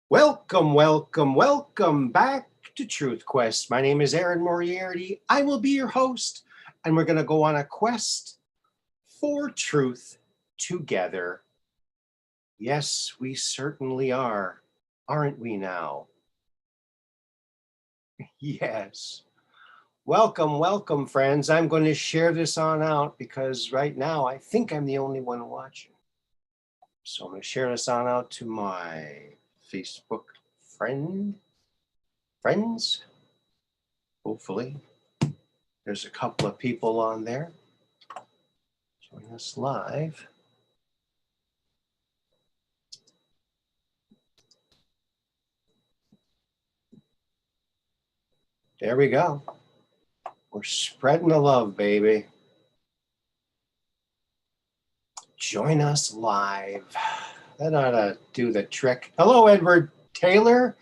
Welcome, welcome, welcome back to Truth Quest. My name is Aaron Moriarity. I will be your host, and we're going to go on a quest for truth together. Yes, we certainly are, aren't we now? Yes. Welcome, welcome, friends. I'm going to share this on out because right now I think I'm the only one watching. So I'm going to share this on out to my Facebook friends. Hopefully, there's a couple of people on there. Join us live. There we go. We're spreading the love, baby. Join us live. That ought to do the trick. Hello, Edward Taylor.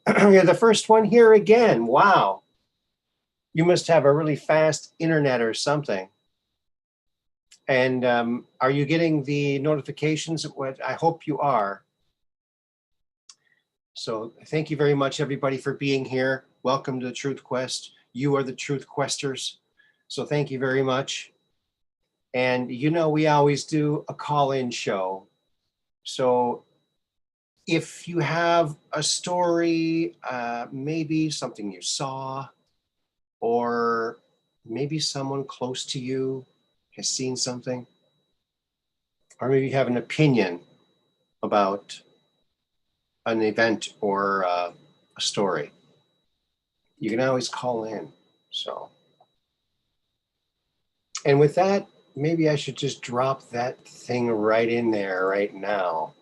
You're the first one here again. Wow. You must have a really fast internet or something. And are you getting the notifications? I hope you are. So thank you very much, everybody, for being here. Welcome to the Truth Quest. You are the Truth Questers. So thank you very much. And you know, we always do a call-in show. So if you have a story, maybe something you saw, or maybe someone close to you has seen something, or maybe you have an opinion about an event or a story, you can always call in. So, and with that, maybe I should just drop that thing right in there right now.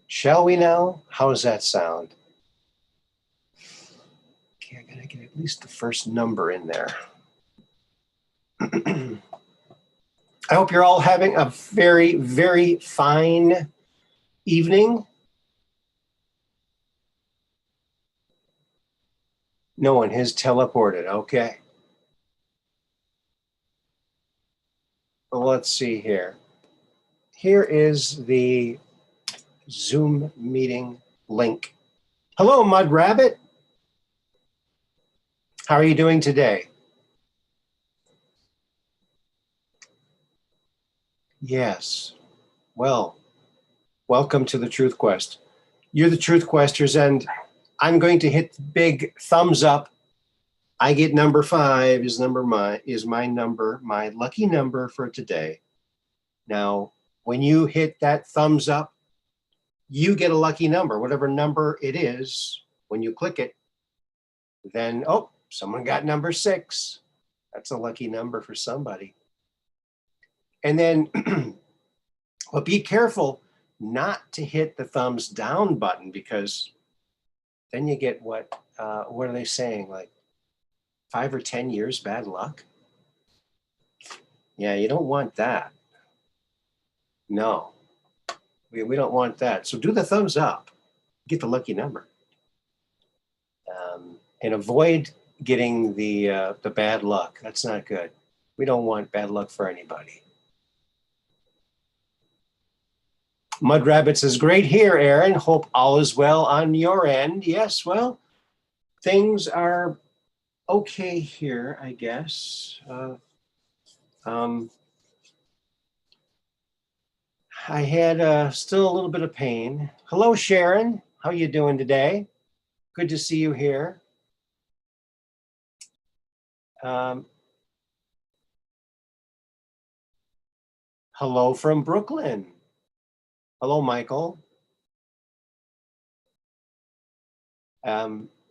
Shall we now? How does that sound? Okay, I gotta get at least the first number in there. I hope you're all having a very, very fine evening. No one has teleported. Okay. Well, let's see here. Here is the Zoom meeting link. Hello, Mud Rabbit. How are you doing today? Yes. Well, welcome to the Truth Quest. You're the Truth Questers, and I'm going to hit the big thumbs up. I get number 5 is my number, my lucky number for today. Now, when you hit that thumbs up, you get a lucky number, whatever number it is. When you click it, then, oh, someone got number 6. That's a lucky number for somebody. And then, well, be careful not to hit the thumbs down button, because then you get what are they saying? Like 5 or 10 years bad luck? Yeah, you don't want that. No, we don't want that. So do the thumbs up, get the lucky number, and avoid getting the bad luck. That's not good. We don't want bad luck for anybody. Mud Rabbit says, great here, Aaron. Hope all is well on your end. Yes, well, things are okay here, I guess. I had still a little bit of pain. Hello, Sharon. How are you doing today? Good to see you here. Hello from Brooklyn. Hello, Michael.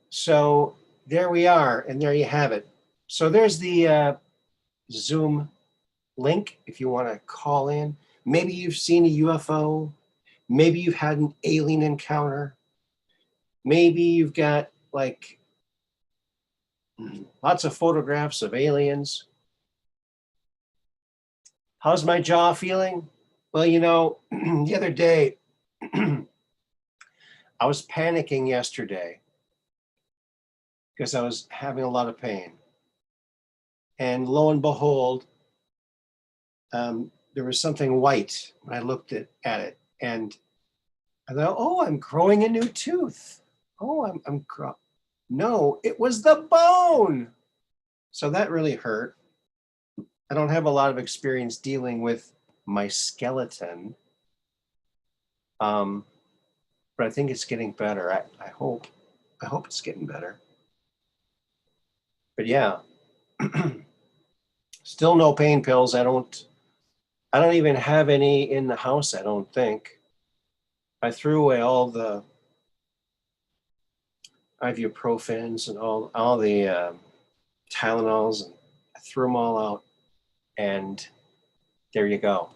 So there we are, and there you have it. So there's the Zoom link if you want to call in. Maybe you've seen a UFO. Maybe you've had an alien encounter. Maybe you've got like lots of photographs of aliens. How's my jaw feeling? Well, you know, the other day, I was panicking yesterday because I was having a lot of pain. And lo and behold, there was something white when I looked at it. And I thought, oh, I'm growing a new tooth. Oh, no, it was the bone. So that really hurt. I don't have a lot of experience dealing with my skeleton. But I think it's getting better. I hope it's getting better. But yeah, still no pain pills. I don't even have any in the house, I don't think. I threw away all the ibuprofens and all the Tylenols, and I threw them all out. And there you go.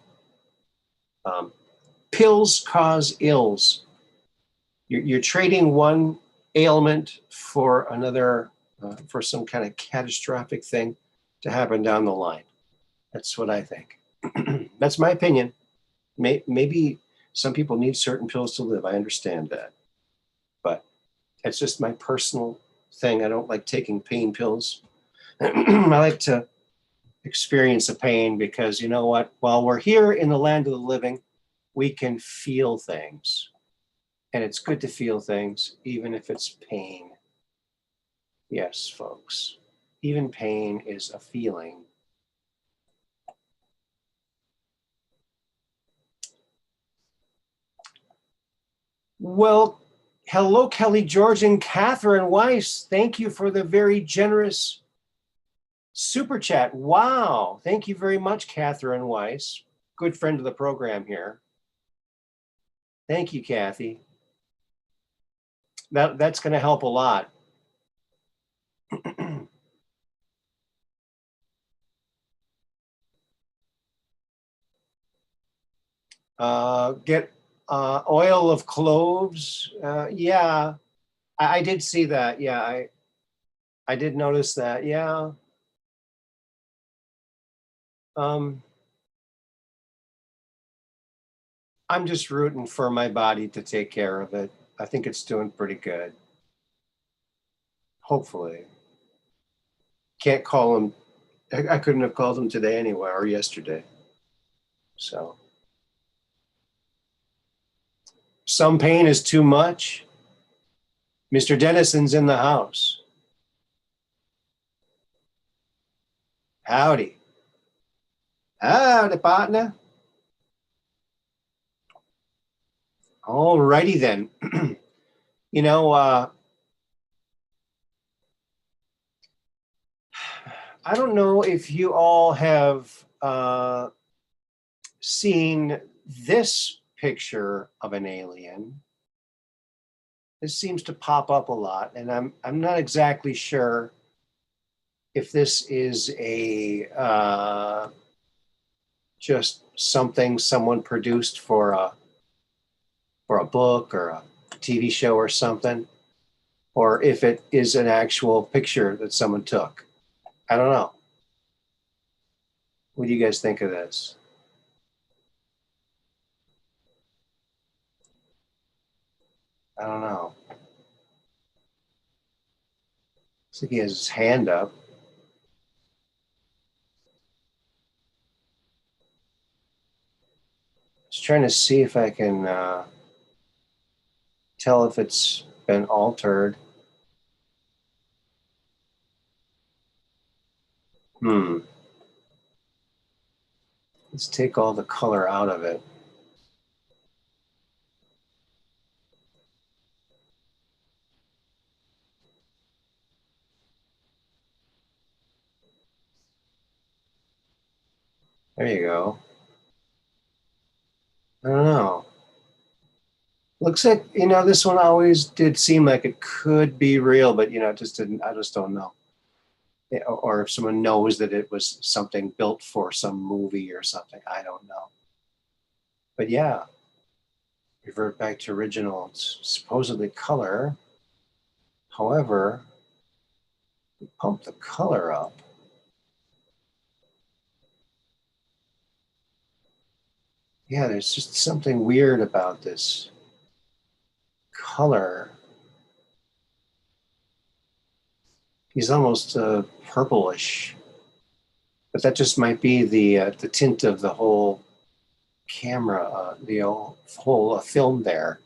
Pills cause ills. You're trading one ailment for another, for some kind of catastrophic thing to happen down the line. That's what I think. That's my opinion. Maybe some people need certain pills to live. I understand that. But it's just my personal thing. I don't like taking pain pills. I like to experience the pain because, you know what? While we're here in the land of the living, we can feel things. And it's good to feel things, even if it's pain. Yes, folks. Even pain is a feeling. Well, hello, Kelly George and Catherine Weiss. Thank you for the very generous super chat. Wow. Thank you very much, Catherine Weiss. Good friend of the program here. Thank you, Kathy. That's going to help a lot. Get oil of cloves. Yeah, I did see that. Yeah, I did notice that. Yeah. I'm just rooting for my body to take care of it. I think it's doing pretty good. Hopefully. Can't call him. I couldn't have called him today anyway, or yesterday. So some pain is too much. Mr. Dennison's in the house. Howdy. Howdy, partner. All righty then. You know, I don't know if you all have seen this picture of an alien. This seems to pop up a lot, and I'm not exactly sure if this is a just something someone produced for a book or a TV show or something, or if it is an actual picture that someone took. I don't know. What do you guys think of this? I don't know. Looks like he has his hand up. Just trying to see if I can tell if it's been altered. Let's take all the color out of it. There you go. I don't know. Looks like, you know, this one always did seem like it could be real, but, you know, it just didn't. I just don't know. Or if someone knows that it was something built for some movie or something. I don't know. But yeah, revert back to original. It's supposedly color. However, we pump the color up. Yeah, there's just something weird about this color. He's almost purplish, but that just might be the tint of the whole camera, the whole film there.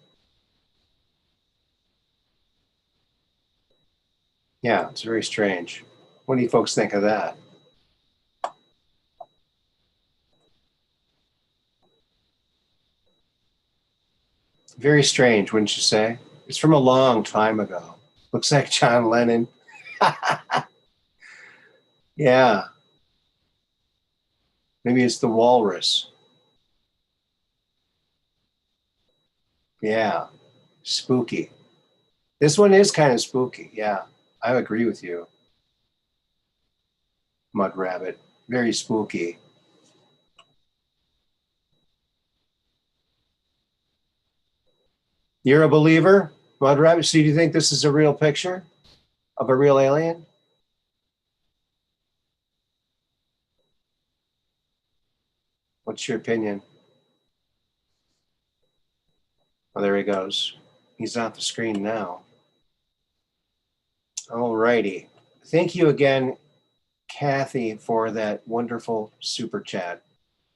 Yeah, it's very strange. What do you folks think of that? Very strange, wouldn't you say? It's from a long time ago. Looks like John Lennon. Yeah, maybe it's the walrus. Yeah, spooky. This one is kind of spooky. Yeah, I agree with you. Mud rabbit, very spooky. You're a believer, Mud rabbit. So do you think this is a real picture of a real alien? What's your opinion? Oh, there he goes. He's off the screen now. All righty. Thank you again, Kathy, for that wonderful super chat.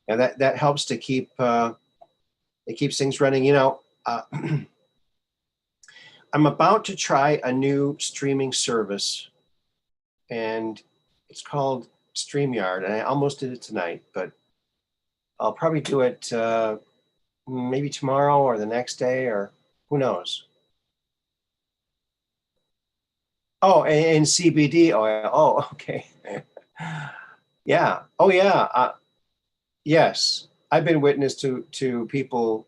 And that helps to keep it keeps things running. You know, I'm about to try a new streaming service, and it's called StreamYard. And I almost did it tonight, but I'll probably do it maybe tomorrow or the next day, or who knows. Oh, and CBD. Oh, yeah. Oh, okay. Yeah. Oh, yeah. Yes, I've been witness to people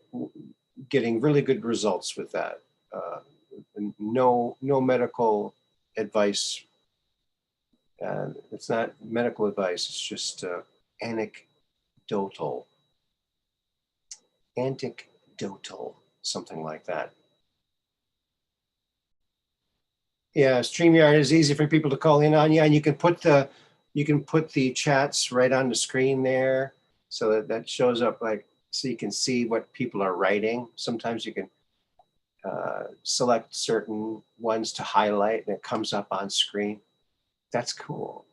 getting really good results with that. Uh, no medical advice. It's not medical advice. It's just anecdotal, anecdotal, something like that. Yeah, StreamYard is easy for people to call in on. Yeah, and you can put the chats right on the screen there, so that shows up like so you can see what people are writing. Sometimes you can select certain ones to highlight, and it comes up on screen. That's cool.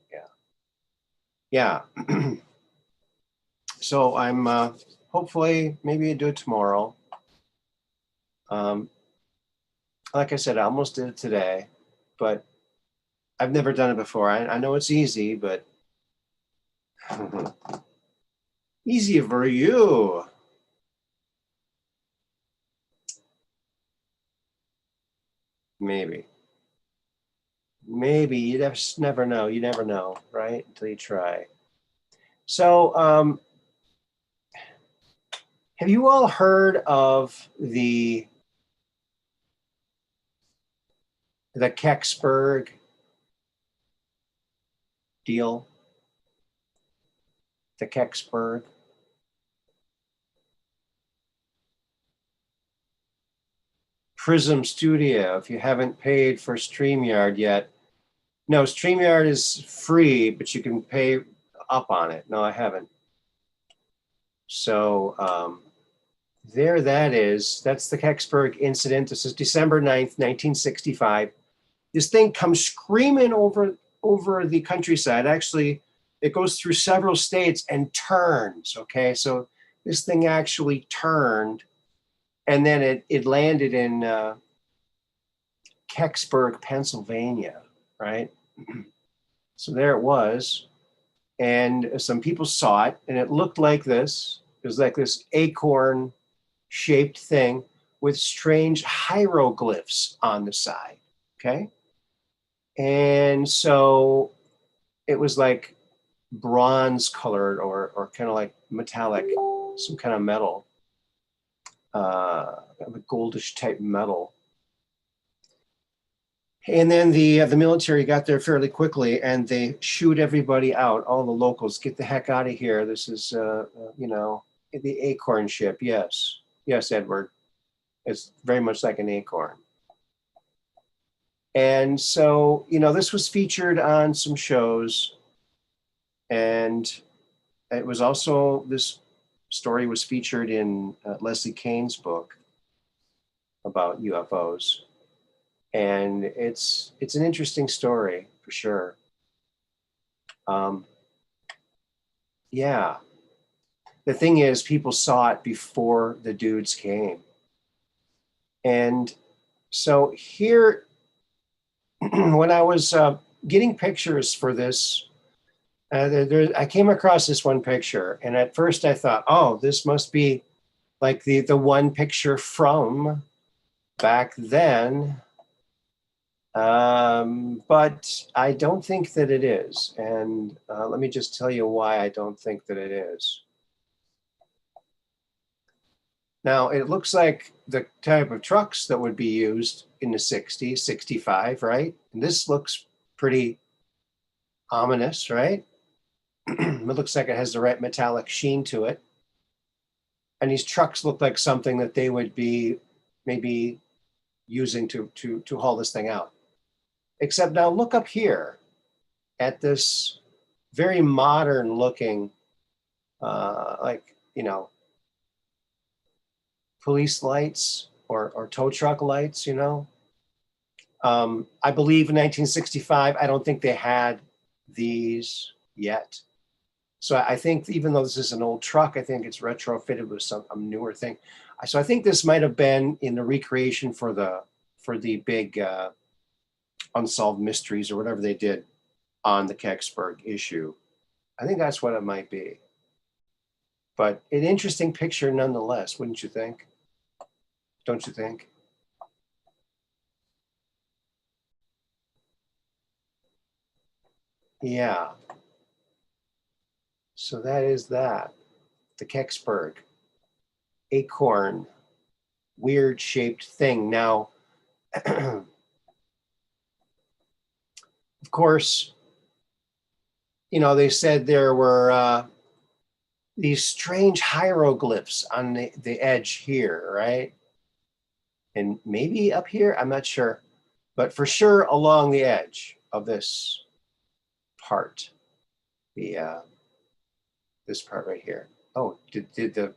Yeah, yeah. So I'm hopefully maybe I do it tomorrow. Um, like I said, I almost did it today, but I've never done it before. I know it's easy, but easy for you. Maybe. Maybe. You just never know. You never know, right? Until you try. So, have you all heard of the Kexberg deal? The Kexberg? Prism Studio, if you haven't paid for StreamYard yet. No, StreamYard is free, but you can pay up on it. No, I haven't. So there that is. That's the Kexberg Incident. This is December 9th, 1965. This thing comes screaming over the countryside. Actually, it goes through several states and turns, okay? So this thing actually turned, and then it landed in Kexberg, Pennsylvania, right? So there it was. And some people saw it, and it looked like this. It was like this acorn shaped thing with strange hieroglyphs on the side. Okay. And so it was like bronze colored or kind of like metallic, some kind of metal, a goldish type metal. And then the military got there fairly quickly, and they shoot everybody out. All the locals, get the heck out of here. This is, the Acorn Ship. Yes, yes, Edward. It's very much like an acorn. And so, this was featured on some shows, and it was also this story was featured in Leslie Kane's book about UFOs. And it's an interesting story for sure. Yeah, the thing is, people saw it before the dudes came, and so here when I was getting pictures for this, I came across this one picture, and at first I thought, oh, this must be like the one picture from back then. But I don't think that it is. And let me just tell you why I don't think that it is. Now, it looks like the type of trucks that would be used in the 60s, 65, right? And this looks pretty ominous, right? It looks like it has the right metallic sheen to it. And these trucks look like something that they would be maybe using to haul this thing out. Except now look up here at this very modern looking, like, you know, police lights or tow truck lights, you know. I believe in 1965, I don't think they had these yet. So I think even though this is an old truck, I think it's retrofitted with some newer thing. So I think this might have been in the recreation for the big unsolved mysteries or whatever they did on the Kexberg issue. I think that's what it might be. But an interesting picture nonetheless, wouldn't you think? Don't you think? Yeah. So that is that. The Kexberg Acorn weird shaped thing. Now, of course, you know, they said there were these strange hieroglyphs on the edge here, right? And maybe up here, I'm not sure, but for sure along the edge of this part, this part right here. Oh, did the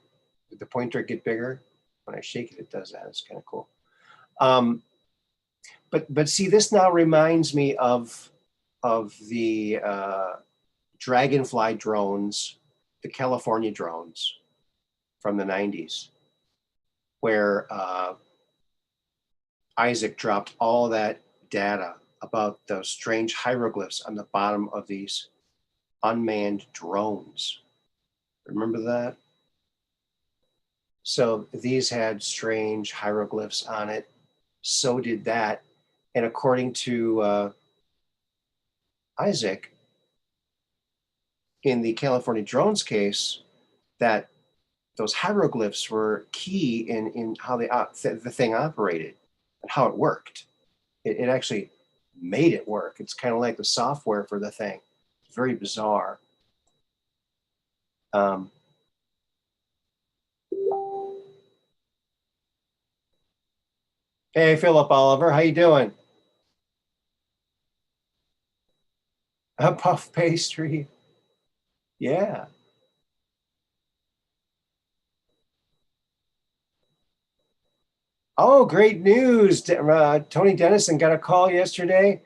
pointer get bigger? When I shake it, it does that. It's kind of cool. But see, this now reminds me of the Dragonfly drones, the California drones from the 90s, where Isaac dropped all that data about those strange hieroglyphs on the bottom of these unmanned drones. Remember that? So these had strange hieroglyphs on it. So did that. And according to Isaac, in the California drones case, that those hieroglyphs were key in how the thing operated and how it worked. It actually made it work. It's kind of like the software for the thing. It's very bizarre. Hey, Philip Oliver, how you doing? A puff pastry. Yeah. Oh, great news. Tony Dennison got a call yesterday.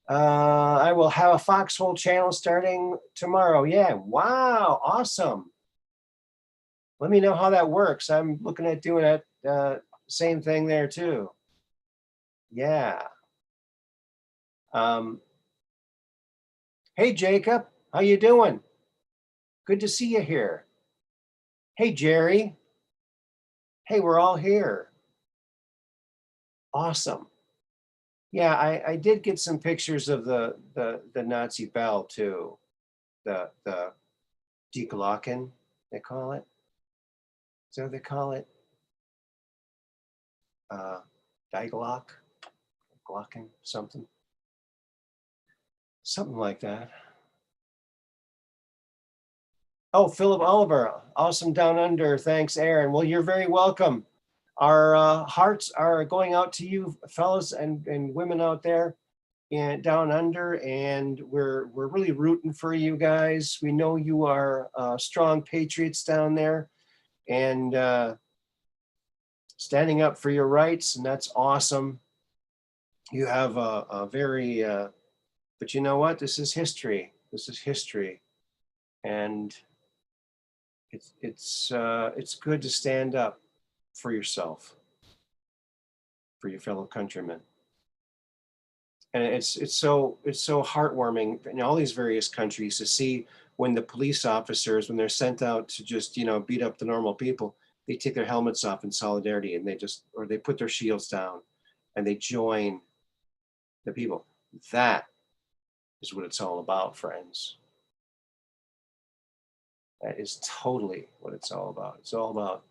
I will have a Foxhole channel starting tomorrow. Yeah. Wow. Awesome. Let me know how that works. I'm looking at doing that same thing there too. Yeah. Hey, Jacob, how you doing? Good to see you here. Hey, Jerry. Hey, we're all here. Awesome. Yeah, I did get some pictures of the Nazi bell too. The Glocken, they call it. Is that what they call it? Die Glock, Glocken, something like that. Oh, Philip Oliver, awesome down under. Thanks, Aaron. Well, you're very welcome. Our hearts are going out to you, fellas and women out there and down under, and we're really rooting for you guys. We know you are strong patriots down there, and standing up for your rights, and that's awesome. You have a very, but you know what? This is history. This is history, and it's good to stand up for yourself, for your fellow countrymen. And it's so heartwarming in all these various countries to see when the police officers, when they're sent out to just, you know, beat up the normal people, they take their helmets off in solidarity and they just, or they put their shields down and they join the people. That is what it's all about, friends. That is totally what it's all about. It's all about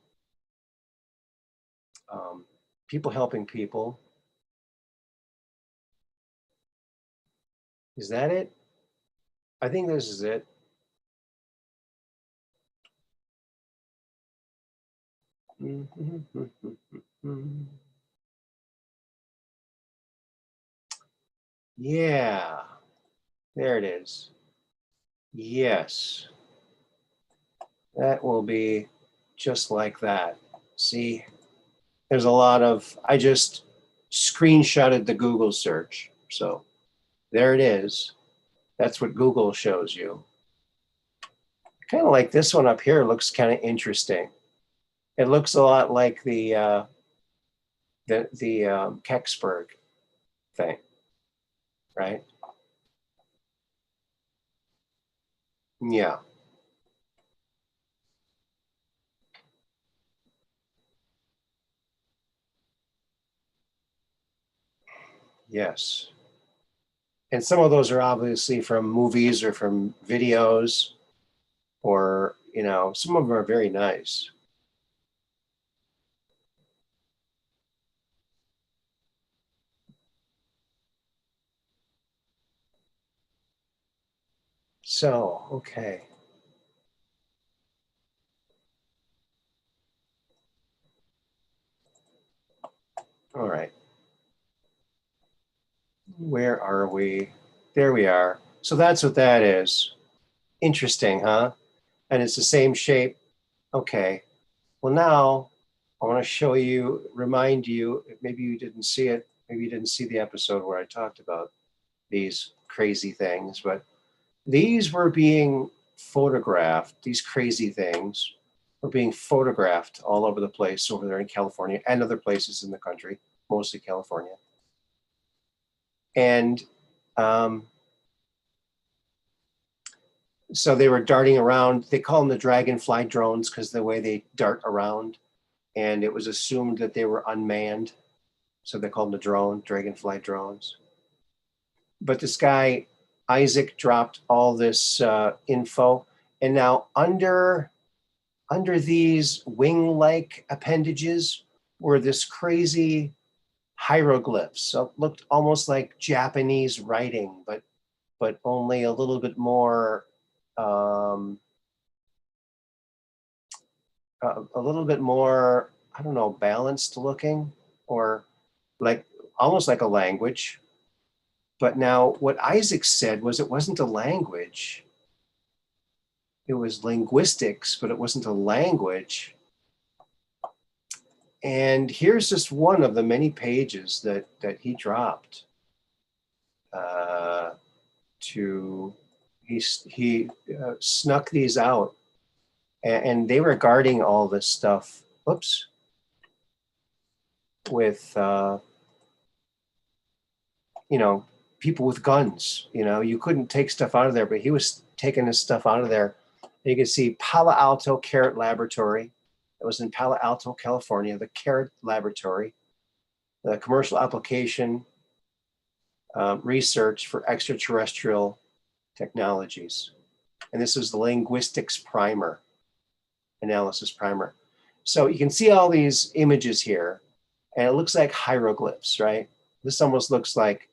people helping people. Is that it? I think this is it. Yeah, there it is. Yes, that will be just like that. See, there's a lot of, I just screenshotted the Google search. So there it is. That's what Google shows you. Kind of like this one up here looks kind of interesting. It looks a lot like the Kexberg thing, right? Yeah. Yes. And some of those are obviously from movies or from videos, or, you know, some of them are very nice. So, okay. All right. Where are we? There we are. So that's what that is. Interesting, huh? And it's the same shape. Okay. Well, now I want to show you, remind you, maybe you didn't see it, maybe you didn't see the episode where I talked about these crazy things, but these were being photographed, these crazy things were being photographed all over the place over there in California and other places in the country, mostly California. And um, so they were darting around. They call them the Dragonfly Drones because the way they dart around. And it was assumed that they were unmanned. So they called them the Dragonfly Drones. But this guy, Isaac, dropped all this info. And now under these wing-like appendages were this crazy hieroglyphs. So it looked almost like Japanese writing, but only a little bit more um, a little bit more, I don't know, balanced looking, or like almost like a language. But now what Isaac said was it wasn't a language. It was linguistics, but it wasn't a language. And here's just one of the many pages that he dropped. Uh, to he snuck these out, and they were guarding all this stuff. Whoops. With you know, people with guns. You know, you couldn't take stuff out of there, but he was taking this stuff out of there. And you can see Palo Alto Carrot Laboratory. It was in Palo Alto, California, the Carrot Laboratory, the commercial application research for extraterrestrial technologies. And this is the linguistics primer, analysis primer. So you can see all these images here, and it looks like hieroglyphs, right? This almost looks like,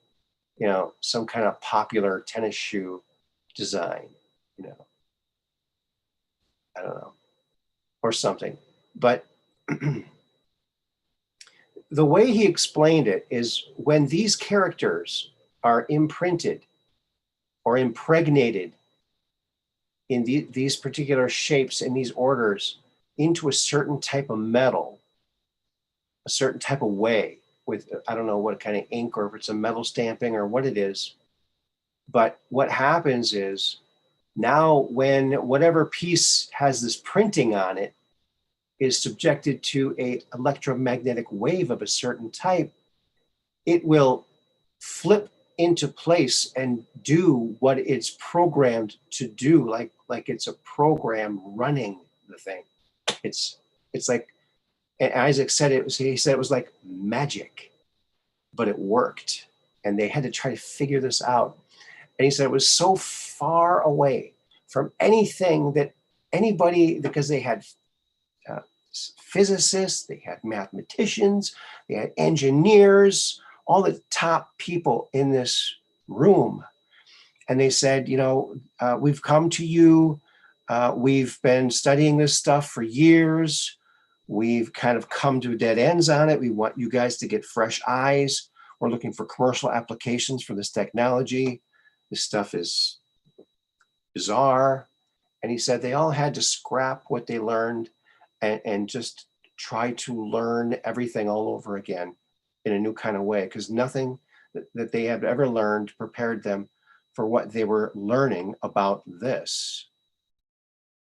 you know, some kind of popular tennis shoe design, you know, I don't know, or something. But the way he explained it is when these characters are imprinted or impregnated in these particular shapes and these orders into a certain type of metal, a certain type of way with, I don't know what kind of ink or if it's a metal stamping or what it is. But what happens is now when whatever piece has this printing on it is subjected to a electromagnetic wave of a certain type, it will flip into place and do what it's programmed to do, like it's a program running the thing. It's like, and Isaac said he said it was like magic, but it worked. And they had to try to figure this out. And he said it was so far away from anything that anybody, because they had physicists, they had mathematicians, they had engineers, all the top people in this room. And they said, we've come to you. We've been studying this stuff for years. We've kind of come to dead ends on it. We want you guys to get fresh eyes. We're looking for commercial applications for this technology. This stuff is bizarre. And he said they all had to scrap what they learned and just try to learn everything all over again in a new kind of way, because nothing that they have ever learned prepared them for what they were learning about this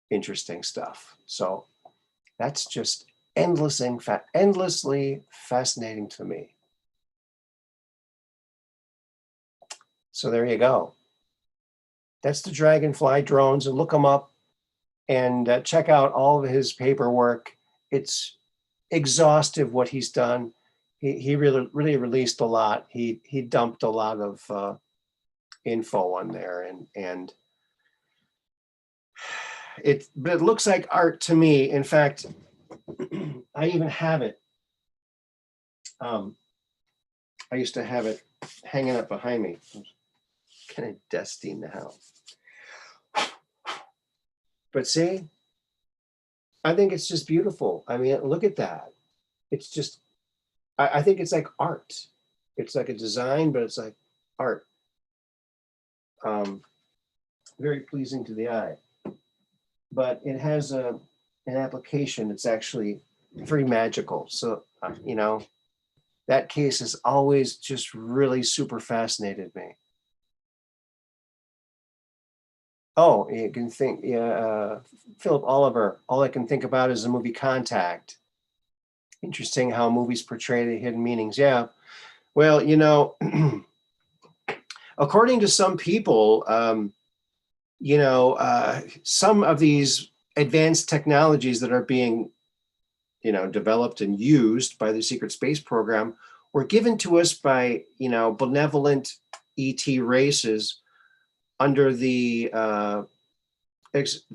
interesting stuff. So that's just endlessly fascinating to me. So there you go. That's the Dragonfly Drones, and look them up and check out all of his paperwork. It's exhaustive what he's done. He really released a lot. He dumped a lot of info on there, and but it looks like art to me. In fact, I even have it. I used to have it hanging up behind me. Kind of dusty now. But see, I think it's just beautiful. I mean, look at that. It's just, I think it's like art. It's like a design, but it's like art. Very pleasing to the eye. But it has an application that's actually very magical. So, that case has always just really super fascinated me. Oh, you can think, Philip Oliver, all I can think about is the movie Contact. Interesting how movies portray the hidden meanings. Yeah. Well, according to some people, some of these advanced technologies that are being, developed and used by the secret space program were given to us by, benevolent ET races under the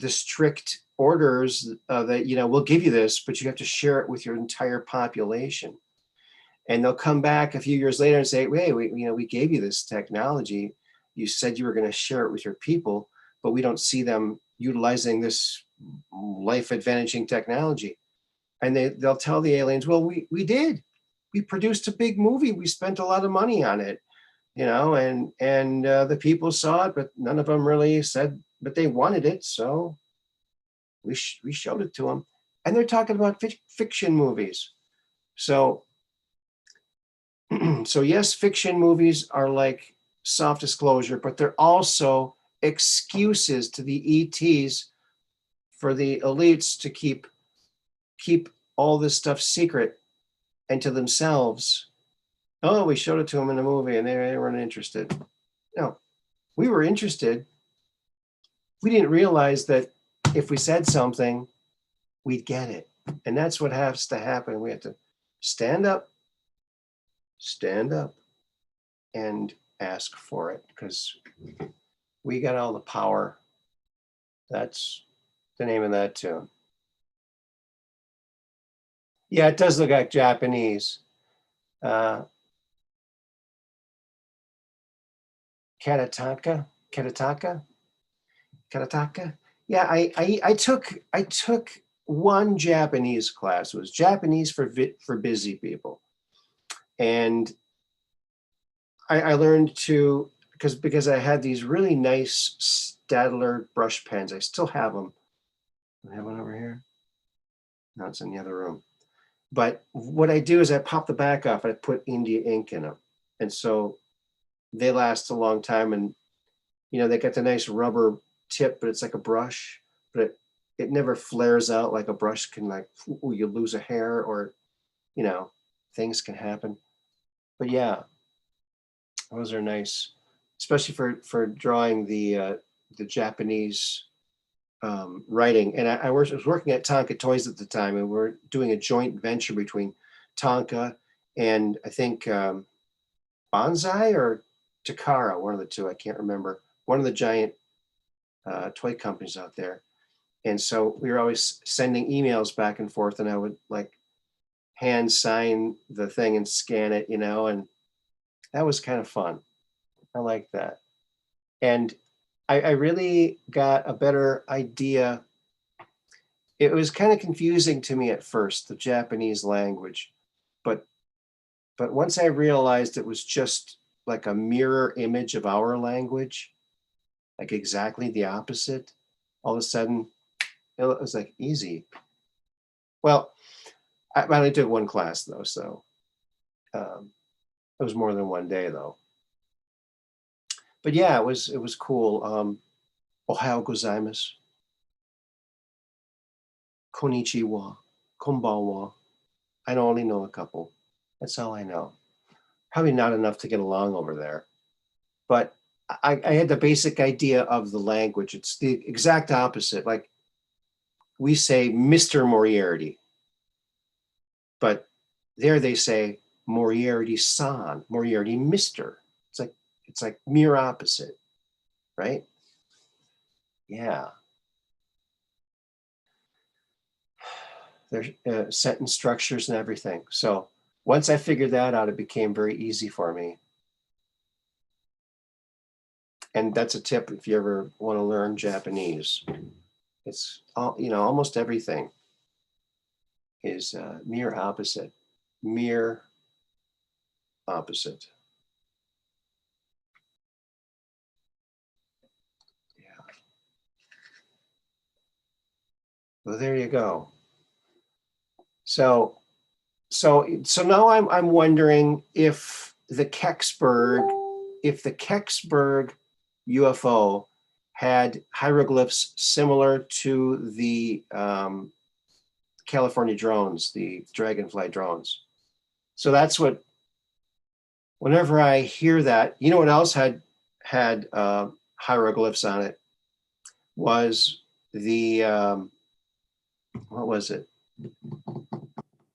strict orders that, we'll give you this, but you have to share it with your entire population. And they'll come back a few years later and say, hey, we gave you this technology. You said you were going to share it with your people, but we don't see them utilizing this life-advantaging technology. And they'll tell the aliens, well, we did. We produced a big movie. We spent a lot of money on it. And the people saw it, but none of them really said, but they wanted it. So we showed it to them. And they're talking about fiction movies. So, so yes, fiction movies are like soft disclosure, but they're also excuses to the ETs for the elites to keep all this stuff secret and to themselves. Oh, we showed it to them in a movie and they weren't interested. No, we were interested. We didn't realize that if we said something, we'd get it. And that's what has to happen. We have to stand up, and ask for it, because we got all the power. That's the name of that tune. Yeah, it does look like Japanese. Karataka. Yeah, I took one Japanese class. It was Japanese for busy people, and I learned to because I had these really nice Staedtler brush pens. I still have them. I have one over here. No, it's in the other room. But what I do is I pop the back off and I put India ink in them, and so they last a long time. And they got the nice rubber tip, but it's like a brush, but it never flares out like a brush can. Like, ooh, you lose a hair, or things can happen. But yeah, Those are nice, especially for drawing the Japanese writing. And I was working at Tonka Toys at the time, and we're doing a joint venture between Tonka and I think Bonsai or Takara, one of the two. I can't remember. One of the giant toy companies out there. And so we were always sending emails back and forth, and I would like hand sign the thing and scan it, you know, and that was kind of fun. I like that. And I really got a better idea. It was kind of confusing to me at first, the Japanese language, but once I realized it was just like a mirror image of our language, like exactly the opposite, all of a sudden it was like easy. Well, I only took one class though, so it was more than one day though. But yeah, it was cool. Ohayou gozaimasu, konnichiwa, konbanwa. I only know a couple. That's all I know. Probably not enough to get along over there. But I had the basic idea of the language. It's the exact opposite. Like we say Mr. Moriarty, but there they say Moriarty-san, Moriarty Mr. It's like mere opposite, right? Yeah. There's sentence structures and everything. So once I figured that out, it became very easy for me. And that's a tip if you ever want to learn Japanese. It's all, you know, almost everything is mere opposite. Mere opposite. Yeah. Well, there you go. So now I'm wondering if the Kexberg UFO had hieroglyphs similar to the California drones, the Dragonfly drones. So that's what, whenever I hear that, you know what else had hieroglyphs on it was the, what was it?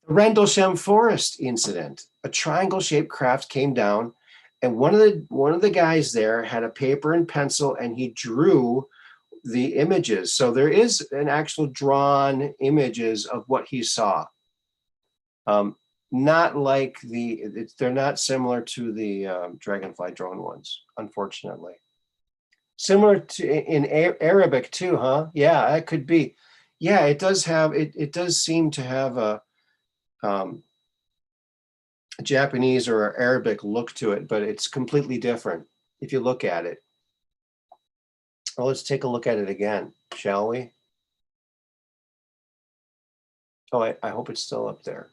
The Rendlesham Forest incident. A triangle-shaped craft came down, and one of the guys there had a paper and pencil, and he drew the images. So there is an actual drawn images of what he saw. Not like they're not similar to the Dragonfly drone ones, unfortunately. Similar to in Arabic too, huh? Yeah, that could be. Yeah, it does have it does seem to have a Japanese or Arabic look to it, but it's completely different if you look at it. Well, let's take a look at it again, shall we? Oh, I hope it's still up there.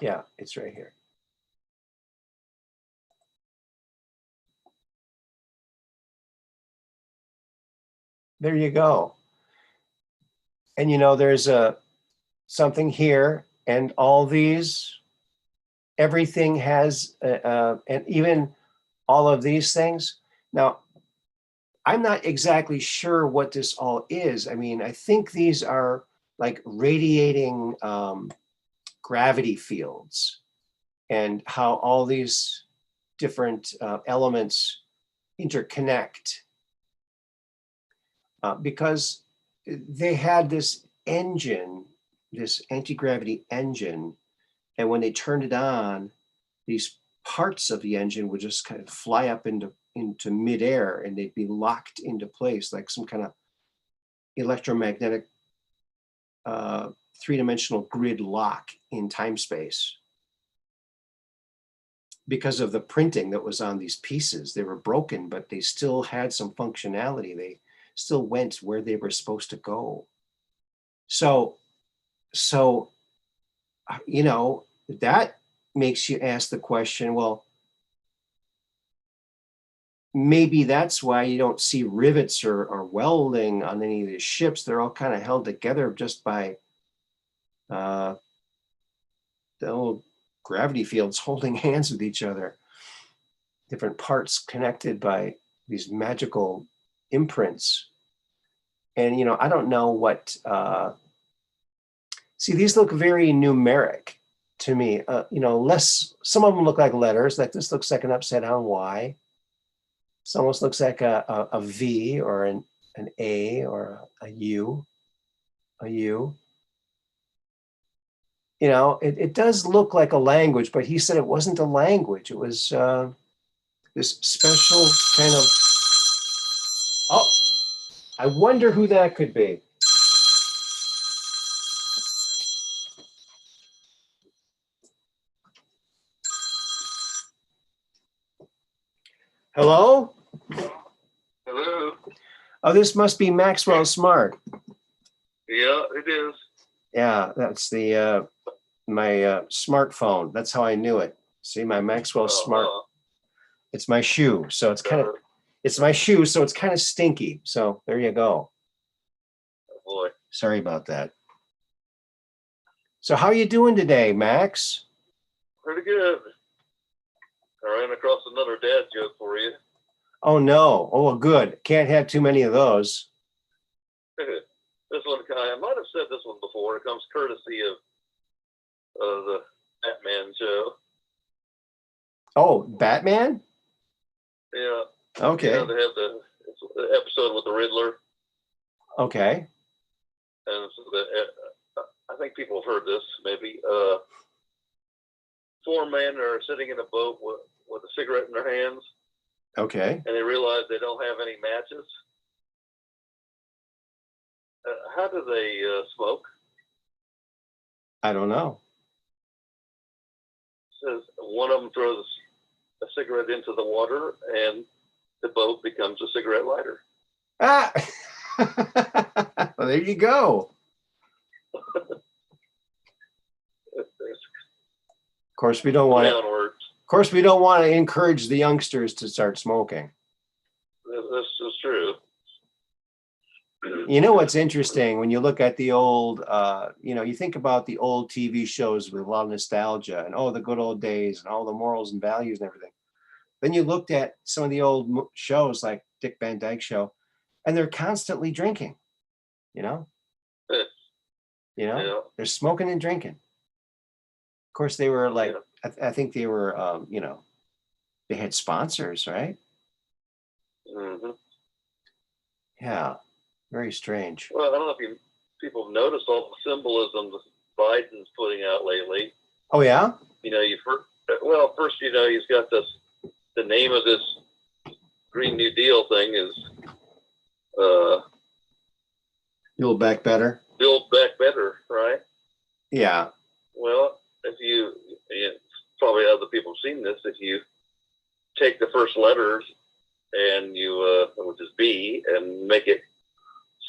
Yeah, it's right here. There you go. And you know, there's something here, and all these, everything has, and even all of these things. Now, I'm not exactly sure what this all is. I mean, I think these are like radiating gravity fields, and how all these different elements interconnect, because they had this engine, this anti-gravity engine, and when they turned it on, these parts of the engine would just kind of fly up into midair, and they'd be locked into place like some kind of electromagnetic three-dimensional grid lock in time space. Because of the printing that was on these pieces, they were broken, but they still had some functionality. They still went where they were supposed to go. So you know, that makes you ask the question, well, maybe that's why you don't see rivets or welding on any of these ships. They're all kind of held together just by the old gravity fields holding hands with each other. different parts connected by these magical imprints. And, you know, I don't know what, see, these look very numeric to me. You know, some of them look like letters, like this looks like an upside down Y. This almost looks like a V or an A or a U, You know, it does look like a language, but he said it wasn't a language. It was this special kind of, oh, I wonder who that could be. Hello? Hello. Oh, this must be Maxwell Smart. Yeah, it is. Yeah, that's the my smartphone. That's how I knew it. See, my Maxwell Smart. It's my shoe, so it's kind of it's my shoe, so it's kind of stinky. So there you go. Oh boy. Sorry about that. So how are you doing today, Max? Pretty good. I ran across another dad joke for you. Oh no. Oh, well, good. Can't have too many of those. This one, I might have said this one before. It comes courtesy of the Batman show. Oh, Batman? Yeah. Okay. You know, they have the episode with the Riddler. Okay. And so I think people have heard this, maybe. Four men are sitting in a boat with a cigarette in their hands. Okay. And they realize they don't have any matches. How do they smoke? I don't know. It says one of them throws a cigarette into the water and the boat becomes a cigarette lighter. Ah! Well, there you go. Of course, we don't want to. Of course, we don't want to encourage the youngsters to start smoking. This is true. You know what's interesting when you look at the old, you know, you think about the old TV shows with a lot of nostalgia and, oh, the good old days and all the morals and values and everything. Then you looked at some of the old shows like Dick Van Dyke Show, and they're constantly drinking, you know? You know, Yeah. They're smoking and drinking. Of course, they were like, I think they were, you know, they had sponsors, right? Mm-hmm. Yeah. Very strange. Well, I don't know if people have noticed all the symbolism that Biden's putting out lately. Oh, yeah? You know, first, you know, he's got the name of this Green New Deal thing is Build Back Better. Build Back Better, right? Yeah. Well, if you probably other people have seen this, if you take the first letters and you, which is B, and make it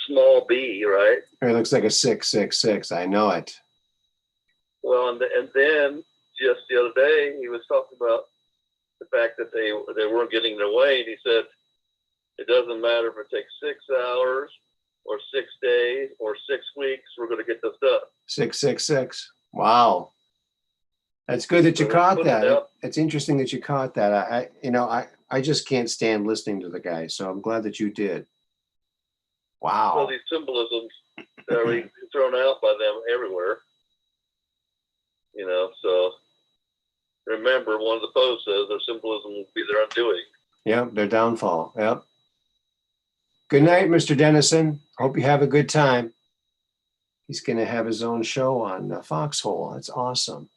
small b, right? It looks like a 666. I know it. Well, and then just the other day, he was talking about the fact that they weren't getting their way, and he said, it doesn't matter if it takes 6 hours or 6 days or 6 weeks, we're going to get this done. 666. Wow. That's good that you caught that. It's interesting that you caught that. I just can't stand listening to the guy, so I'm glad that you did. Wow. So these symbolisms are being thrown out by them everywhere. You know, so remember, one of the posts says their symbolism will be their undoing. Yep, their downfall. Yep. Good night, Mr. Dennison. Hope you have a good time. He's going to have his own show on Foxhole. That's awesome.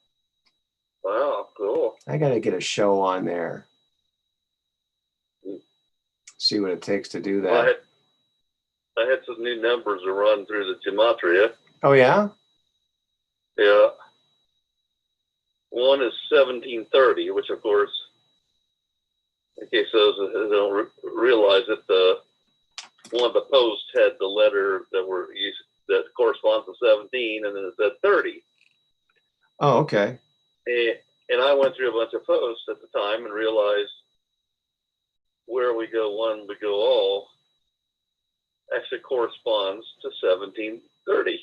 Wow, cool. I got to get a show on there. See what it takes to do that. Well, I had some new numbers to run through the gematria. Oh, yeah? Yeah. One is 1730, which, of course, in case those who don't realize it, one of the posts had the letter that were used that corresponds to 17, and then it said 30. Oh, okay. And I went through a bunch of posts at the time and realized where we go one, we go all actually corresponds to 1730.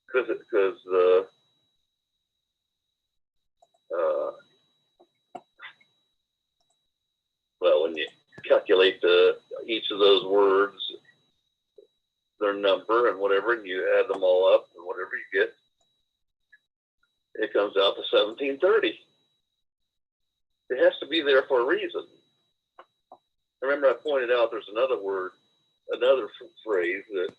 Because calculate each of those words, their number and whatever, and you add them all up, and whatever you get, it comes out to 1730. It has to be there for a reason. Remember, I pointed out there's another word, another phrase that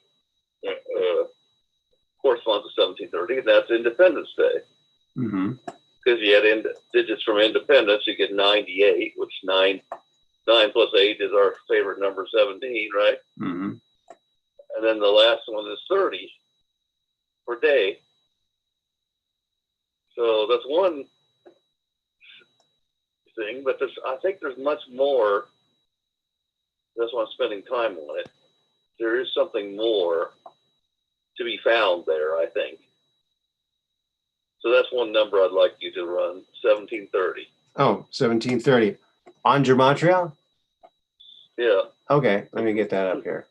corresponds to 1730, and that's Independence Day. Mm-hmm. Because you add digits from independence, you get 98, which 9 plus 8 is our favorite number, 17, right? Mm-hmm. And then the last one is 30 for day. So that's one thing, but I think there's much more. That's why I'm spending time on it. There is something more to be found there, I think. So that's one number I'd like you to run, 1730. Oh, 1730. On Gematria? Yeah. Okay, let me get that up here.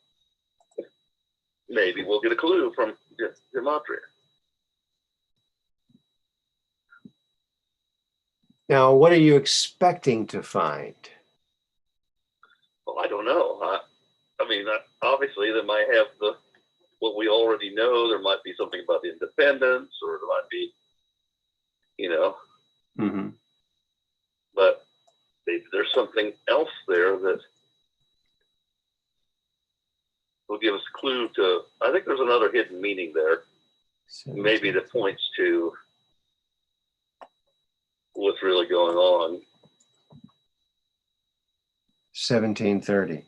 Maybe we'll get a clue from Gematria. Now, what are you expecting to find? Well, I don't know. I mean, obviously, they might have what we already know. There might be something about the independence, or there might be, Mm-hmm. But maybe there's something else there that will give us a clue to. I think there's another hidden meaning there, maybe that points to what's really going on. 1730.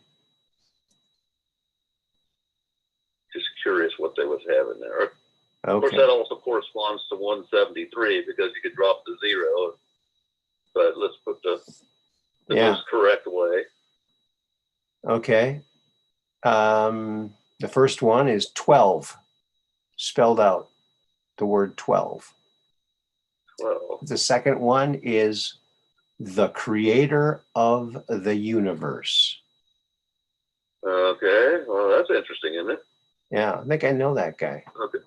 Just curious what they would have in there. Okay. Of course, that also corresponds to 173 because you could drop the 0. But let's put the most correct way. Okay. The first one is 12, spelled out, the word 12. 12. The second one is the creator of the universe. Okay, well, that's interesting, isn't it? Yeah, I think I know that guy. Okay,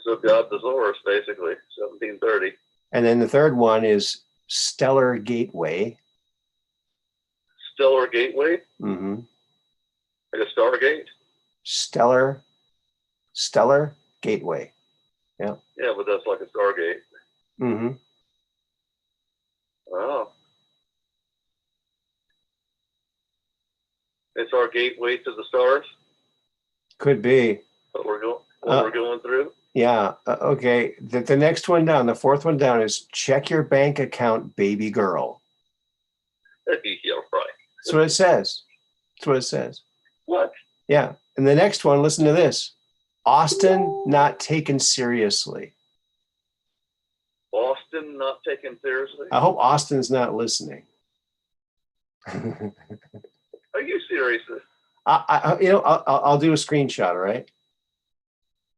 so God the source, basically, 1730. And then the third one is Stellar Gateway. Stellar Gateway? Mm-hmm. Like a Stargate? Stellar Gateway. Yeah. Yeah, but that's like a Stargate. Mm-hmm. Wow. It's our gateway to the stars? Could be. What we're going through? Yeah. Okay. The next one down, the fourth one down is check your bank account, baby girl. Yeah, right. That's what it says. That's what it says. What? Yeah. And the next one, listen to this. Austin not taken seriously. Boston not taken seriously? I hope Austin's not listening. Are you serious? I'll do a screenshot, all right?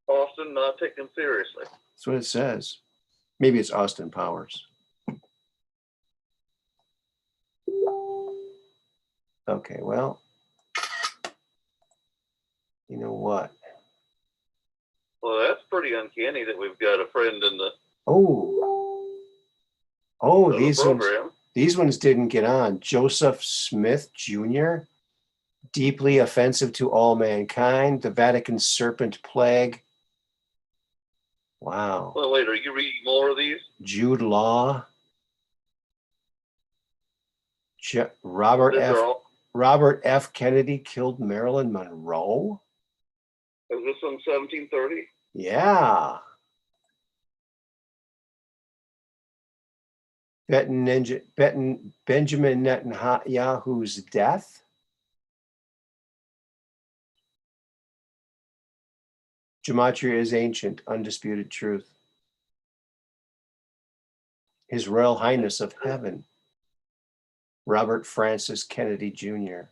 Boston not taken seriously. That's what it says. Maybe it's Austin Powers. Okay, well, you know what? Well, that's pretty uncanny that we've got a friend in the these ones didn't get on. Joseph Smith Jr., deeply offensive to all mankind, the Vatican serpent plague. Wow. Well, wait, are you reading more of these? Jude Law. Robert F. Kennedy killed Marilyn Monroe. Is this from 1730? Yeah. Benjamin Netanyahu's death. Gematria is ancient, undisputed truth. His Royal Highness of Heaven, Robert Francis Kennedy Jr.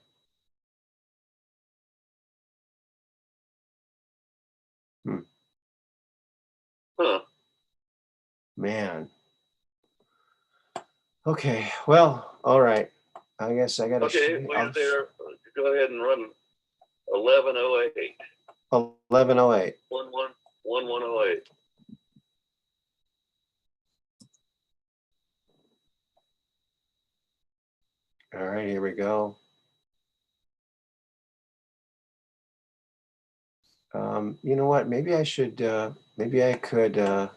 Huh. Man. Okay, well, all right. I guess I got to... Okay, wait there. Go ahead and run 1108. 1108. 1108. All right, here we go. You know what? Maybe I should. Maybe I could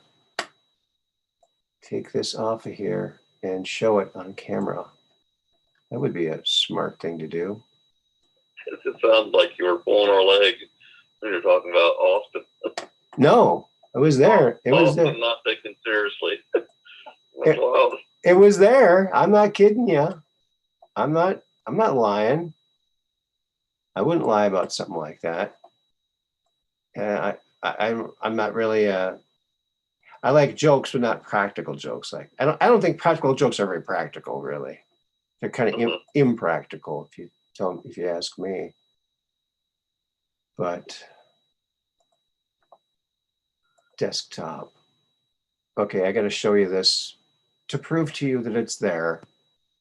take this off of here and show it on camera. That would be a smart thing to do. It sounds like you were pulling our leg when you're talking about Austin. No, it was there. It was Austin there. not taken seriously. That's wild. It was there. I'm not kidding you. I'm not lying. I wouldn't lie about something like that. I'm not really I like jokes, but not practical jokes. Like I don't think practical jokes are very practical, really. They're kind of impractical if you ask me. But desktop. Okay, I got to show you this to prove to you that it's there,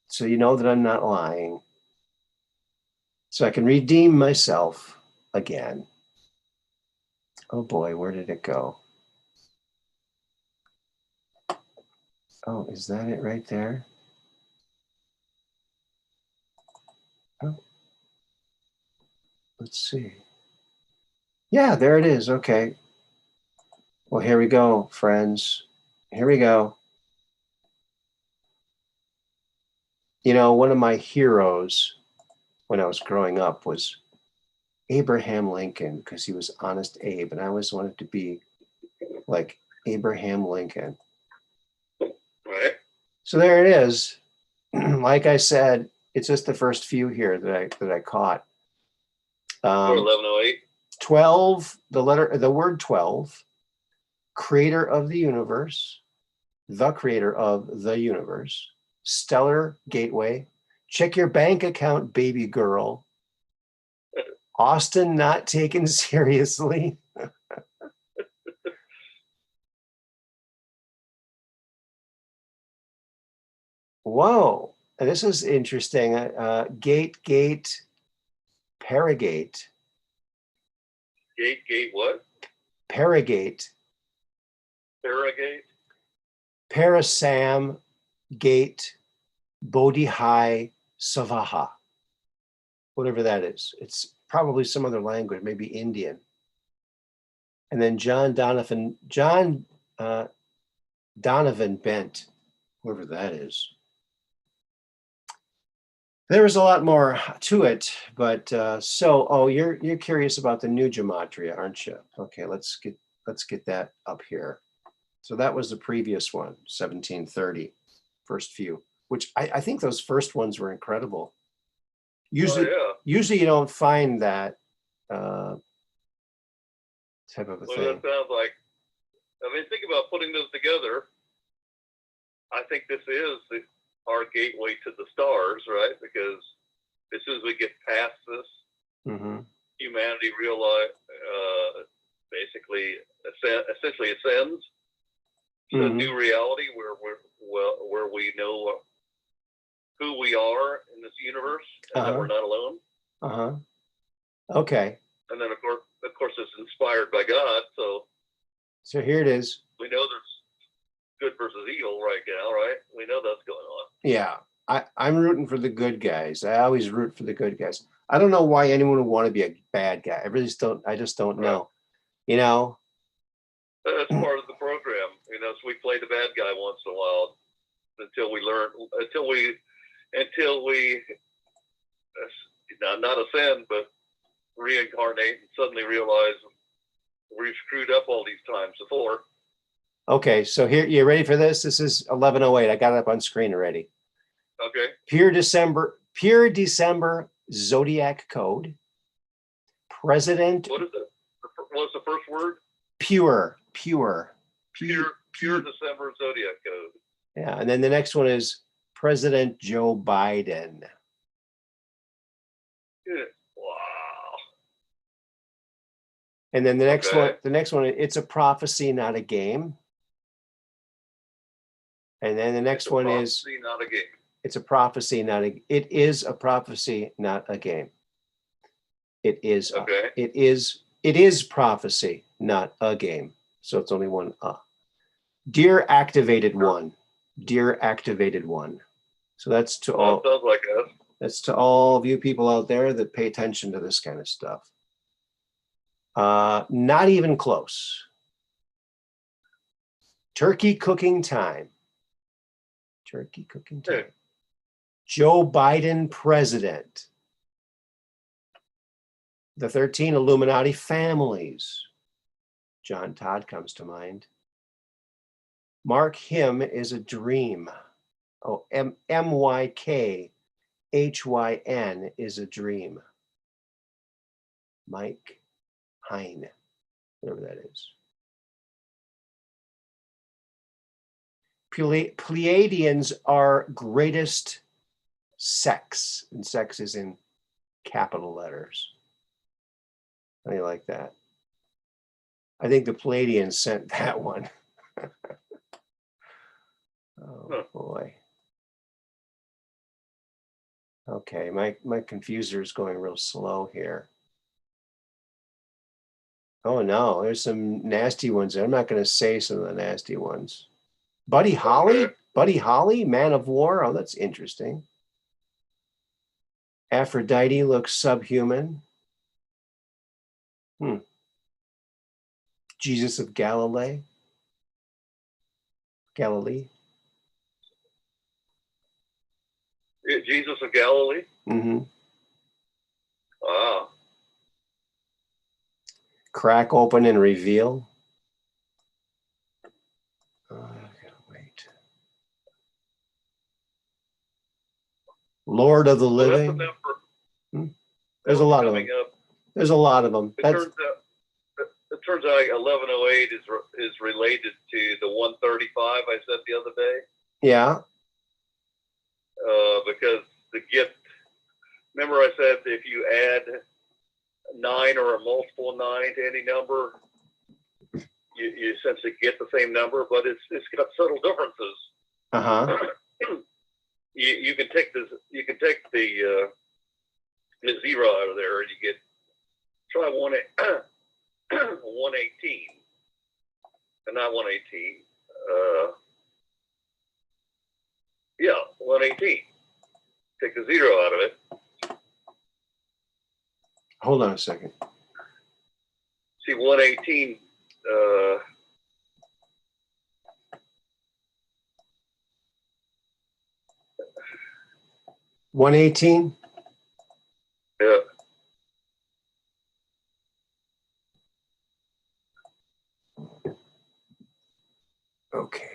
so you know that I'm not lying. So I can redeem myself again. Oh boy, where did it go? Oh, is that it right there? Oh, let's see. Yeah, there it is. Okay. Well, here we go, friends. Here we go. You know, one of my heroes when I was growing up was Abraham Lincoln, because he was Honest Abe, and I always wanted to be like Abraham Lincoln. Right. So there it is. Like I said, it's just the first few here that I caught. 1108. 12, the word 12, creator of the universe, the creator of the universe, stellar gateway, check your bank account, baby girl, Austin not taken seriously. Whoa, this is interesting. Gate, Paragate. Gate what? Paragate. Farragate? Parasam, Gate, Bodhi High, Savaha. Whatever that is. It's probably some other language, maybe Indian. And then John Donovan Bent, whoever that is. There was a lot more to it, but you're curious about the new gematria, aren't you? Okay, let's get that up here. So that was the previous one, 1730, first few, which I think those first ones were incredible. Usually you don't find that type of a thing. That sounds like, I mean, think about putting those together. I think this is our gateway to the stars, right? Because as soon as we get past this, humanity basically essentially ascends to a new reality where we know who we are in this universe and that we're not alone. Okay. And then of course it's inspired by God, so here it is. We know there's good versus evil right now, right? We know that's going on. Yeah, I'm rooting for the good guys. I always root for the good guys. I don't know why anyone would want to be a bad guy. I just don't know. You know? That's part of the program. You know, so we play the bad guy once in a while until we not ascend, but reincarnate and suddenly realize we've screwed up all these times before. Okay, so here, you ready for this? This is 1108. I got it up on screen already. Okay. Pure December Zodiac Code. President. What is it? What's the first word? Pure December Zodiac Code. Yeah, and then the next one is President Joe Biden. Yeah. Wow. And then the next one, it's a prophecy, not a game. And then the next one is not a game. It's a prophecy, not a. It is a prophecy, not a game. It is. Okay. It is prophecy, not a game. So it's only one. Dear activated one. Dear activated one. So that's to all. Sounds like us. That's to all of you people out there that pay attention to this kind of stuff. Not even close. Turkey cooking time. Turkey cooking time. Joe Biden president. The 13 Illuminati families. John Todd comes to mind. Mark him is a dream. Oh, MYKHYN is a dream. Mike Hein, whatever that is. Pleiadians are greatest sex, and sex is in capital letters. How do you like that? I think the Pleiadians sent that one. Oh boy. Okay, my confuser is going real slow here. Oh no, there's some nasty ones. I'm not going to say some of the nasty ones. Buddy Holly? Buddy Holly, Man of War? Oh, that's interesting. Aphrodite looks subhuman. Jesus of Galilee. Jesus of Galilee? Mm-hmm. Wow. Crack open and reveal. I gotta wait. Lord of the Living. Well, that's a number. There's a lot of them. There's a lot of them. It turns out 1108 is related to the 135 I said the other day. Yeah. Because the gift, remember I said if you add 9 or a multiple 9 to any number, you essentially get the same number, but it's got subtle differences. Uh-huh. You can take the 0 out of there, and you get try 118, and not 118. Yeah, 118. Take the 0 out of it. Hold on a second. See, 118. 118. Yeah. Okay.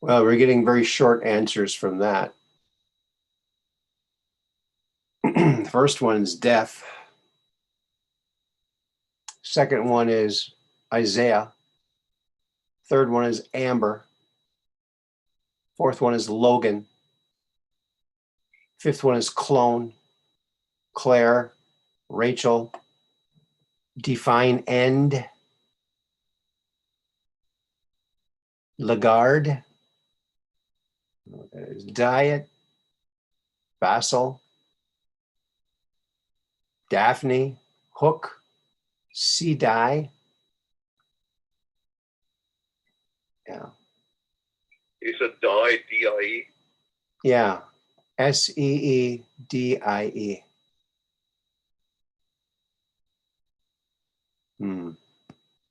Well, we're getting very short answers from that. The first one is death. Second one is Isaiah. Third one is Amber. Fourth one is Logan. Fifth one is Clone. Claire. Rachel. Define end. Lagarde. That is Diet. Basil. Daphne. Hook. Sedai. Yeah. You said die, D-I-E? Yeah. Seedie.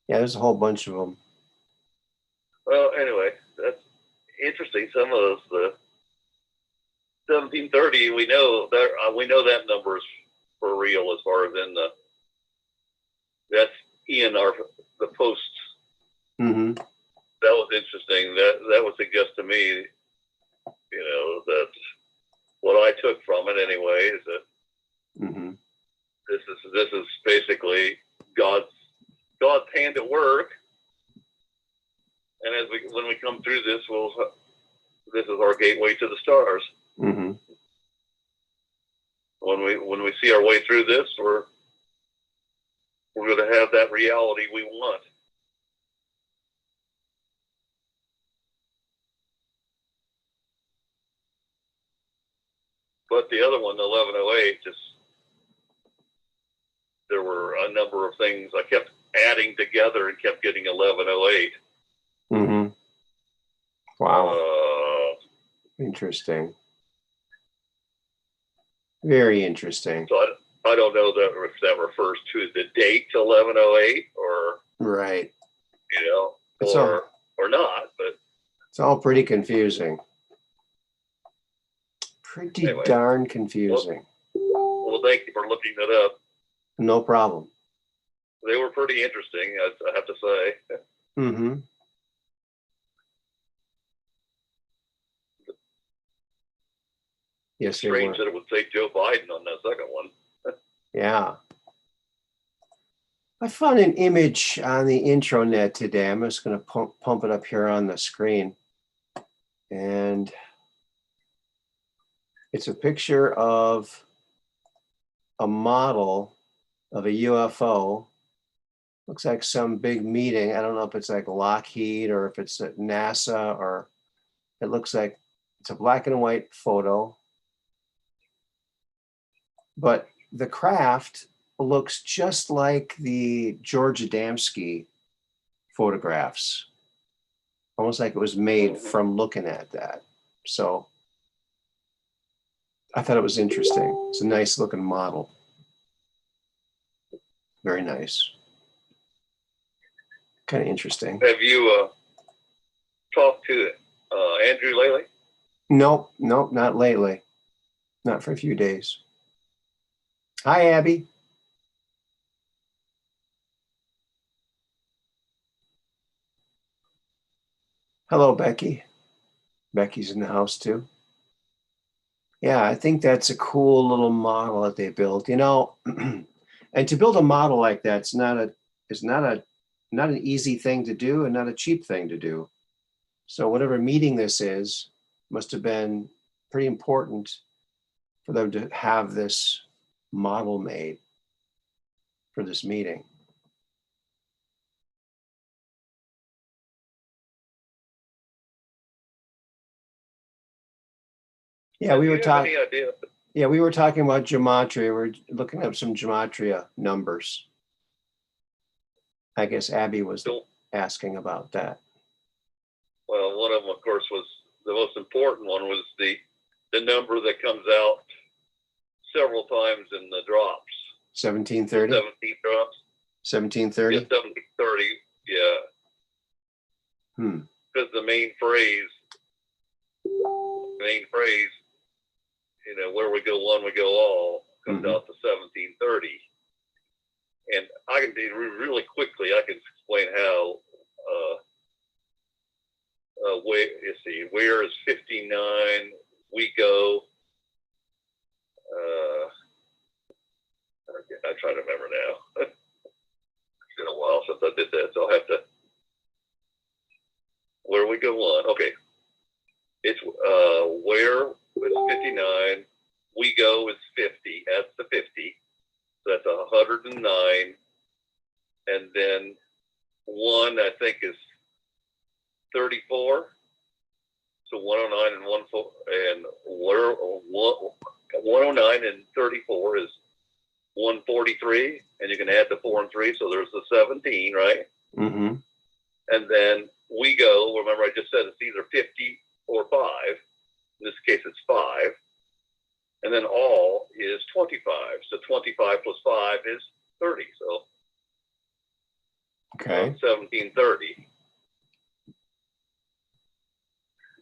Yeah, there's a whole bunch of them. Well, anyway, that's interesting. Some of those, the 1730, we know that number is for real as far as in that's in the posts. Mm-hmm. That was interesting. That would suggest to me, that what I took from it anyway is that this is basically God's hand at work. And when we come through this, this is our gateway to the stars. Mm-hmm. When we see our way through this, we're going to have that reality we want. But the other one, 1108, there were a number of things I kept adding together and kept getting 1108. Mm-hmm. Wow. Interesting. Very interesting. So I don't know that if that refers to the date 1108 or Right. or not, but it's all pretty confusing. Pretty anyway, darn confusing. Well, thank you for looking that up. No problem. They were pretty interesting, I have to say. Mm-hmm. Yes, they were. Strange that it would say Joe Biden on that second one. Yeah. I found an image on the intranet today. I'm just going to pump it up here on the screen. And it's a picture of a model of a UFO. Looks like some big meeting. I don't know if it's like Lockheed or if it's at NASA, or it looks like it's a black and white photo. But the craft looks just like the George Adamski photographs. Almost like it was made from looking at that. So I thought it was interesting. It's a nice looking model. Very nice. Kind of interesting. Have you talked to Andrew lately? Nope, not lately. Not for a few days. Hi, Abby. Hello, Becky. Becky's in the house too. Yeah, I think that's a cool little model that they built. And to build a model like that, it's not an easy thing to do and not a cheap thing to do. So whatever meeting this is, must have been pretty important for them to have this model made for this meeting. Yeah, we were talking. Yeah, we were talking about gematria. We're looking up some gematria numbers. I guess Abby was asking about that. Well, one of them, of course, was the most important one was the number that comes out several times in the drops. 1730. 17 drops. 1730. Yeah, 1730. Yeah. Because the main phrase, where we go one, we go all, comes out to 1730. And I can do really quickly. I can explain how. Where is 59? We go. I'm trying to remember now. It's been a while since I did that, so I'll have to. Where we go one? Okay. It's where is 59? We go is 50. That's the 50. So that's 109. And then one, I think, is 34. So 109 and 109 and 34 is 143, and you can add the 4 and 3, so there's the 17, right? Mm-hmm. And then we go. Remember, I just said it's either 50 or 5. In this case, it's 5. And then all is 25. So 25 plus 5 is 30. So okay, 1730.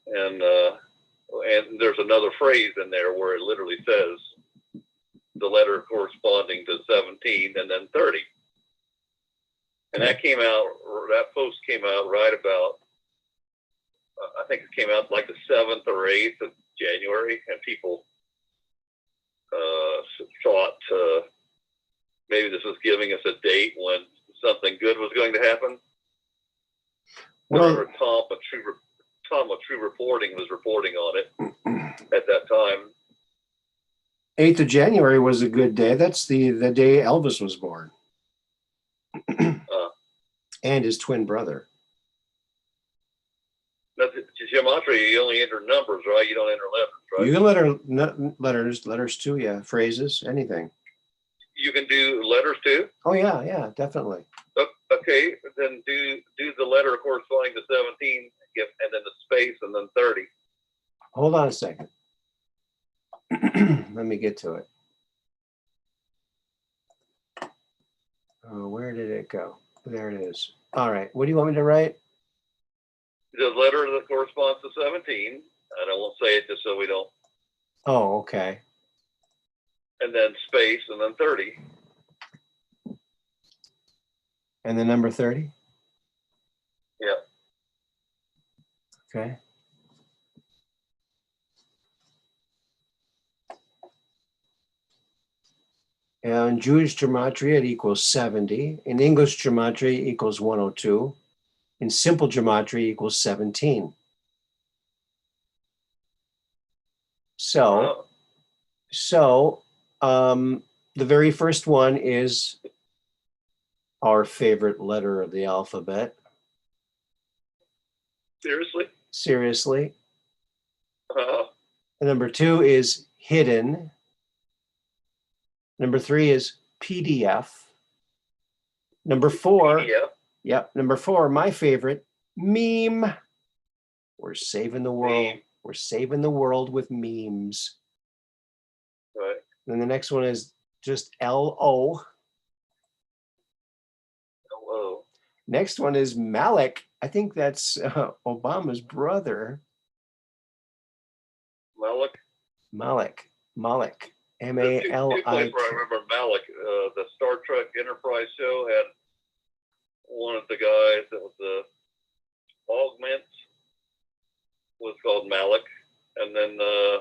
And there's another phrase in there where it literally says the letter corresponding to 17 and then 30. And that post came out right about, I think it came out like the 7th or 8th of January, and people thought maybe this was giving us a date when something good was going to happen. Well, Tom of True Reporting was reporting on it at that time. 8th of January was a good day. That's the day Elvis was born. And his twin brother. That's gematria. You only enter numbers, right? You don't enter letters, right? You can letters too, yeah. Phrases, anything. You can do letters too? Oh yeah, definitely. Okay, then do the letter corresponding to 17, and then the space, and then 30. Hold on a second. Let me get to it. Oh, where did it go? There it is. All right. What do you want me to write? The letter that corresponds to 17, and I won't say it just so we don't. Oh, okay. And then space, and then 30. And the number 30? Yeah. Okay. In Jewish gematria, it equals 70. In English gematria, it equals 102. In simple gematria, it equals 17. So, the very first one is our favorite letter of the alphabet. Seriously? Seriously. Number 2 is hidden. Number 3 is PDF. Number 4, PDF. Yep. Number 4, my favorite, meme. We're saving the world. Meme. We're saving the world with memes. Right. Then the next one is just LO. Hello. Next one is Malik. I think that's Obama's brother. Malik. Malik. Malik. Two M-A-L-I-K. places where I remember Malik. The Star Trek Enterprise show had one of the guys that was the augments was called Malik, and then there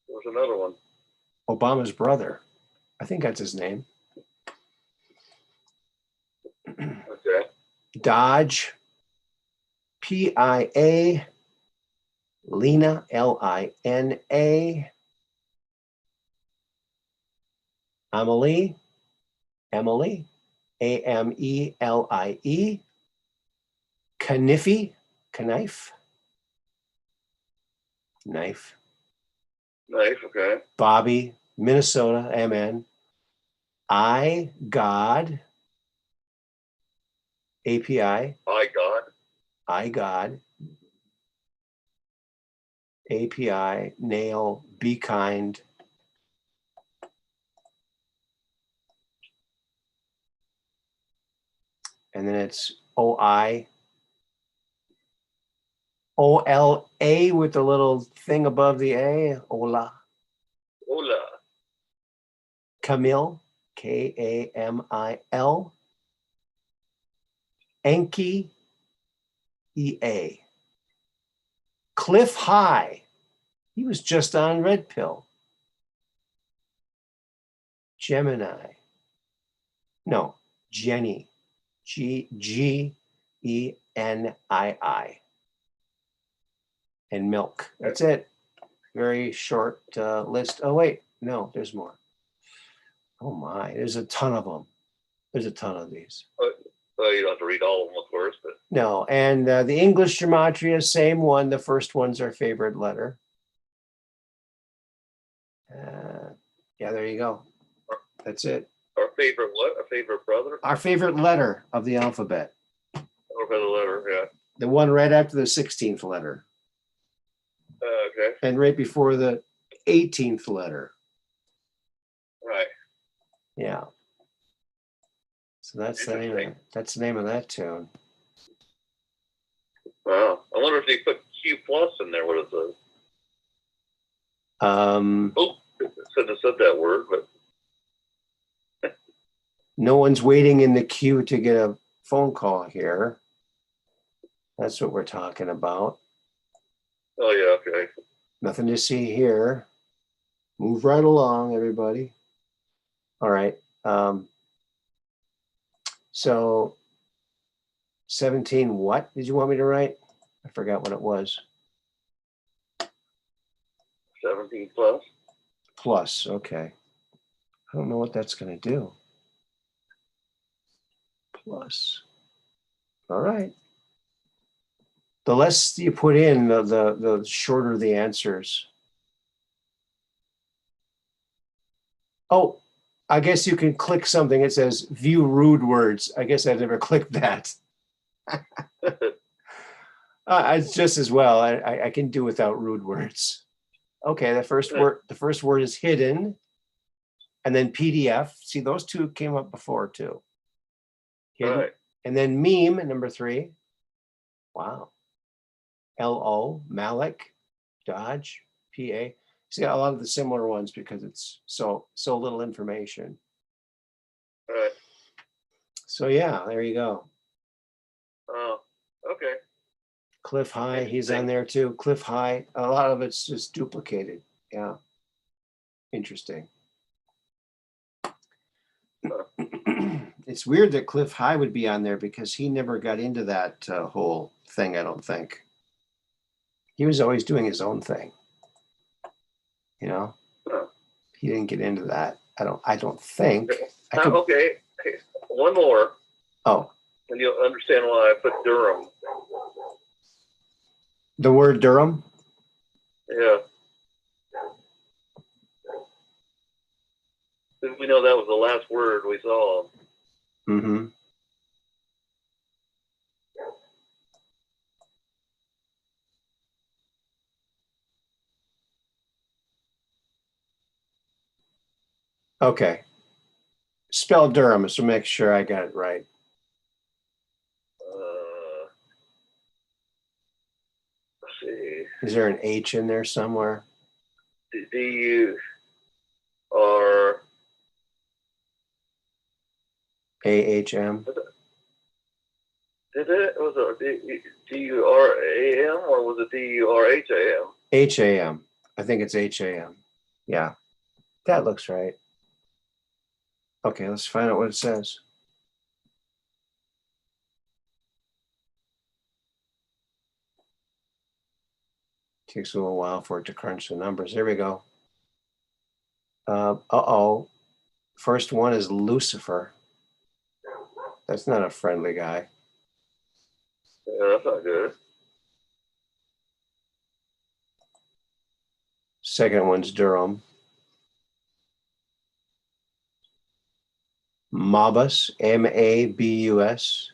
was another one. Obama's brother. I think that's his name. Okay. Dodge. P-I-A. Lina. L-I-N-A. Emily. Emily. A-M-E-L-I-E. Knife. Knife. Knife. Nice. Okay. Bobby, Minnesota, M-N. I, God. A-P-I. I God. I, God. API, nail, be kind. And then it's O-I. O-L-A with the little thing above the A. Ola. Hola. Camille. K-A-M-I-L. Enki. E-A. Cliff High. He was just on Red Pill. Gemini. No, Jenny. G-E-N-I-I. And milk. That's it. Very short list. Oh, wait. No, there's more. Oh, my. There's a ton of them. There's a ton of these. Well, you don't have to read all of them, of course, but No, and the English gematria, same one. The first one's our favorite letter. Yeah, there you go. That's it. our favorite what? Our favorite brother? Our favorite letter of the alphabet. Or by the letter, yeah. The one right after the 16th letter. Okay. And right before the 18th letter. Right. Yeah. So that's the name of that tune. Wow. I wonder if they put Q plus in there. What is it? Oh, shouldn't have said that word, but no one's waiting in the queue to get a phone call here. That's what we're talking about. oh yeah, okay. Nothing to see here. Move right along, everybody. All right. So 17, what did you want me to write? I forgot what it was. 17 plus. Plus, okay. I don't know what that's going to do. Plus. All right. The less you put in, the shorter the answers. Oh, I guess you can click something. It says view rude words. I guess I've never clicked that. It's just as well. I can do without rude words. Okay, the first word is hidden, and then PDF. See, those two came up before too. Hidden, Right. and then meme number 3. Wow. LO, Malik, Dodge, PA. See a lot of the similar ones because it's so little information. Right. So yeah, there you go. Oh, okay. Cliff High, he's on there too. Cliff High, a lot of it's just duplicated. Yeah. Interesting. It's weird that Cliff High would be on there because he never got into that whole thing, I don't think. He was always doing his own thing. You know? Huh. He didn't get into that. I don't think. Okay. One more. Oh. And you'll understand why I put Durham. The word Durham? Yeah. We know that was the last word we saw. Mm-hmm. Okay. Spell Durham, so make sure I got it right. Let's see. Is there an H in there somewhere? D-U-R. A-H-M? Did it? Was it D-U-R-A-M or was it D-U-R-H-A-M? H-A-M. I think it's H-A-M. Yeah. That looks right. Okay, let's find out what it says. Takes a little while for it to crunch the numbers. Here we go. Uh-oh. First one is Lucifer. That's not a friendly guy. Yeah, that's not good. Second one's Durham. Mabus, M-A-B-U-S.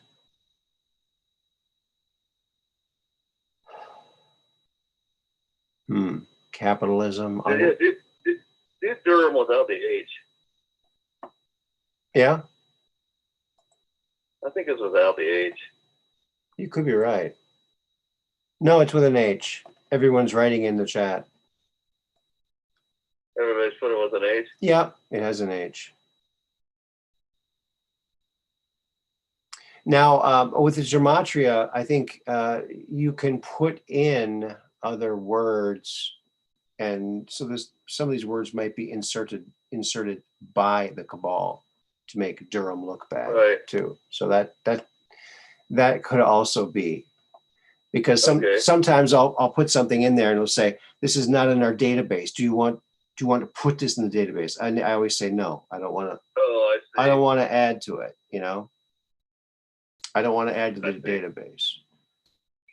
Capitalism. Do Durham without the H. Yeah, I think it's without the H. you could be right. No, it's with an H. Everyone's writing in the chat. Everybody's putting it with an H? Yeah, it has an H. Now, with the gematria, I think you can put in other words, and so there's some of these words might be inserted by the cabal to make Durham look bad, right, too. So that could also be, because sometimes I'll put something in there and it'll say this is not in our database. Do you want to put this in the database? I always say no. I don't want to. Oh, I see. I don't want to add to it. You know. I don't want to add to the database.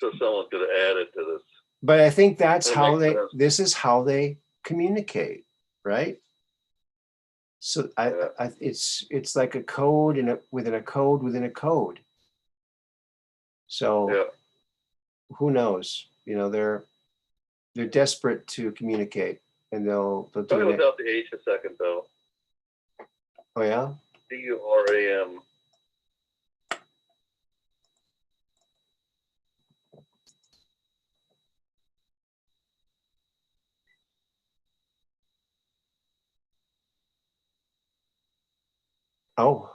So someone could add it to this. But I think that's how this is how they communicate, right? So it's like a code within a code within a code. So who knows? You know, they're desperate to communicate, and they'll do it without the H a second though. Oh yeah? D-U-R-A-M. Oh.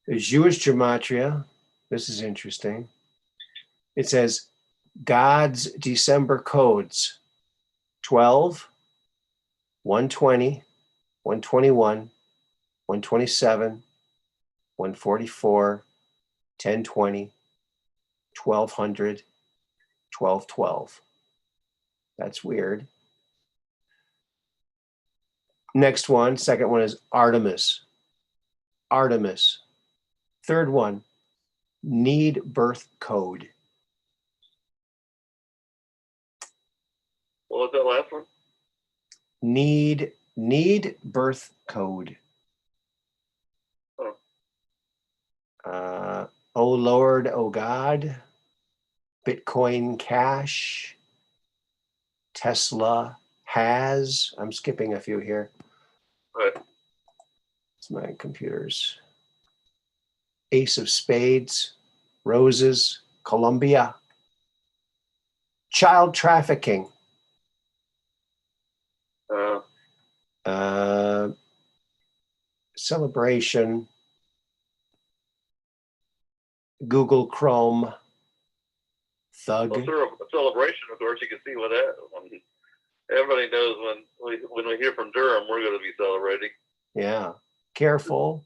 The Jewish gematria. This is interesting. It says God's December codes: 12, 120, 121, 127, 144, 1020, 1200, 1212. That's weird. Next one, second one is Artemis. Artemis. Third one, need birth code. What was that last one? Need birth code. Oh Lord, oh God. Bitcoin Cash. Tesla has. I'm skipping a few here. Right. It's my computer's. Ace of Spades, Roses, Columbia. Child trafficking. Celebration. Google Chrome. Thug. Well, sort of a celebration, of course, you can see what that. Everybody knows when we hear from Durham, we're going to be celebrating. Yeah. Careful.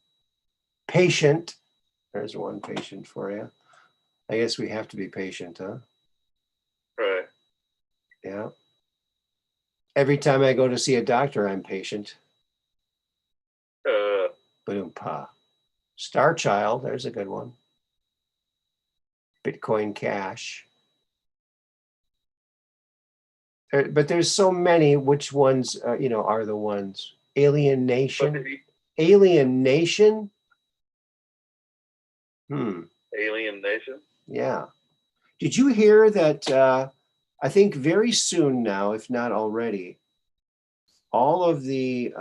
Patient. There's one patient for you. I guess we have to be patient, huh? Right. Yeah. Every time I go to see a doctor, I'm patient. Boom-pa. Star Child, there's a good one. Bitcoin Cash. But there's so many. Which ones, are the ones? Alien Nation. Alien Nation. Alien Nation. Yeah. Did you hear that? I think very soon now, if not already, all of the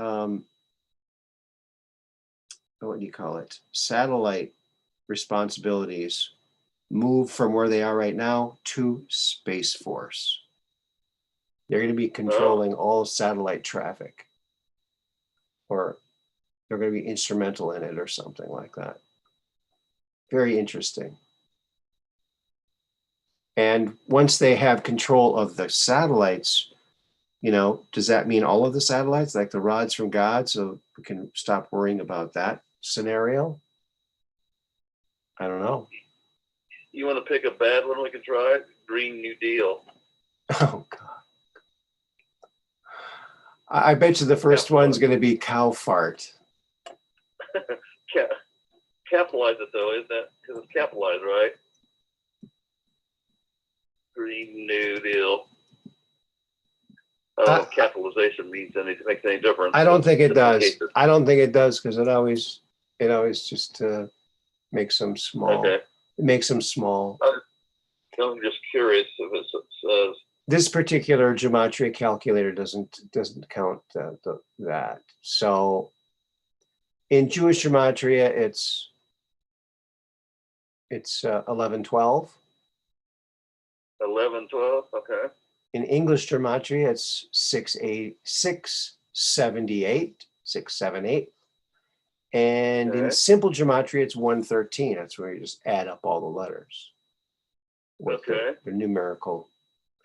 what do you call it? Satellite responsibilities move from where they are right now to Space Force. They're going to be controlling all satellite traffic, or they're going to be instrumental in it or something like that. Very interesting. And once they have control of the satellites, does that mean all of the satellites, like the rods from God, so we can stop worrying about that scenario? I don't know. You want to pick a bad one we can try? Green New Deal. Oh, God. I bet you the first one's going to be cow fart. Capitalize it, though, isn't it? Because it's capitalized, right? Green New Deal. I don't know if capitalization makes any difference. I don't think it does. I don't think it does, because it always just makes them small. Okay. It makes them small. I'm just curious if it says. This particular gematria calculator doesn't count that. So in Jewish gematria, it's 1112. 1112. Okay. In English gematria, it's 678. And in simple gematria, it's 113. That's where you just add up all the letters. With the numerical,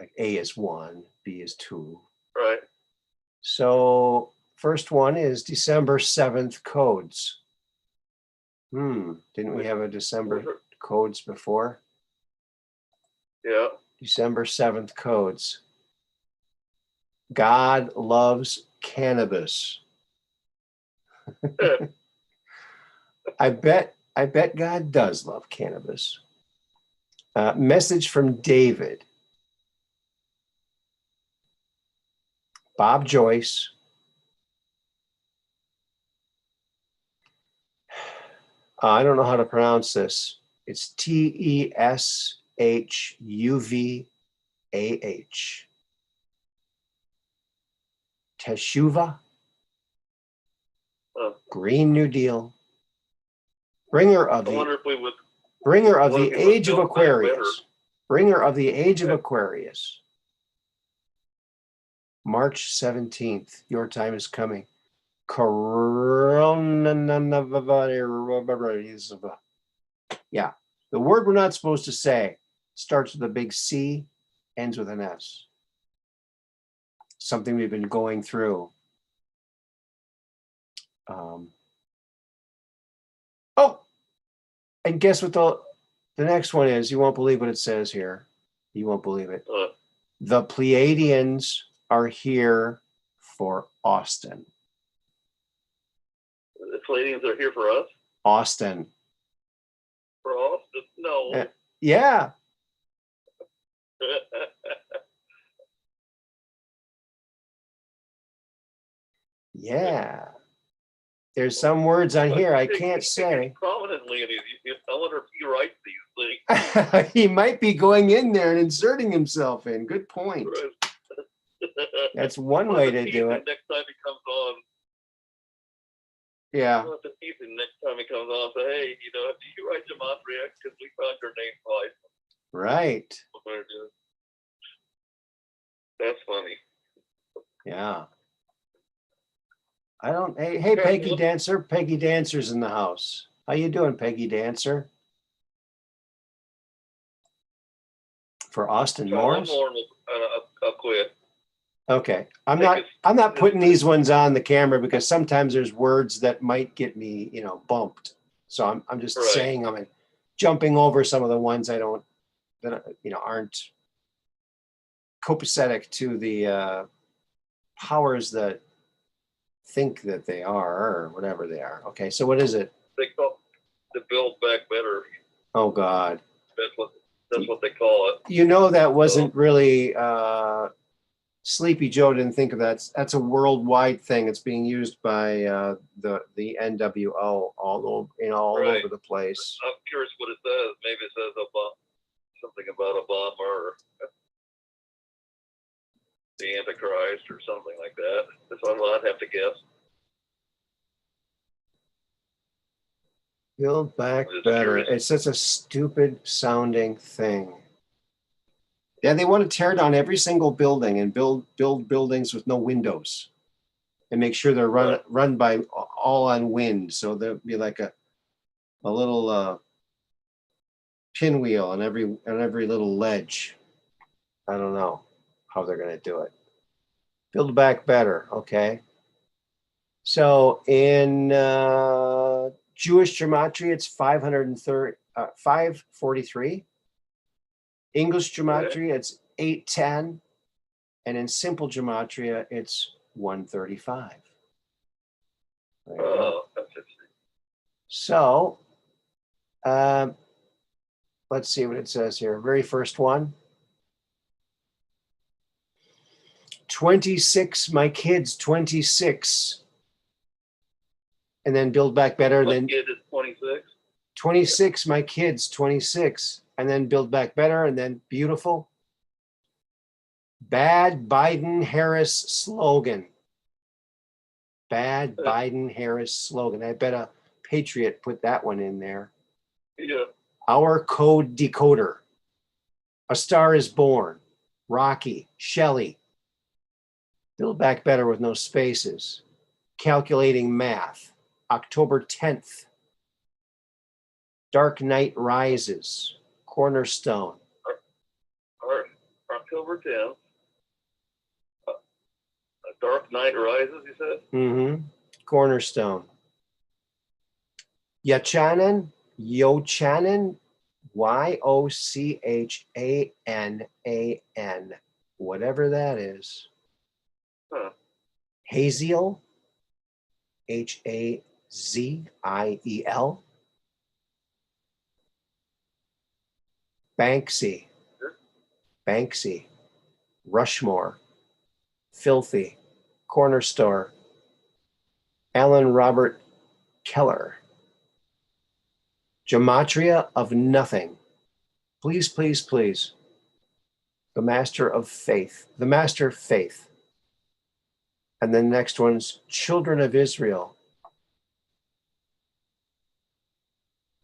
like A is 1, B is 2. Right. So first one is December 7th codes. Didn't we have a December codes before? Yeah. December 7th codes. God loves cannabis. I bet God does love cannabis. Message from David. Bob Joyce. I don't know how to pronounce this. It's Teshuvah. Teshuvah. Green New Deal. Bringer of the age of Aquarius. Bringer of the age of Aquarius. March 17th. Your time is coming. Yeah. The word we're not supposed to say starts with a big C, ends with an S. Something we've been going through. And guess what the next one is? You won't believe what it says here. You won't believe it. The Pleiadians are here for Austin. The Pleiadians are here for us? Austin. For Austin? No. Yeah. Yeah. There's some words on here I can't say. Prominently, I wonder if he writes these things. He might be going in there and inserting himself in. Good point. That's one way to do it. Next time he comes on. Yeah. We'll have to tease him next time he comes on. Say, hey, you know, do you write gematria? Because we found your name twice. Right. That's funny. Yeah. I don't. Hey, Peggy Dancer. Peggy Dancer's in the house. How you doing, Peggy Dancer? For Austin Morris. One more, I'll quit. Okay, I'm not putting these ones on the camera because sometimes there's words that might get me, bumped. So I'm just saying them and jumping over some of the ones that aren't copacetic to the powers that think that they are or whatever they are. Okay, so what is it? They call the Build Back Better. Oh God. That's what they call it. That wasn't really Sleepy Joe didn't think of that. That's a worldwide thing. It's being used by the NWO all over the place. I'm curious what it says. Maybe it says something about Obama or the Antichrist or something like that. That's what I'd have to guess. Build Back Better. It's such a stupid sounding thing. Yeah, they want to tear down every single building and build buildings with no windows and make sure they're run by all on wind. So there'll be like a little pinwheel on every little ledge. I don't know how they're going to do it. Build Back Better. Okay. So in Jewish gematria, it's 543. English gematria, it's 810. And in simple gematria, it's 135. Oh, that's interesting. So let's see what it says here. Very first one. 26, my kids, 26. And then Build Back Better. My kid is 26. 26, my kids, 26. And then Build Back Better. And then beautiful. Bad Biden-Harris slogan. Bad Biden-Harris slogan. I bet a patriot put that one in there. Yeah. Our Code Decoder. A Star is Born. Rocky. Shelley. Build Back Better with no spaces. Calculating Math. October 10th. Dark Knight Rises. Cornerstone. October 10th. Dark Knight Rises, you said? Mm-hmm. Cornerstone. Yochanan. Yochanan. Whatever that is. Huh. Haziel. Haziel. Banksy. Banksy. Rushmore. Filthy. Corner Store. Alan Robert Keller. Gematria of Nothing. Please, please, please. The Master of Faith. The Master of Faith. And then the next one's Children of Israel.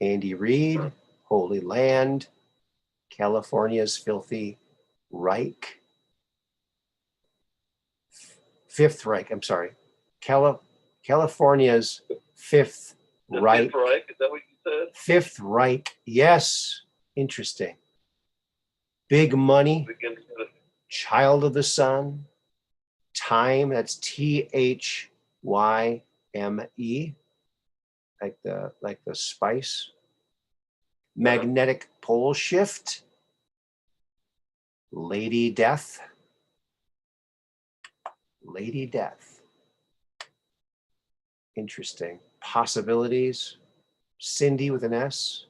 Andy Reid, Holy Land, California's Filthy Reich. Fifth Reich, I'm sorry. California's Fifth Reich. Fifth Reich, is that what you said? Fifth Reich, yes. Interesting. Big Money, Child of the Sun, Time, that's THYME, like the spice. Magnetic Pole Shift, Lady Death. Lady Death. Interesting. Possibilities. Cindy with an S.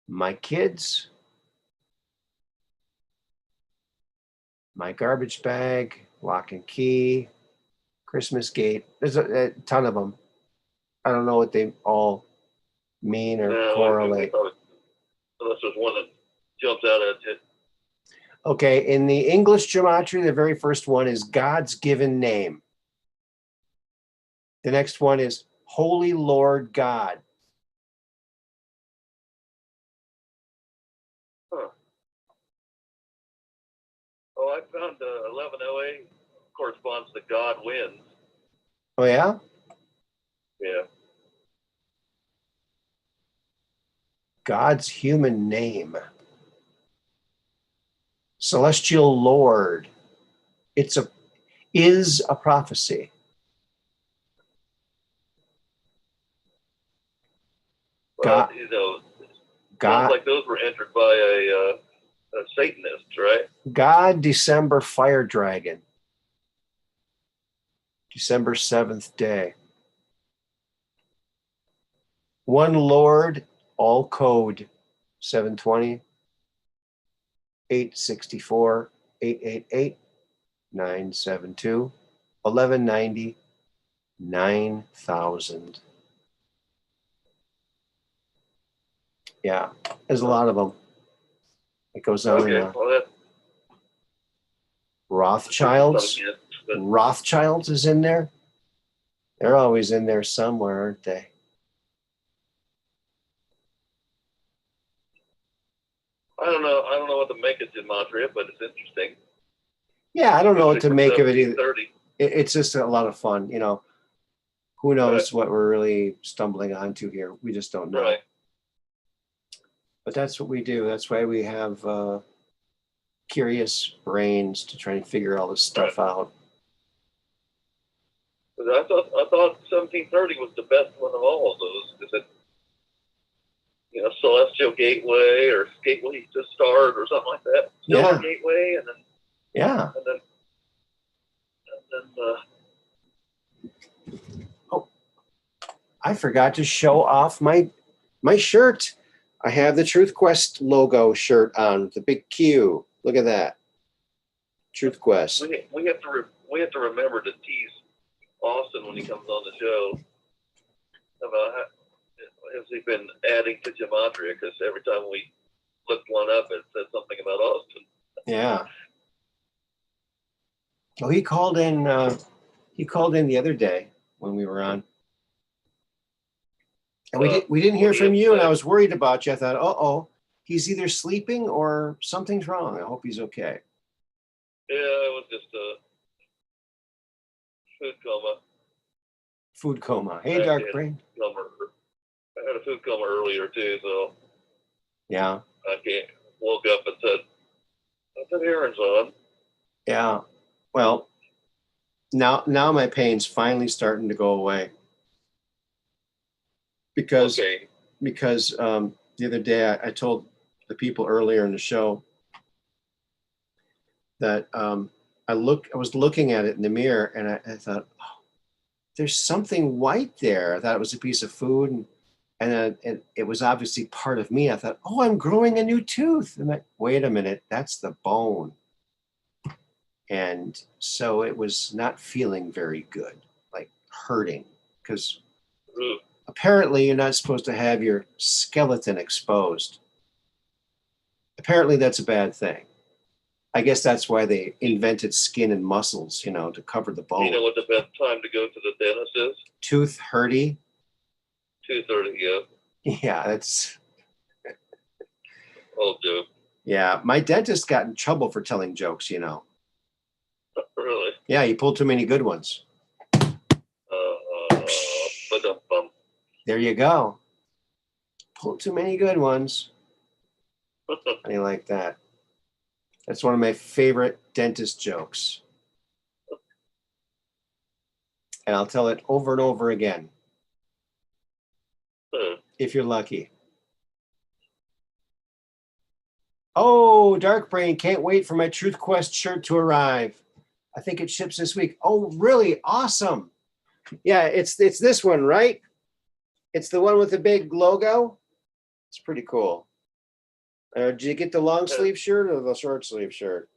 My Kids. My Garbage Bag. Lock and Key. Christmas Gate. There's a ton of them. I don't know what they all mean or correlate. Unless there's one that jumps out at you. Okay, in the English gematria, the very first one is God's given name. The next one is Holy Lord God. Huh. Oh, I found 1108 corresponds to God wins. Oh, yeah? Yeah. God's human name. Celestial Lord. Is a prophecy. Well, God, you know, God, sounds like those were entered by a Satanist, right? God, December fire dragon. December 7th day. One Lord, all code. 720, 864, 888, 972, 1190, 9000. Yeah, there's a lot of them. It goes on. Okay, well, that's Rothschilds. but Rothschilds is in there. They're always in there somewhere, aren't they? I don't know. I don't know what to make of gematria, but it's interesting. Yeah, I don't know what to make of it either. 30. It's just a lot of fun. You know, who knows what we're really stumbling onto here? We just don't know. Right. But that's what we do. That's why we have curious brains to try and figure all this stuff out. But I thought 1730 was the best one of all of those. Is it, you know, Celestial Gateway or Gateway to Stars or something like that? Silver Gateway, and then oh, I forgot to show off my shirt. I have the Truth Quest logo shirt on, the big Q. Look at that. Truth Quest. We have to remember to tease Austin when he comes on the show about has he been adding to gematria, because every time we looked one up, it said something about Austin. Yeah. Well, he called in. He called in the other day when we were on, and we didn't hear from you, and I was worried about you. I thought, oh, he's either sleeping or something's wrong. I hope he's okay. Yeah, it was just a food coma. Food coma. Hey, Dark Brain. I had a food coma earlier too, so yeah. I woke up and said, "I said Aaron's on." Yeah. Well, now my pain's finally starting to go away. Because the other day I told the people earlier in the show that I was looking at it in the mirror, and I thought, oh, there's something white there. I thought it was a piece of food, and it was obviously part of me. I thought, oh, I'm growing a new tooth. And wait a minute, that's the bone. And so it was not feeling very good, like hurting, because apparently you're not supposed to have your skeleton exposed. Apparently that's a bad thing. I guess that's why they invented skin and muscles, to cover the bone. You know what the best time to go to the dentist is? Tooth hurty. 2:30, yeah. Yeah, that's... Old joke. Yeah, my dentist got in trouble for telling jokes, Really? Yeah, he pulled too many good ones. There you go. Pulled too many good ones. How do you like that? That's one of my favorite dentist jokes. And I'll tell it over and over again. If you're lucky. Oh, Dark Brain, can't wait for my Truth Quest shirt to arrive. I think it ships this week. Oh, really? Awesome. Yeah, it's this one, right? It's the one with the big logo. It's pretty cool. Did you get the long sleeve shirt or the short sleeve shirt?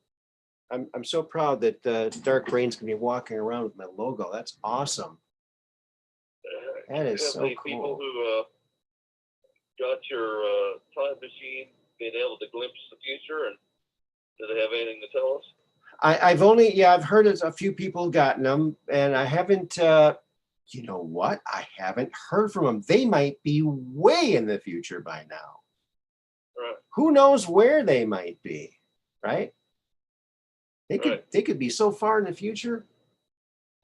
I'm so proud that Dark Brain's gonna be walking around with my logo. That's awesome. That is so cool. People who got your time machine, being able to glimpse the future, and Do they have anything to tell us? I've heard a few people have gotten them, and I haven't. You know what? I haven't heard from them. They might be way in the future by now. Right. Who knows where they might be? Right? They could be so far in the future.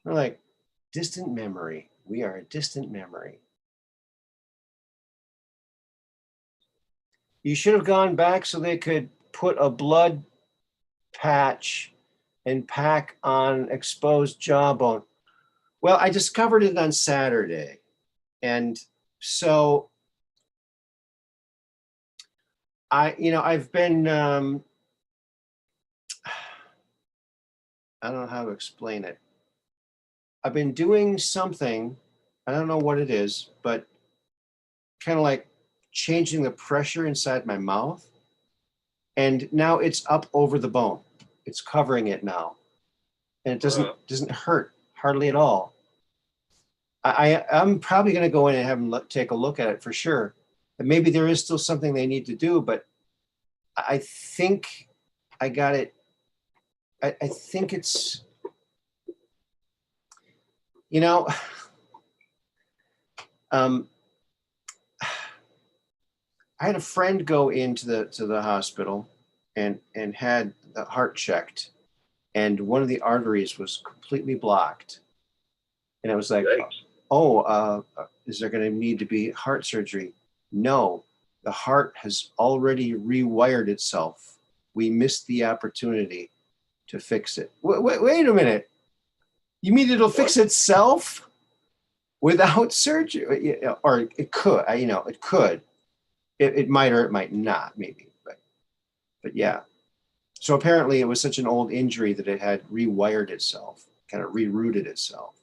We're like distant memory. We are a distant memory. You should have gone back so they could put a blood patch and pack on exposed jawbone. Well, I discovered it on Saturday. And so I've been, I don't know how to explain it. I've been doing something, I don't know what it is, but kind of like changing the pressure inside my mouth. And now it's up over the bone. It's covering it now. And it doesn't hurt hardly at all. I'm probably going to go in and have them take a look at it for sure. And maybe there is still something they need to do, but I think I got it. I think it's, I had a friend go into the hospital and had the heart checked, and one of the arteries was completely blocked. And I was like, is there going to need to be heart surgery? No, the heart has already rewired itself. We missed the opportunity to fix it. Wait a minute. You mean it'll fix itself without surgery? Or it could, it could. It might or it might not, maybe. But yeah. So apparently it was such an old injury that it had rewired itself, kind of rerouted itself.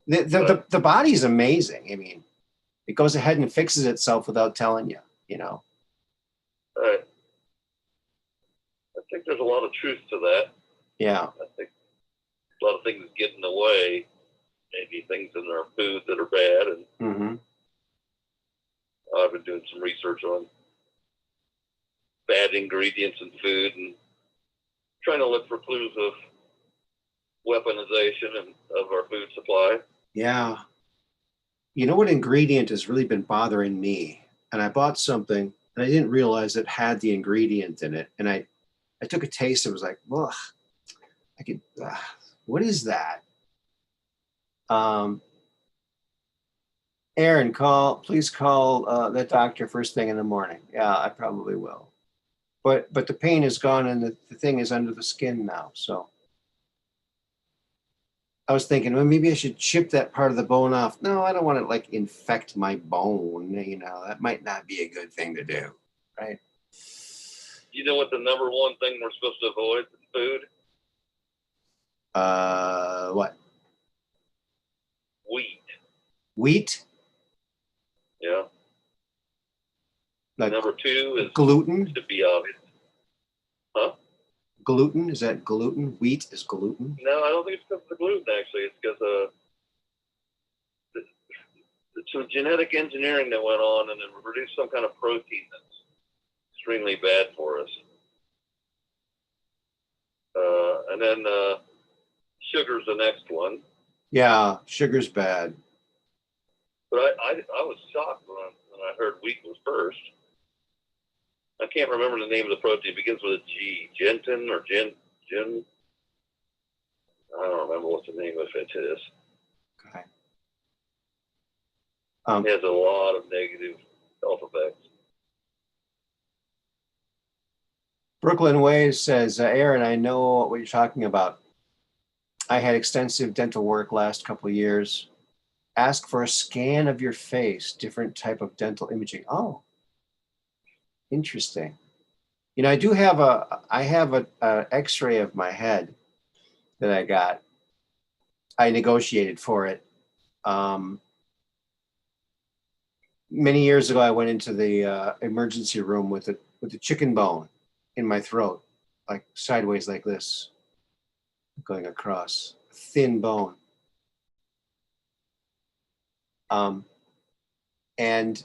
The body's amazing. I mean, it goes ahead and fixes itself without telling you, Right. I think there's a lot of truth to that. Yeah. I think a lot of things get in the way. Maybe things in our food that are bad. And I've been doing some research on bad ingredients in food and trying to look for clues of weaponization of our food supply. Yeah. You know what ingredient has really been bothering me? And I bought something and I didn't realize it had the ingredient in it. And I took a taste and was like, ugh, what is that? Aaron, please call the doctor first thing in the morning. Yeah, I probably will. But the pain is gone and the thing is under the skin now. So I was thinking, well, maybe I should chip that part of the bone off. No, I don't want to like infect my bone. That might not be a good thing to do, right? You know what the number one thing we're supposed to avoid in food? What? Wheat. Wheat? Yeah. Like number two is gluten? To be obvious. Huh? Gluten? Is that gluten? Wheat is gluten? No, I don't think it's because of the gluten, actually. It's because some genetic engineering that went on and it produced some kind of protein that's extremely bad for us. And then sugar's the next one. Yeah, sugar's bad. But I was shocked when I heard wheat was first. I can't remember the name of the protein. It begins with a G. Gentin or Gen. I don't remember what the name of it is. Okay. It has a lot of negative health effects. Brooklyn Ways says, Aaron, I know what you're talking about. I had extensive dental work last couple of years. Ask for a scan of your face, different type of dental imaging. Oh, interesting. I do have a x-ray of my head that I got. I negotiated for it. Many years ago, I went into the emergency room with a chicken bone in my throat, like sideways like this, going across, thin bone. And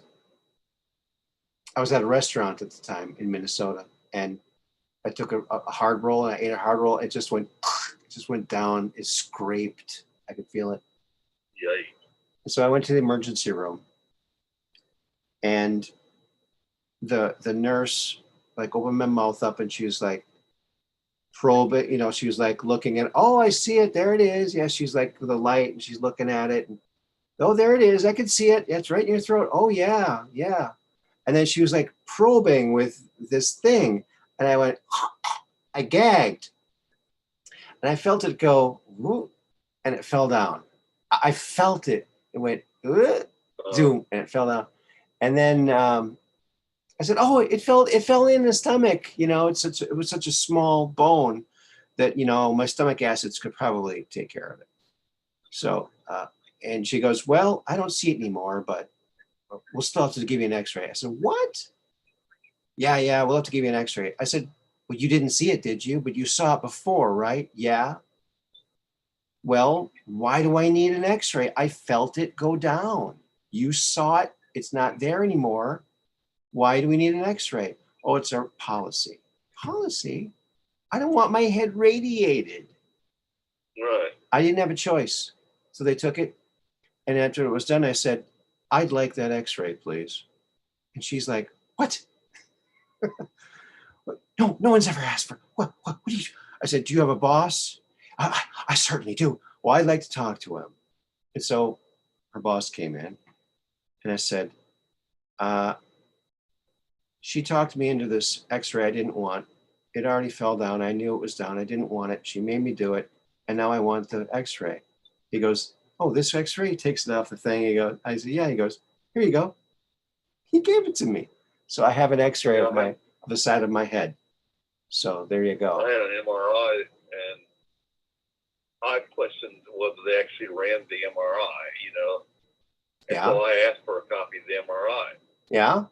I was at a restaurant at the time in Minnesota, and I took a hard roll and I ate a hard roll. It just went down. It scraped. I could feel it. Yikes. So I went to the emergency room, and the nurse like opened my mouth up, and she was like, probe it. You know, she was like looking at. Oh, I see it. There it is. Yeah, she's like with the light, and she's looking at it. And, oh, there it is. I can see it. It's right in your throat. Oh yeah, yeah. And then she was like probing with this thing, and I went. I gagged, and I felt it go, whoop, and it fell down. I felt it. It went zoom, and it fell down. And then I said, "Oh, it fell in the stomach. You know, it was such a small bone that my stomach acids could probably take care of it." So, and she goes, "Well, I don't see it anymore, but we'll still have to give you an X-ray." I said, "What?" Yeah, we'll have to give you an X-ray. I said, "Well, you didn't see it, did you? But you saw it before, right?" "Yeah." "Well, why do I need an X-ray? I felt it go down. You saw it. It's not there anymore. Why do we need an X-ray?" "Oh, it's our policy." "Policy? I don't want my head radiated." Right. I didn't have a choice. So they took it. And after it was done, I said, "I'd like that X-ray, please." And she's like, "What?" No one's ever asked for, what do you, I said, "Do you have a boss?" I certainly do." "Well, I'd like to talk to him." And so her boss came in, and I said, she talked me into this X-ray I didn't want. It already fell down. I knew it was down. I didn't want it. She made me do it. And now I want the X-ray. He goes, "Oh, this X-ray?" He takes it off the thing. I said, "Yeah." He goes, "Here you go." He gave it to me. So I have an X-ray of the side of my head. So there you go. I had an MRI, and I questioned whether they actually ran the MRI, And Yeah. so I asked for a copy of the MRI. Yeah.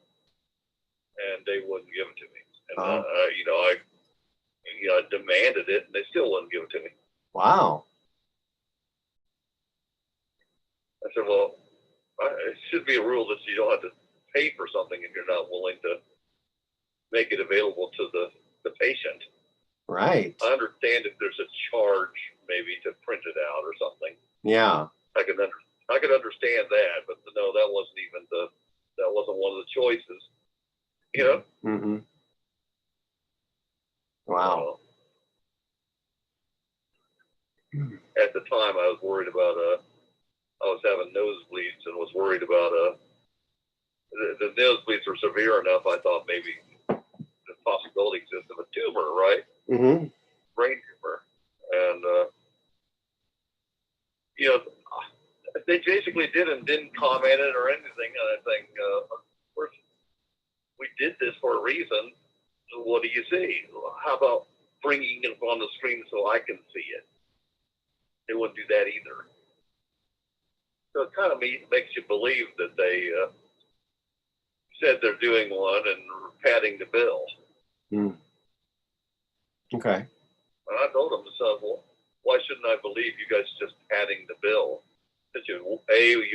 And they wouldn't give it to me. And, Oh. I demanded it, and they still wouldn't give it to me. Wow. I said, well, it should be a rule that you don't have to pay for something if you're not willing to make it available to the patient. Right. I understand if there's a charge maybe to print it out or something. Yeah. I could understand that, but no, that wasn't one of the choices. Mm-hmm. Wow. At the time, I was worried about I was having nosebleeds and was worried about the nosebleeds were severe enough. I thought maybe the possibility exists of a tumor, right? Mm-hmm. Brain tumor, and they basically didn't comment it or anything. And I think, of course, we did this for a reason. What do you see? How about bringing it on the screen so I can see it? They wouldn't do that either. So it kind of makes you believe that they said they're doing one and padding the bill. Mm. Okay. And I told them, well, why shouldn't I believe you guys just padding the bill? That you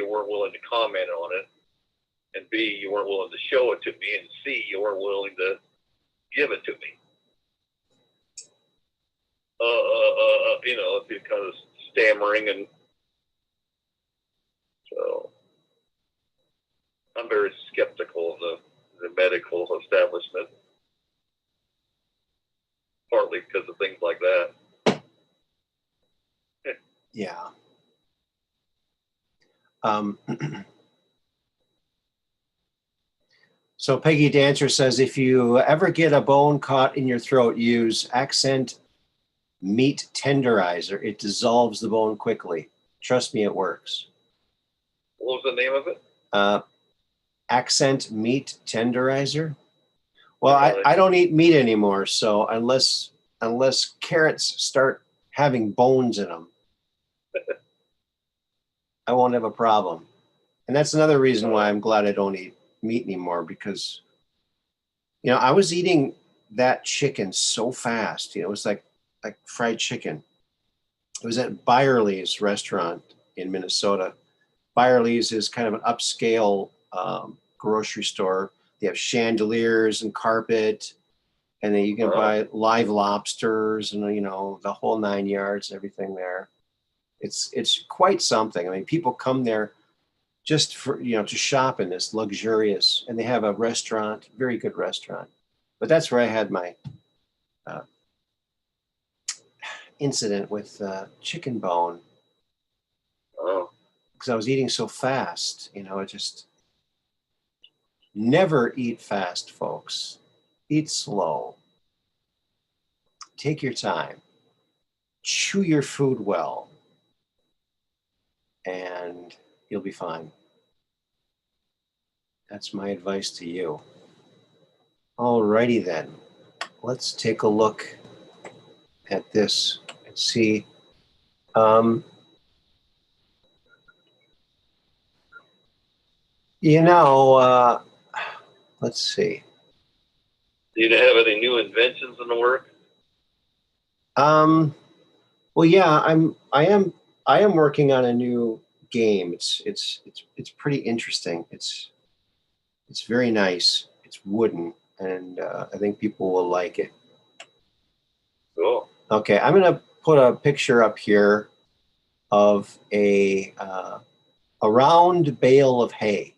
weren't willing to comment on it, and B, you weren't willing to show it to me, and C, you weren't willing to give it to me. If you're kind of stammering, and so I'm very skeptical of the medical establishment, partly because of things like that. Yeah. So Peggy Dancer says, if you ever get a bone caught in your throat, use Accent Meat Tenderizer. It dissolves the bone quickly. Trust me, it works. What was the name of it? Accent Meat Tenderizer. Well, I don't eat meat anymore, so unless carrots start having bones in them, I won't have a problem. And that's another reason why I'm glad I don't eat meat anymore, because I was eating that chicken so fast. It was like fried chicken. It was at Byerly's restaurant in Minnesota. Byerly's is kind of an upscale grocery store. They have chandeliers and carpet, And then you can Wow. buy live lobsters and, you know, the whole 9 yards, everything there. It's quite something. I mean, people come there just for, you know, to shop in this luxurious, and they have a restaurant, very good restaurant. But that's where I had my incident with chicken bone, Oh. because I was eating so fast. You know, it just never eat fast, folks. Eat slow. Take your time. Chew your food well, and you'll be fine. That's my advice to you. Alrighty then. Let's take a look at this and see. You know, let's see. Do you have any new inventions in the work? Well, yeah, I am working on a new game. It's pretty interesting. It's very nice. It's wooden, and I think people will like it. Cool. Okay, I'm gonna put a picture up here of a round bale of hay.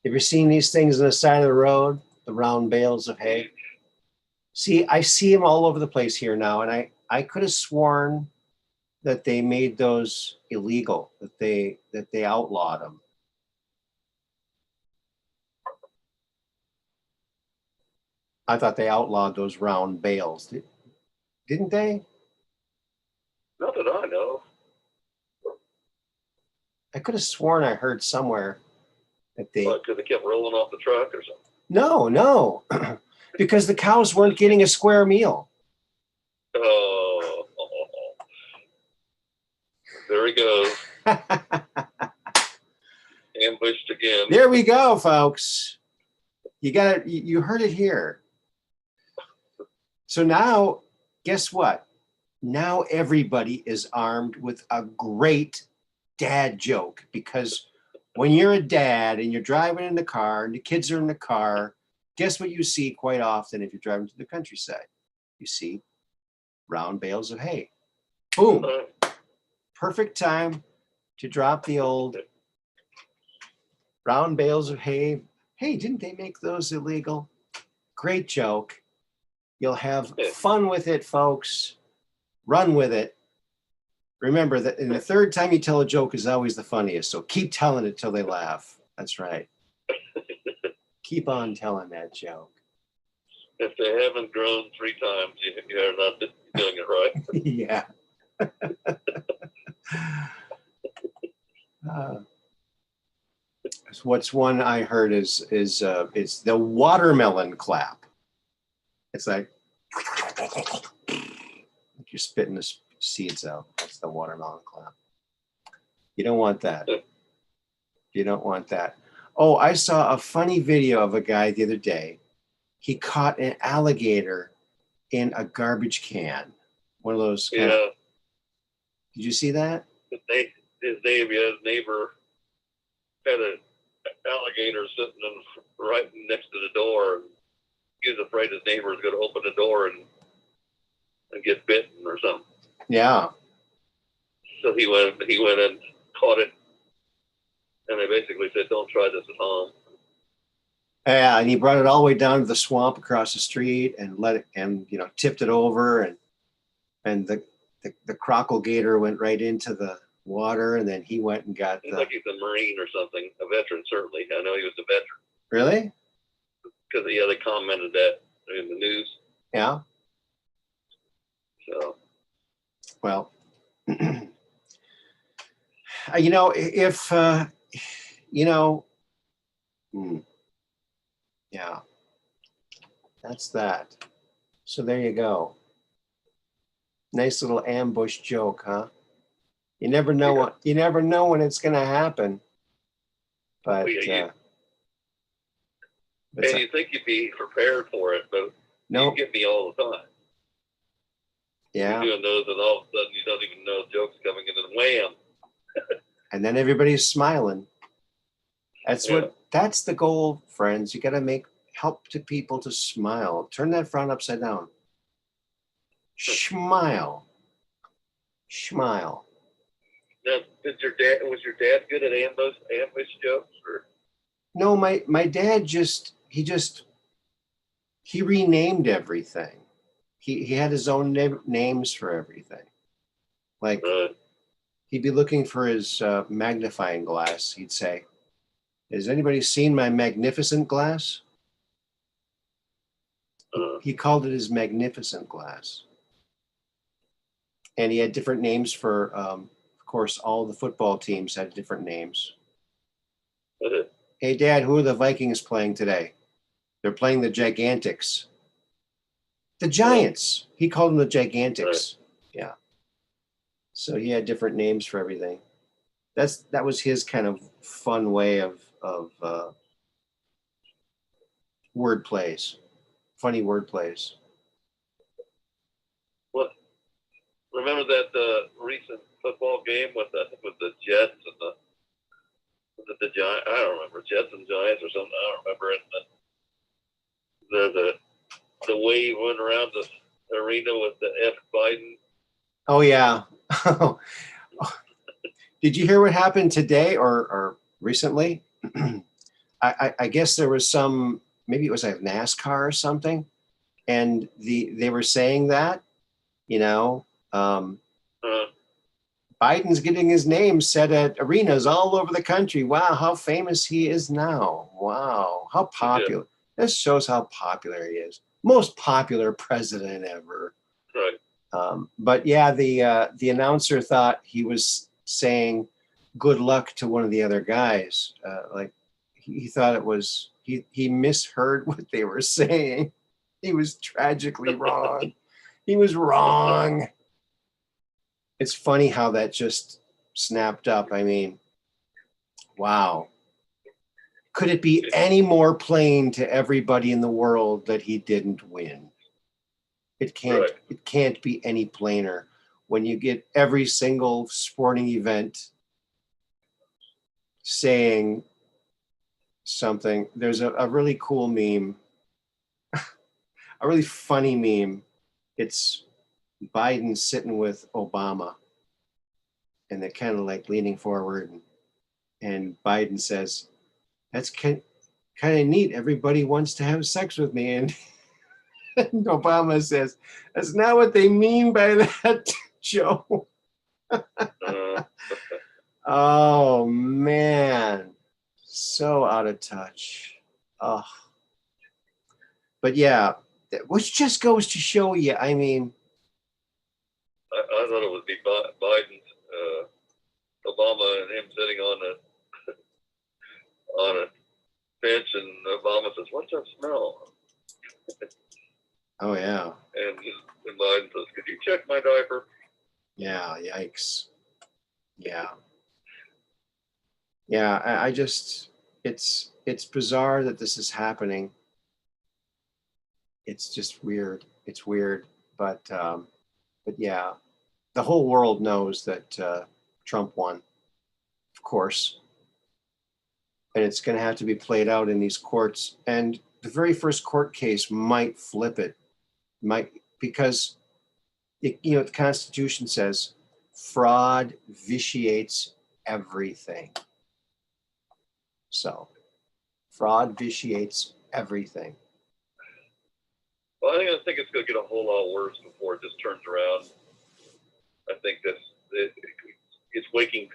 Have you seen these things on the side of the road? The round bales of hay. See, I see them all over the place here now, and I could have sworn that they made those illegal, that they outlawed them. I thought they outlawed those round bales. Didn't they? Not that I know. I could have sworn I heard somewhere that they. What, because they kept rolling off the truck or something? No, because the cows weren't getting a square meal. Oh, there he goes. Ambushed again. There we go, folks. You heard it here. So now, guess what? Now everybody is armed with a great dad joke, because when you're a dad and you're driving in the car and the kids are in the car, guess what you see quite often if you're driving to the countryside? You see round bales of hay. Boom. Perfect time to drop the old round bales of hay. Hey, didn't they make those illegal? Great joke. You'll have fun with it, folks. Run with it. Remember that in the third time you tell a joke is always the funniest. So keep telling it till they laugh. That's right. Keep on telling that joke. If they haven't grown 3 times, you're not doing it right. Yeah. What's one I heard is the watermelon clap. It's like you're spitting the seeds out. That's the watermelon clap. You don't want that. You don't want that. Oh, I saw a funny video of a guy the other day. He caught an alligator in a garbage can. One of those. Yeah. Did you see that? His neighbor had an alligator sitting right next to the door. He was afraid his neighbor was going to open the door and get bitten or something. Yeah. So he went and caught it, and they basically said, "Don't try this at home." Yeah, and he brought it all the way down to the swamp across the street and tipped it over, and the crockle gator went right into the water, and then he went and got. Like he's a Marine or something, a veteran certainly. I know he was a veteran. Really? Because they commented that in the news. Yeah. So. Well, if yeah, that's that. So there you go. Nice little ambush joke, huh? You never know when it's going to happen. But and you think you'd be prepared for it, but no. You get me all the time. Yeah. You're doing those, and all of a sudden you don't even know jokes coming in, and wham. And then everybody's smiling. That's the goal, friends. You got to make help to people to smile. Turn that frown upside down. Smile. Smile. Now, was your dad good at ambush jokes? Or? No, my dad he renamed everything. He had his own names for everything. Like he'd be looking for his magnifying glass. He'd say, "Has anybody seen my magnificent glass?" He called it his magnificent glass. And he had different names for, of course, all the football teams had different names. Hey, Dad, who are the Vikings playing today? They're playing the Gigantics. The Giants. He called them the Gigantics. Yeah. So he had different names for everything. That was his kind of fun way of word plays, funny word plays. What? Remember that recent football game with the Jets and the Giants? I don't remember, Jets and Giants or something. I don't remember. And the wave went around the arena with the F Biden. Oh yeah. Did you hear what happened today or recently? I guess there was some, maybe it was like NASCAR or something, and they were saying that, Biden's getting his name said at arenas all over the country. Wow, how famous he is now. Wow, how popular. Yeah. This shows how popular he is. Most popular president ever. Right. But yeah, the announcer thought he was saying good luck to one of the other guys. Like he thought it was, he misheard what they were saying. He was tragically wrong. He was wrong. It's funny how that just snapped up. I mean, wow. Could it be any more plain to everybody in the world that he didn't win? It can't. Right. It can't be any plainer when you get every single sporting event saying something. There's a really cool meme, a really funny meme. It's Biden sitting with Obama, and they're kind of like leaning forward, and Biden says, "That's kind of neat. Everybody wants to have sex with me," and Obama says, "That's not what they mean by that, Joe." Oh man, so out of touch. Oh, but yeah, which just goes to show you. I mean, I thought it would be Biden, Obama, and him sitting on a bench, and Obama says, "What's that smell?" Oh yeah. And Biden says, "Could you check my diaper?" Yeah. Yikes. Yeah. Yeah. I just, it's bizarre that this is happening. It's just weird. It's weird, but yeah, the whole world knows that Trump won, of course, and it's going to have to be played out in these courts. And the very first court case might flip it, because the Constitution says fraud vitiates everything. So fraud vitiates everything. Well, I think it's going to get a whole lot worse before it just turns around. I think it's waking.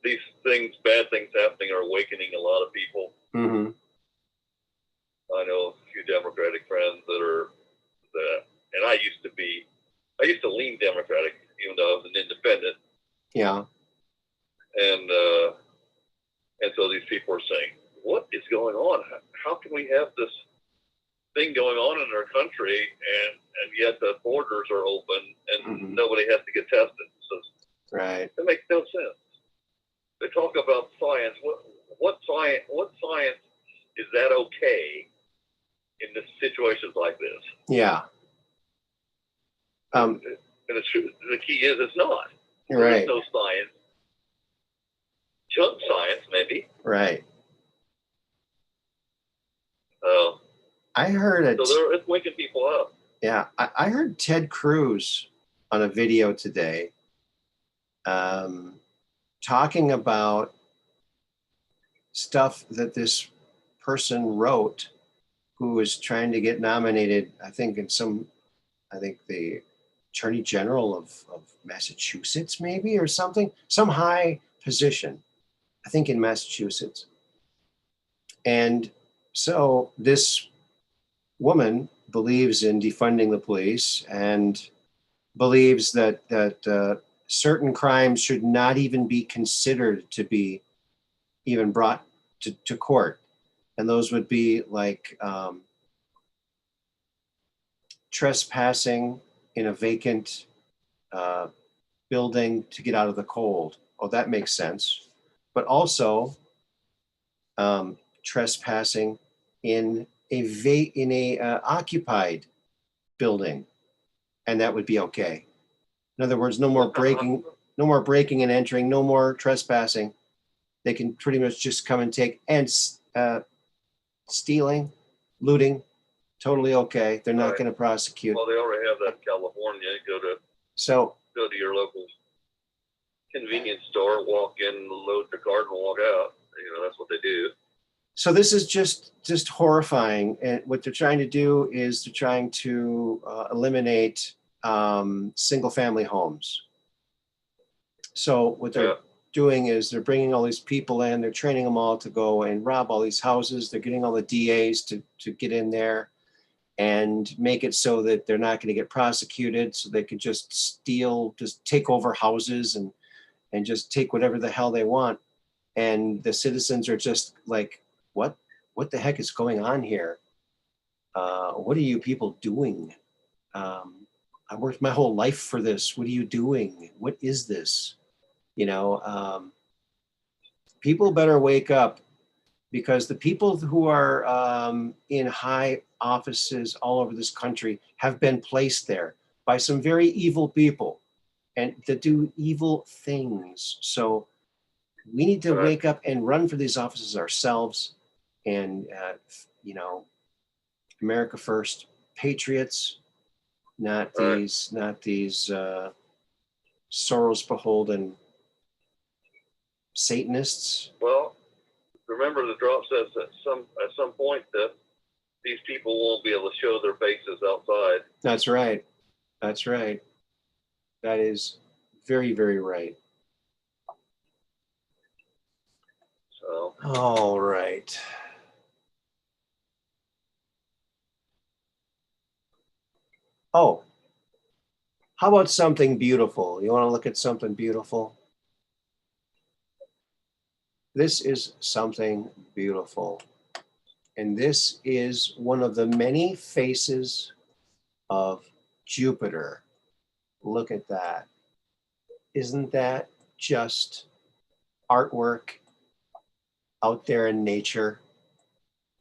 These things, bad things happening, are awakening a lot of people. Mm-hmm. I know a few Democratic friends and I used to lean Democratic, even though I was an independent. Yeah. And so these people are saying, "What is going on? How can we have this thing going on in our country, and yet the borders are open and nobody has to get tested?" So right. It makes no sense. They talk about science. What science is that okay in situations like this? Yeah. And the key is it's not. Right. There's no science. Junk science, maybe. Right. I heard it. So it's waking people up. Yeah, I heard Ted Cruz on a video today talking about stuff that this person wrote who was trying to get nominated, I think the Attorney General of Massachusetts, maybe, or something, some high position, I think in Massachusetts. And so this woman believes in defunding the police and believes that certain crimes should not even be considered to be even brought to court. And those would be like trespassing in a vacant building to get out of the cold. Oh, that makes sense. But also trespassing in a occupied building, and that would be okay. In other words, no more breaking and entering, no more trespassing. They can pretty much just come and take, and stealing, looting, totally okay. They're not going to prosecute. Well, they already have that in California. You go to your local convenience store, walk in, load the cart, and walk out. That's what they do. So this is just horrifying. And what they're trying to do is they're trying to eliminate single family homes. So what they're doing is they're bringing all these people in, they're training them all to go and rob all these houses. They're getting all the DAs to get in there and make it so that they're not going to get prosecuted, so they could just steal, just take over houses and just take whatever the hell they want. And the citizens are just like, what the heck is going on here? What are you people doing? I worked my whole life for this. What are you doing? What is this? People better wake up, because the people who are in high offices all over this country have been placed there by some very evil people and that do evil things. So we need to wake up and run for these offices ourselves. And, America first, patriots, not these Soros beholden Satanists. Well, remember the drop says that at some point that these people won't be able to show their faces outside. That's right. That is very, very right. So. All right. Oh, how about something beautiful? You want to look at something beautiful? This is something beautiful. And this is one of the many faces of Jupiter. Look at that. Isn't that just artwork out there in nature,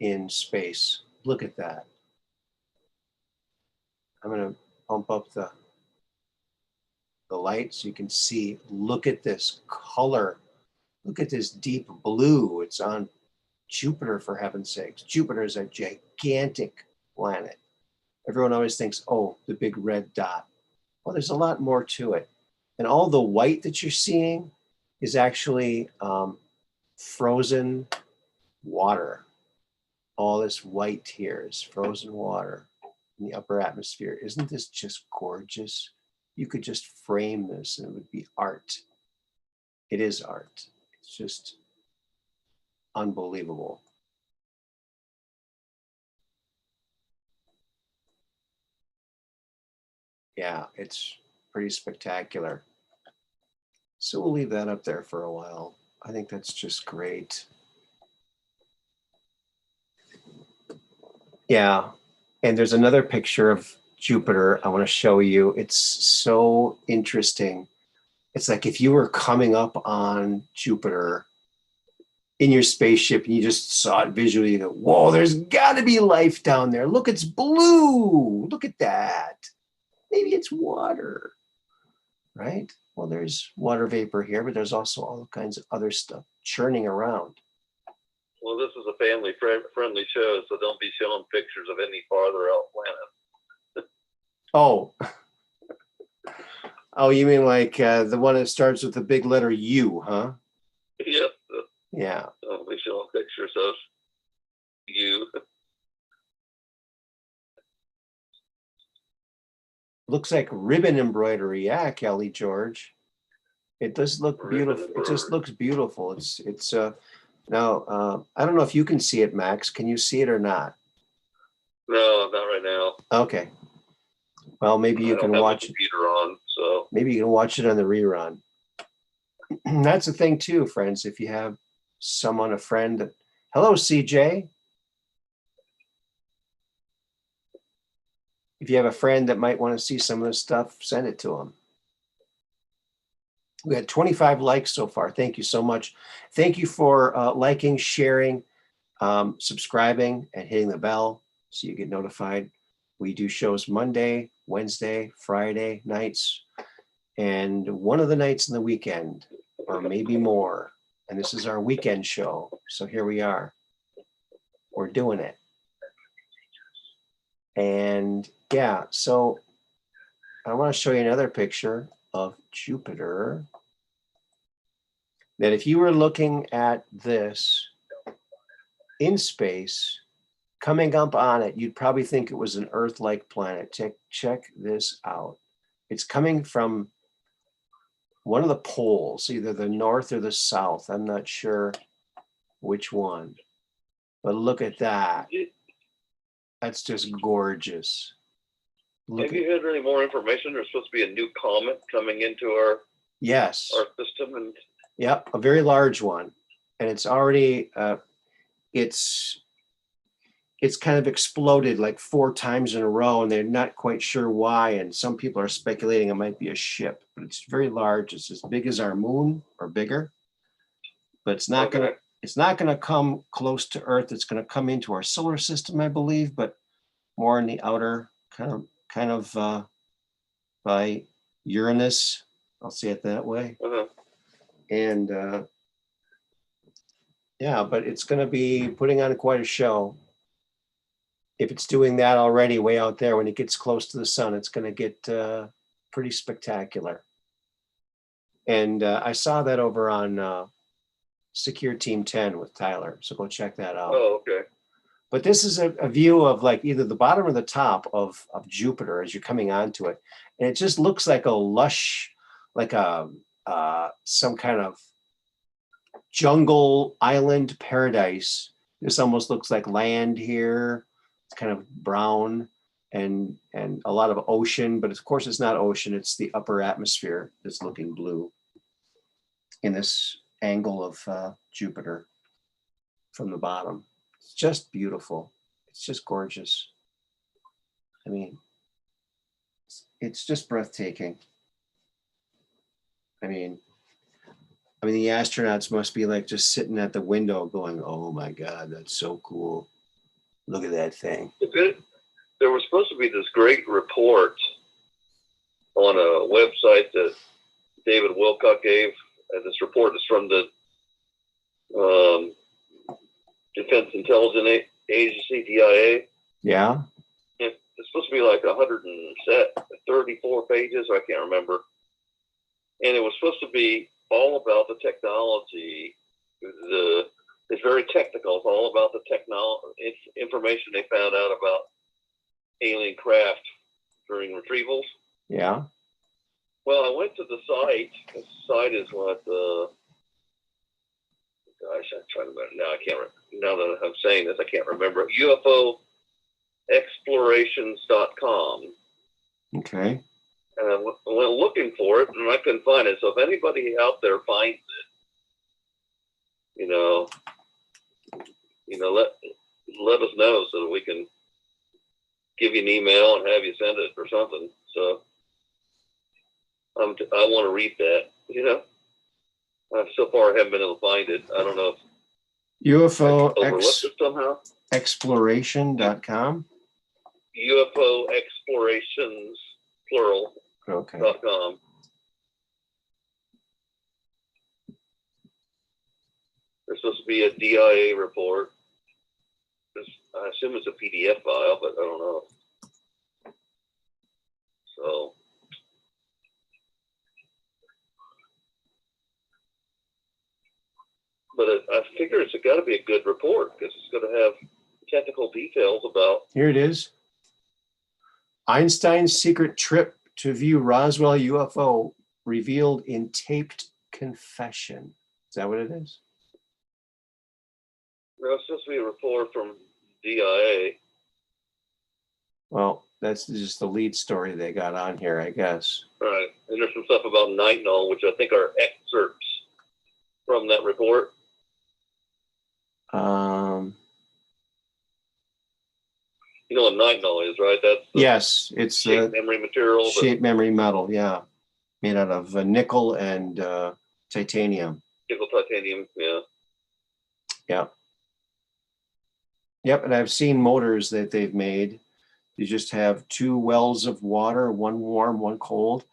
in space? Look at that. I'm going to pump up the light so you can see. Look at this color. Look at this deep blue. It's on Jupiter, for heaven's sakes. Jupiter is a gigantic planet. Everyone always thinks, oh, the big red dot. Well, there's a lot more to it. And all the white that you're seeing is actually frozen water. All this white here is frozen water in the upper atmosphere. Isn't this just gorgeous? You could just frame this and it would be art. It is art. It's just unbelievable. Yeah, it's pretty spectacular. So we'll leave that up there for a while. I think that's just great. Yeah, and there's another picture of Jupiter I want to show you. It's so interesting. It's like if you were coming up on Jupiter in your spaceship and you just saw it visually, you go, whoa, there's got to be life down there. Look, it's blue. Look at that. Maybe it's water, right? Well, there's water vapor here, but there's also all kinds of other stuff churning around. Well, this is a family-friendly show, so don't be showing pictures of any farther out planet. Oh. Oh, you mean like the one that starts with the big letter U, huh? Yep. Yeah. Don't be showing pictures of you. Looks like ribbon embroidery. Yeah, Kelly George. It does look beautiful. It just looks beautiful. It's now I don't know if you can see it, Max. Can you see it or not? No, not right now. Okay. Well, maybe you can watch it. Computer on, so maybe you can watch it on the rerun. That's the thing too, friends. If you have a friend that, hello, CJ. If you have a friend that might want to see some of this stuff, send it to them. We had 25 likes so far. Thank you so much. Thank you for liking, sharing, subscribing, and hitting the bell so you get notified. We do shows Monday, Wednesday, Friday nights, and one of the nights in the weekend, or maybe more. And this is our weekend show. So here we are. We're doing it. And yeah, so I want to show you another picture of Jupiter. That if you were looking at this in space, coming up on it, you'd probably think it was an Earth-like planet. Check this out. It's coming from one of the poles, either the north or the south. I'm not sure which one, but look at that. That's just gorgeous. Have you had any more information? There's supposed to be a new comet coming into our system, and yep, a very large one, and it's already it's kind of exploded like 4 times in a row, and they're not quite sure why. And some people are speculating it might be a ship, but it's very large. It's as big as our moon or bigger, but it's not gonna come close to Earth. It's gonna come into our solar system, I believe, but more in the outer kind of by Uranus. I'll say it that way. And yeah, but it's going to be putting on quite a show. If it's doing that already way out there, when it gets close to the sun, it's going to get pretty spectacular. And I saw that over on Secure Team 10 with Tyler. So go check that out. Oh, okay. But this is a view of like either the bottom or the top of Jupiter as you're coming onto it. And it just looks like a lush, like some kind of jungle island paradise. This almost looks like land here. It's kind of brown and a lot of ocean, but of course it's not ocean. It's the upper atmosphere that's looking blue in this angle of Jupiter from the bottom. It's just beautiful. It's just gorgeous. I mean, it's just breathtaking. I mean, the astronauts must be like just sitting at the window going, oh my God, that's so cool. Look at that thing. There was supposed to be this great report on a website that David Wilcock gave. This report is from the Defense Intelligence Agency, DIA. Yeah. It's supposed to be like 134 pages, I can't remember. And it was supposed to be all about the technology. It's very technical. It's all about the information they found out about alien craft during retrievals. Yeah. Well, I went to the site. The site is what gosh, I'm trying to remember now. I can't remember. Now that I'm saying this, I can't remember. UFOexplorations.com. Okay. And I went looking for it, and I couldn't find it. So if anybody out there finds it, let us know so that we can give you an email and have you send it or something. So I want to read that. So far I haven't been able to find it. I don't know if UFOexploration.com. UFOexplorations plural. Okay. .com. There's supposed to be a DIA report. I assume it's a PDF file, but I don't know. So, but I figure it's got to be a good report because it's going to have technical details about. Here it is. Einstein's secret trip to view Roswell UFO revealed in taped confession. Is that what it is? No, it's supposed to be a report from DIA. Well, that's just the lead story they got on here, I guess. Right. And there's some stuff about nitinol, which I think are excerpts from that report. You know what nitinol is, right? That's yes, it's shape memory material. Shape memory metal, yeah. Made out of nickel and titanium. Nickel titanium, yeah. Yeah. Yep, and I've seen motors that they've made. You just have two wells of water, one warm, one cold,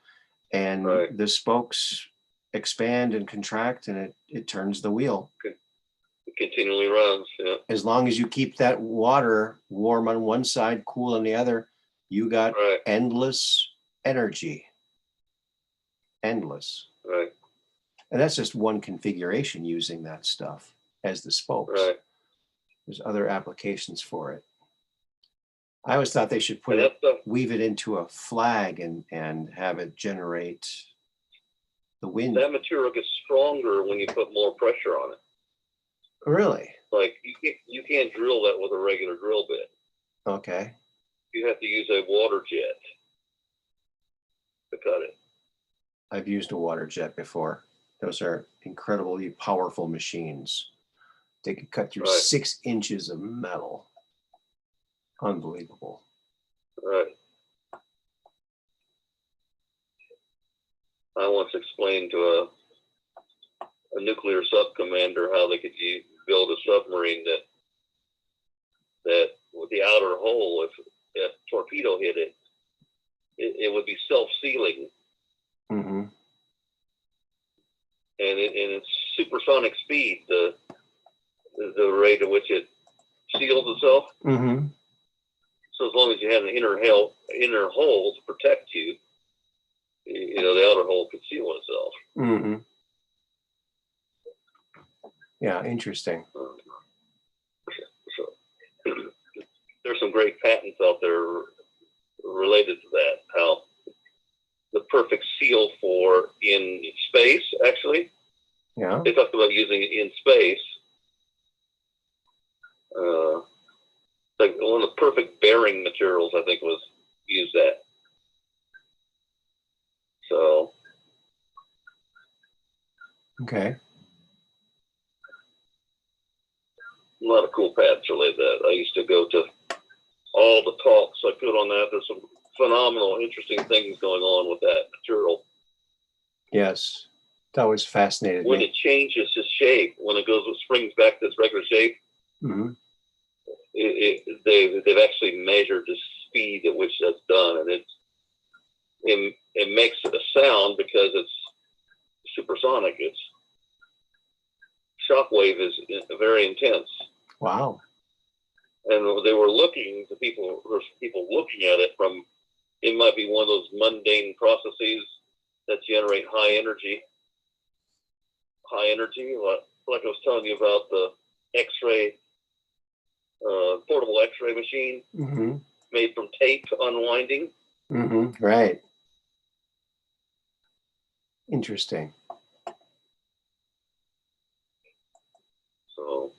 and right. the spokes expand and contract, and it turns the wheel. It continually runs, yeah. As long as you keep that water warm on one side, cool on the other, you got right. endless energy. Endless. Right. And that's just one configuration using that stuff as the spokes. Right. There's other applications for it. I always thought they should weave it into a flag and have it generate the wind. That material gets stronger when you put more pressure on it. Really? Like you can't drill that with a regular drill bit. Okay. You have to use a water jet to cut it. I've used a water jet before. Those are incredibly powerful machines. They can cut through 6 inches of metal. Unbelievable. Right. I once explained to a nuclear sub commander how they could build a submarine that with the outer hull, if a torpedo hit it, it would be self-sealing. Mm-hmm. And it's supersonic speed, the rate at which it seals itself. Mm-hmm. So as long as you have an inner hull to protect you, you know, the outer hull could seal itself. Mm-hmm. Yeah, interesting. So there's some great patents out there related to that. How the perfect seal for in space, actually. Yeah. They talked about using it in space. Like one of the perfect bearing materials, I think, was used at. So. Okay. A lot of cool patents related to that. I used to go to all the talks I could on that. There's some phenomenal, interesting things going on with that material. Yes. That always fascinated when me. It changes its shape, when it springs back to its regular shape, mm-hmm. They've actually measured the speed at which that's done, and it makes a sound because it's supersonic. Its shockwave is very intense. Wow. And they were looking, there's people looking at it from, it might be one of those mundane processes that generate high energy, like I was telling you about the X-ray, portable X-ray machine mm-hmm. made from tape unwinding. Mm-hmm. Right. Interesting. So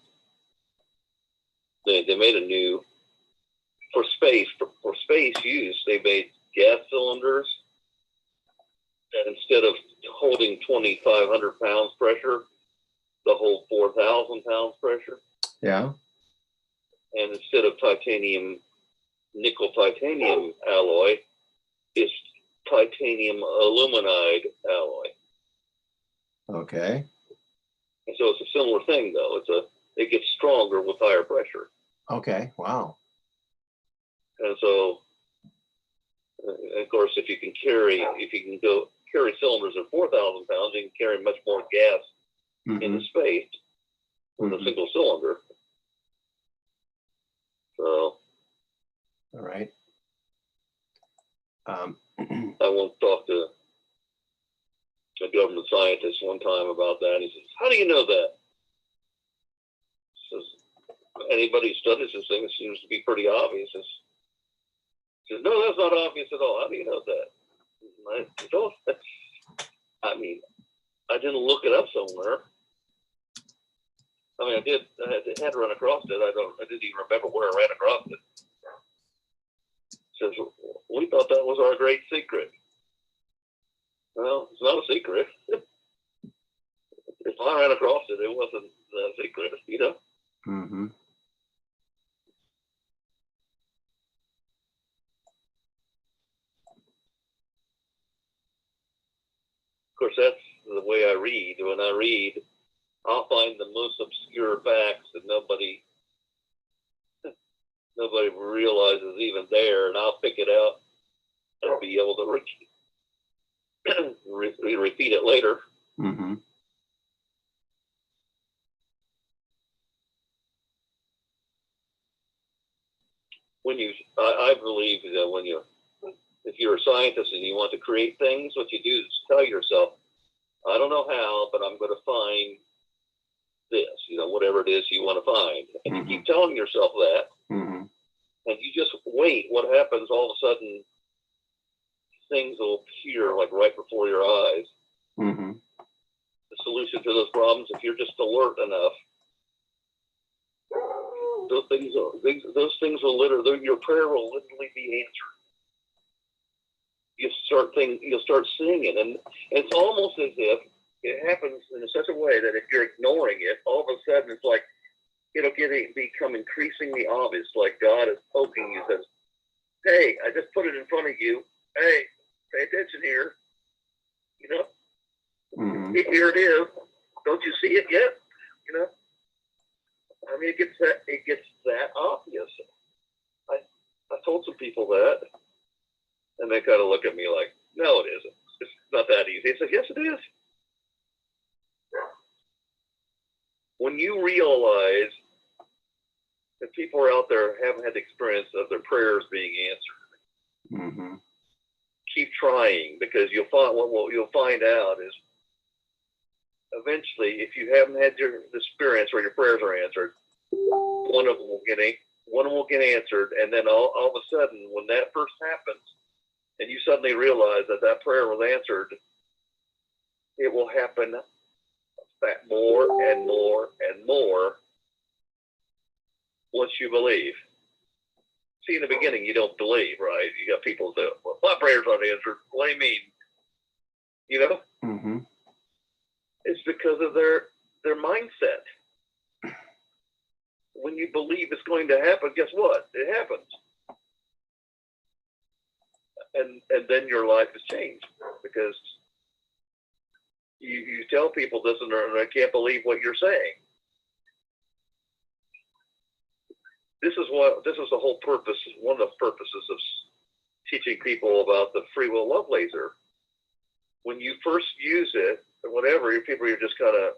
they made a new, for space use, they made gas cylinders that instead of holding 2,500 pounds pressure, they'll hold 4,000 pounds pressure. Yeah. And instead of nickel titanium alloy, it's titanium aluminide alloy. Okay. And so it's a similar thing, though. It gets stronger with higher pressure. Okay. Wow. And so, of course, if you can go carry cylinders of 4,000 pounds, you can carry much more gas mm-hmm. into space. with a single cylinder. So, all right. I once talked to a government scientist one time about that. He says, "How do you know that?" He says, "Anybody who studies this thing, it seems to be pretty obvious." He says, "No, that's not obvious at all. How do you know that?" I mean, I didn't look it up somewhere. I mean, I had run across it. I didn't even remember where I ran across it. Says, "We thought that was our great secret." Well, it's not a secret. If I ran across it, it wasn't a secret, you know? Mm-hmm. Of course, that's the way I read. When I read, I'll find the most obscure facts that nobody realizes even there, and I'll pick it out and be able to repeat it later. Mm-hmm. I believe that if you're a scientist and you want to create things, what you do is tell yourself, I don't know how, but I'm going to find this, whatever it is you want to find. And you keep telling yourself that, and you just wait. What happens, all of a sudden, things will appear like right before your eyes. The solution to those problems, if you're just alert enough, those things will literally, your prayer will literally be answered. You'll start seeing it, and it's almost as if it happens in such a way that if you're ignoring it, all of a sudden it's like it'll become increasingly obvious, like God is poking you, says, "Hey, I just put it in front of you. Hey, pay attention here. Here it is. Don't you see it yet? I mean, it gets that obvious." I told some people that, and they kind of look at me like, "No, it isn't. It's not that easy." I said, "Yes, it is." When you realize that people are out there haven't had the experience of their prayers being answered, keep trying, because what you'll find out is eventually, if you haven't had the experience where your prayers are answered, one of them will get answered, and then all of a sudden, when that first happens, and you suddenly realize that prayer was answered, it will happen more and more and more once you believe. See, in the beginning, you don't believe, right? You got people that, "Well, my prayers aren't answered. What do you mean?" It's because of their mindset. When you believe it's going to happen, guess what? It happens. And then your life has changed, because you tell people this and I can't believe what you're saying. This is the whole purpose, one of the purposes of teaching people about the free will love laser. When you first use it, or whatever, people are just kind of,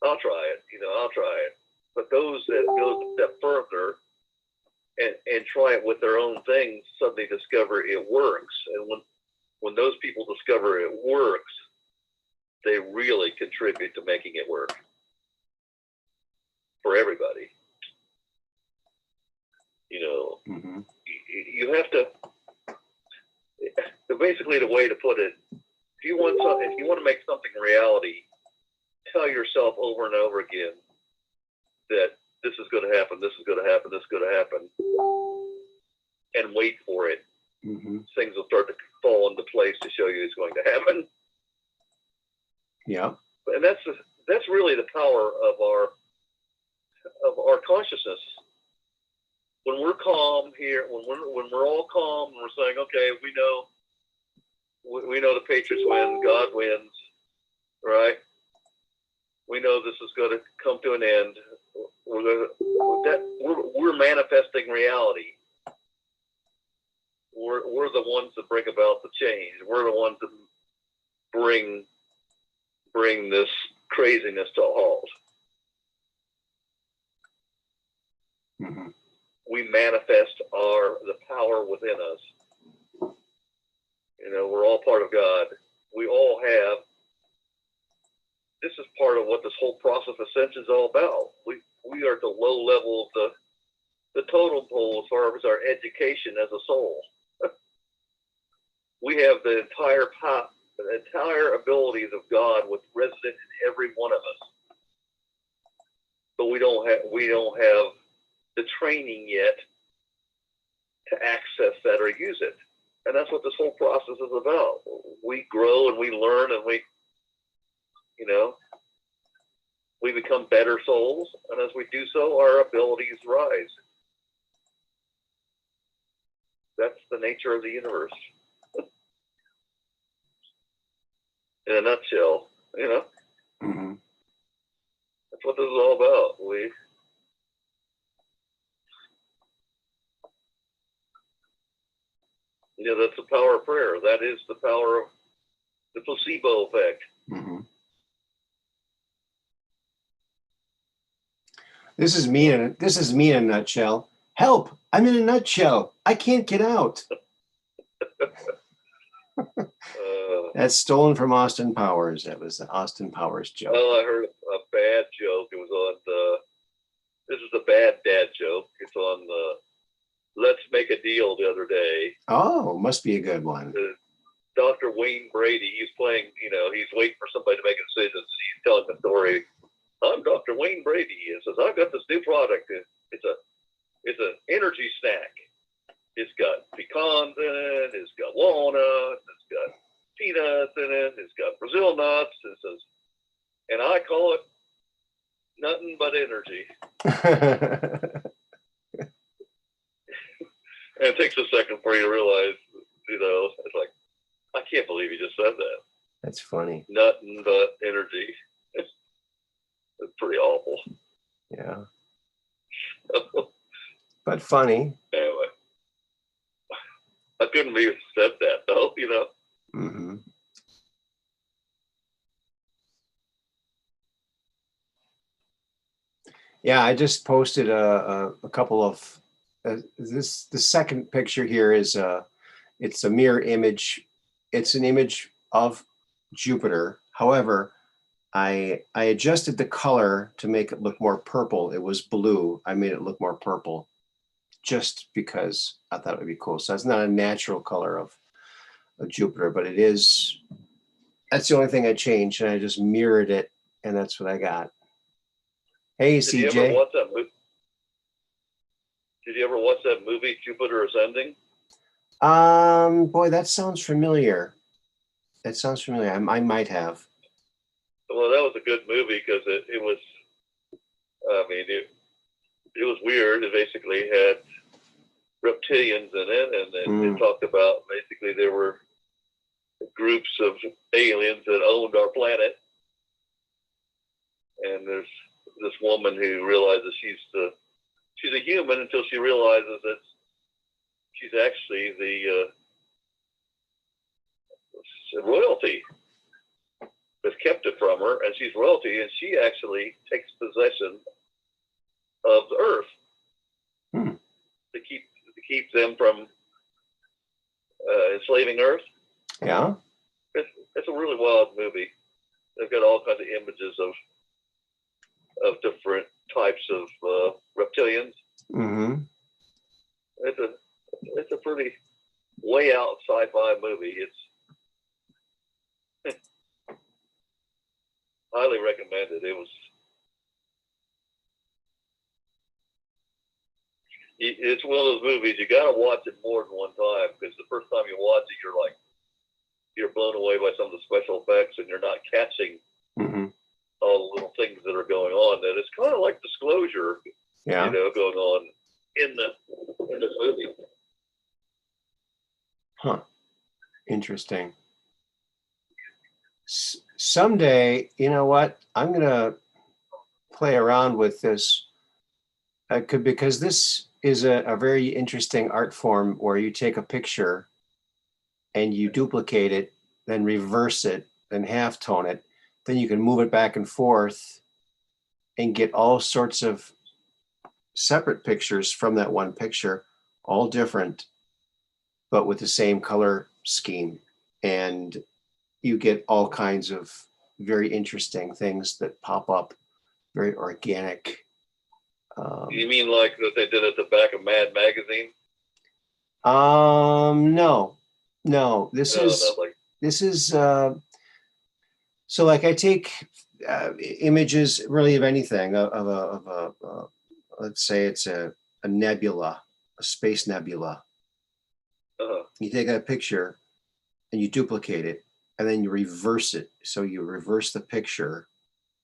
I'll try it, I'll try it. But those that go a step further and try it with their own things suddenly discover it works. And when those people discover it works, they really contribute to making it work for everybody. You have to, basically, the way to put it, if you want to make something a reality, tell yourself over and over again that this is going to happen, this is going to happen, this is going to happen, and wait for it. Things will start to fall into place to show you it's going to happen. Yeah. And that's really the power of our consciousness. When we're calm here, when we're all calm, and we're saying, "Okay, we know the Patriots win, God wins, right? We know this is going to come to an end. We're manifesting reality. We're the ones that bring about the change. We're the ones that bring this craziness to a halt." Mm-hmm. We manifest the power within us. You know, we're all part of God. We all have. This is part of what this whole process of ascension is all about. We are at the low level of the totem pole as far as our education as a soul. We have the entire abilities of God with resident in every one of us, but we don't have the training yet to access that or use it. And that's what this whole process is about. We grow and we learn and we become better souls. And as we do so, our abilities rise. That's the nature of the universe. In a nutshell, Mm-hmm. That's what this is all about. That's the power of prayer. That is the power of the placebo effect. Mm-hmm. This is me in a nutshell. Help! I'm in a nutshell. I can't get out. That's stolen from Austin Powers. That was the Austin Powers joke. Oh, I heard a bad joke. It was on this is a bad dad joke. It's on Let's Make a Deal the other day. Oh, must be a good one. Dr. Wayne Brady, he's playing, he's waiting for somebody to make a decision. He's telling the story. I'm Dr. Wayne Brady. He says, I've got this new product. It's an energy snack. It's got pecans in it. It's got walnuts. It's got peanuts in it. It's got Brazil nuts. It says, and I call it nothing but energy. And it takes a second for you to realize, it's like, I can't believe you just said that. That's funny. Nothing but energy. It's pretty awful. Yeah. But funny. Anyway. I couldn't believe you said that, though, Mm-hmm. Yeah, I just posted a couple of the second picture here is it's a mirror image. It's an image of Jupiter. However, I adjusted the color to make it look more purple. It was blue. I made it look more purple just because I thought it would be cool. So it's not a natural color of Jupiter, but it is. That's the only thing I changed, and I just mirrored it, and that's what I got. Hey, CJ. Did you ever watch that movie, Jupiter Ascending? Boy, that sounds familiar. I might have. Well, that was a good movie because it was. It was weird. It basically had reptilians in it, and it talked about basically there were groups of aliens that owned our planet, and there's this woman who realizes she's a human until she realizes that she's actually the royalty that's kept it from her, and she's royalty, and she actually takes possession of the earth to keep them from enslaving Earth. Yeah, it's a really wild movie. They've got all kinds of images of different types of reptilians. Mm-hmm. It's a pretty way out sci-fi movie. It's highly recommended. It's one of those movies you got to watch it more than one time, because the first time you watch it, you're blown away by some of the special effects, and you're not catching all the little things that are going on. That it's kind of like Disclosure, going on in this movie. Huh. Interesting. Someday, you know what? I'm gonna play around with this. Because this is a very interesting art form where you take a picture and you duplicate it, then reverse it, then halftone it, then you can move it back and forth and get all sorts of separate pictures from that one picture, all different, but with the same color scheme. And you get all kinds of very interesting things that pop up, very organic. You mean like that they did at the back of Mad Magazine? No. This is so like I take images really of anything of a let's say it's a nebula, a space nebula. You take that picture and you duplicate it, and then you reverse it. So you reverse the picture.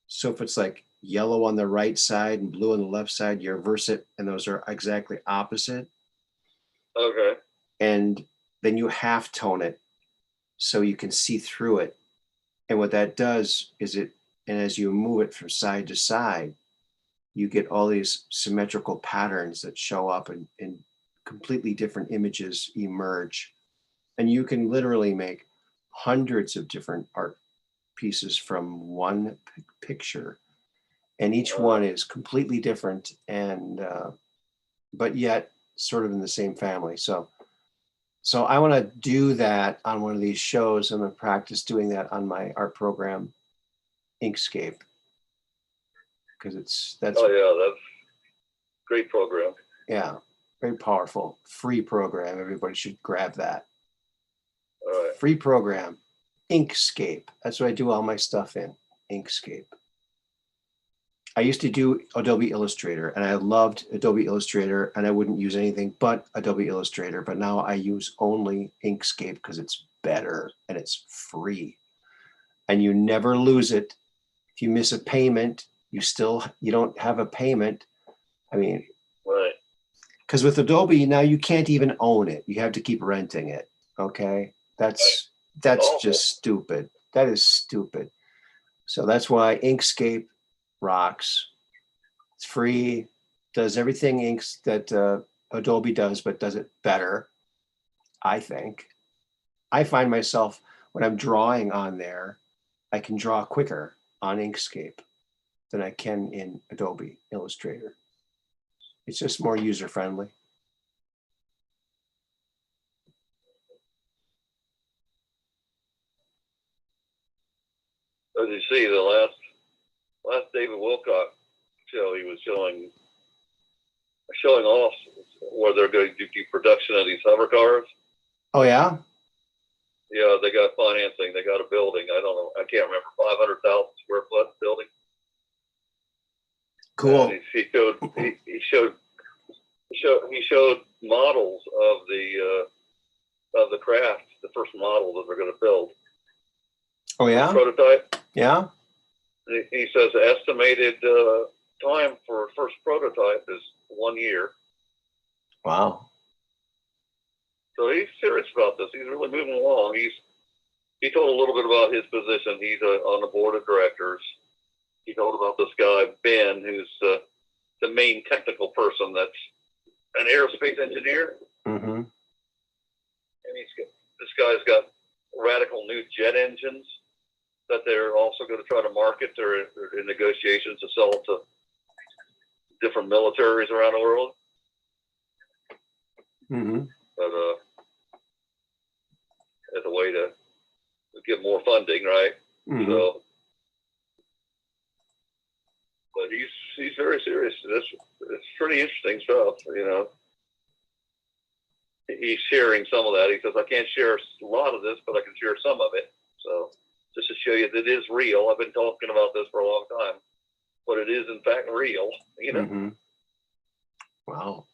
So if it's like yellow on the right side and blue on the left side, you reverse it, and those are exactly opposite. Okay. And then you half tone it so you can see through it. And what that does is and as you move it from side to side, you get all these symmetrical patterns that show up in completely different images emerge. And you can literally make hundreds of different art pieces from one picture. And each one is completely different, and but yet sort of in the same family. So I want to do that on one of these shows. I'm going to practice doing that on my art program, Inkscape, because that's great program. Yeah, very powerful, free program. Everybody should grab that. All right. Free program, Inkscape. That's what I do all my stuff in, Inkscape. I used to do Adobe Illustrator, and I loved Adobe Illustrator, and I wouldn't use anything but Adobe Illustrator. But now I use only Inkscape because it's better and it's free, and you never lose it. If you miss a payment, you don't have a payment. I mean, right? Because with Adobe now you can't even own it; you have to keep renting it. Okay, that's just stupid. That is stupid. So that's why Inkscape rocks. It's free, does everything that Adobe does, but does it better, I think. I find myself, when I'm drawing on there, I can draw quicker on Inkscape than I can in Adobe Illustrator. It's just more user-friendly. As you see, the last David Wilcock show, he was showing off where they're going to do production of these hover cars. Oh yeah? Yeah, they got financing. They got a building. I don't know. I can't remember. 500,000 square foot building. Cool. He showed models of the craft, the first model that they're going to build. Oh yeah. Prototype. Yeah. He says the estimated time for first prototype is 1 year. Wow. So he's serious about this. He's really moving along. He told a little bit about his position. He's on the board of directors. He told about this guy, Ben, who's the main technical person that's an aerospace engineer. Mm-hmm. And this guy's got radical new jet engines that they're also going to try to market. They're in negotiations to sell to different militaries around the world. Mm-hmm. But as a way to get more funding, right? Mm-hmm. So, but he's very serious. It's pretty interesting stuff, you know. He's sharing some of that. He says, I can't share a lot of this, but I can share some of it. So just to show you that it is real. I've been talking about this for a long time, but it is in fact real, you know. Mm-hmm. Wow.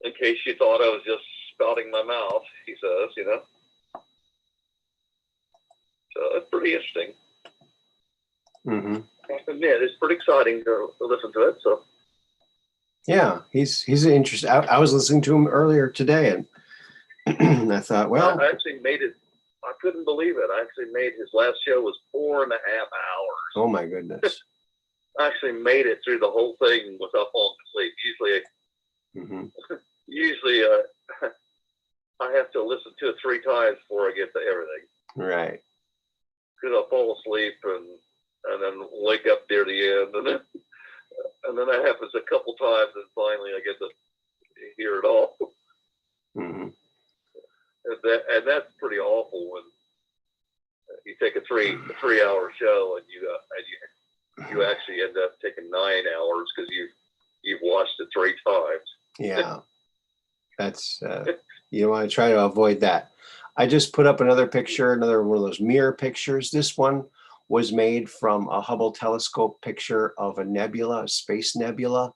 In case you thought I was just spouting my mouth, he says, you know. So it's pretty interesting. Mm-hmm. I have to admit, it's pretty exciting to listen to it. So yeah, he's interesting. I was listening to him earlier today, and I thought, well, I actually made it. I couldn't believe it. I actually made his last show was 4.5 hours. Oh my goodness. I actually made it through the whole thing without falling asleep. Usually, I have to listen to it 3 times before I get to everything. Right. Because I'll fall asleep and then wake up near the end, and then that happens a couple times, and finally I get to hear it all. Mm-hmm. And that's pretty awful when you take a 3-hour show and you actually end up taking 9 hours because you've watched it 3 times. Yeah, that's you want to try to avoid that. I just put up another picture, another one of those mirror pictures. This one was made from a Hubble telescope picture of a nebula, a space nebula.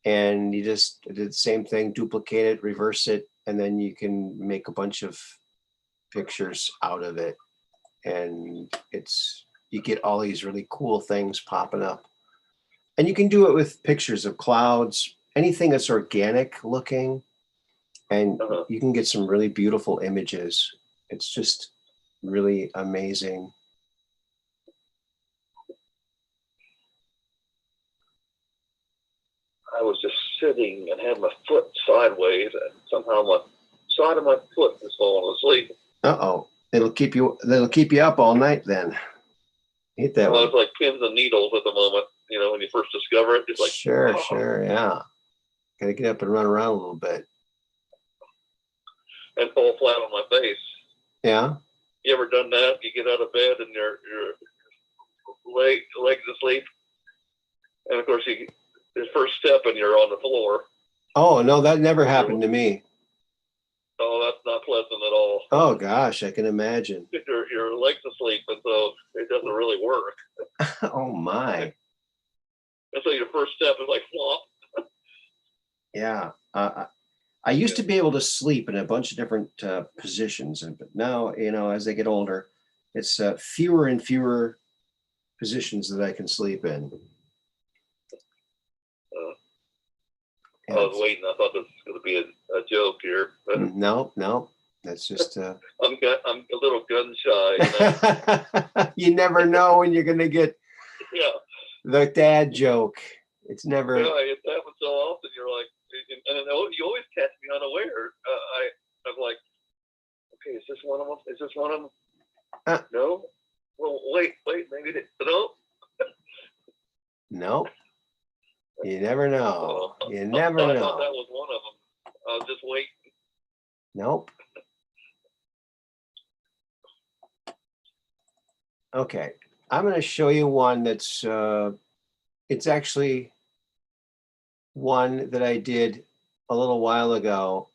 And you just did the same thing, duplicate it, reverse it, and then you can make a bunch of pictures out of it. And you get all these really cool things popping up. And you can do it with pictures of clouds, anything that's organic looking, and you can get some really beautiful images. It's just really amazing. I was just sitting and had my foot sideways, and somehow my side of my foot was falling asleep. Uh-oh. It'll keep you up all night then. Hate that one. It's like pins and needles at the moment, when you first discover it. It's like, sure, yeah. Gotta get up and run around a little bit. And fall flat on my face. Yeah. You ever done that? You get out of bed and your legs asleep, and of course the first step and you're on the floor. Oh no, that never happened to me. Oh, that's not pleasant at all. Oh gosh, I can imagine. Your legs asleep, and so it doesn't really work. Oh my. And so your first step is like flop. Yeah. I used to be able to sleep in a bunch of different positions, but now, as I get older, it's fewer and fewer positions that I can sleep in. I was waiting. I thought this was going to be a joke here. But no, that's just. I'm a little gun shy. You never know when you're going to get the dad joke. It's never. Yeah, it happens so often. You're like, and you always catch me unaware. I'm like, okay, is this one of them? Is this one of them? No. Well, wait, maybe no. No. You never know. You never know. I thought that was one of them. I was just waiting. Nope. Okay, I'm going to show you one that's. It's actually one that I did a little while ago,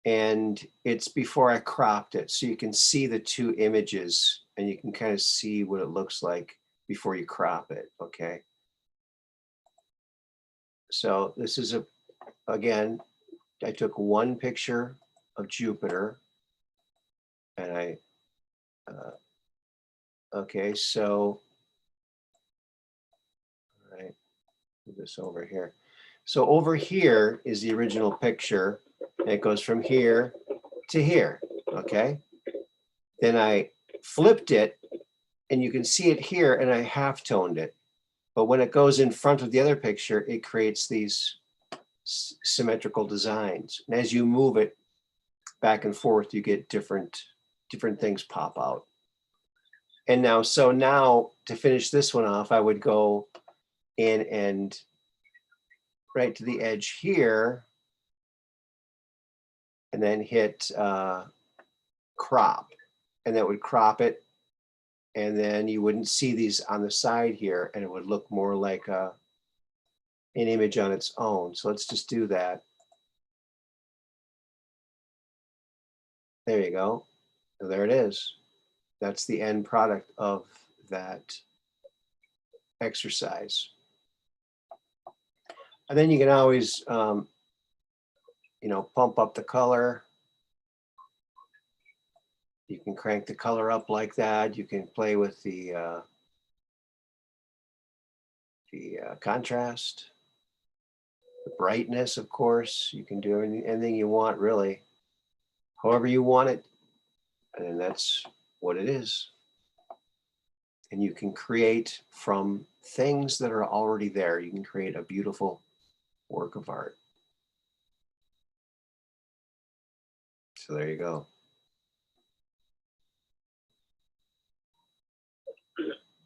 and it's before I cropped it, so you can see the two images and you can kind of see what it looks like before you crop it. Okay, so this is again, I took one picture of Jupiter, and okay, so all right, move this over here. So over here is the original picture, and it goes from here to here, okay? Then I flipped it, and you can see it here, and I half-toned it. But when it goes in front of the other picture, it creates these symmetrical designs. And as you move it back and forth, you get different things pop out. And now to finish this one off, I would go in and right to the edge here, and then hit crop, and that would crop it, and then you wouldn't see these on the side here, and it would look more like an image on its own. So let's just do that. There you go. So there it is. That's the end product of that exercise. And then you can always, pump up the color. You can crank the color up like that. You can play with the contrast, the brightness, of course. You can do anything you want, really, however you want it. And that's what it is. And you can create from things that are already there. You can create a beautiful work of art. So there you go.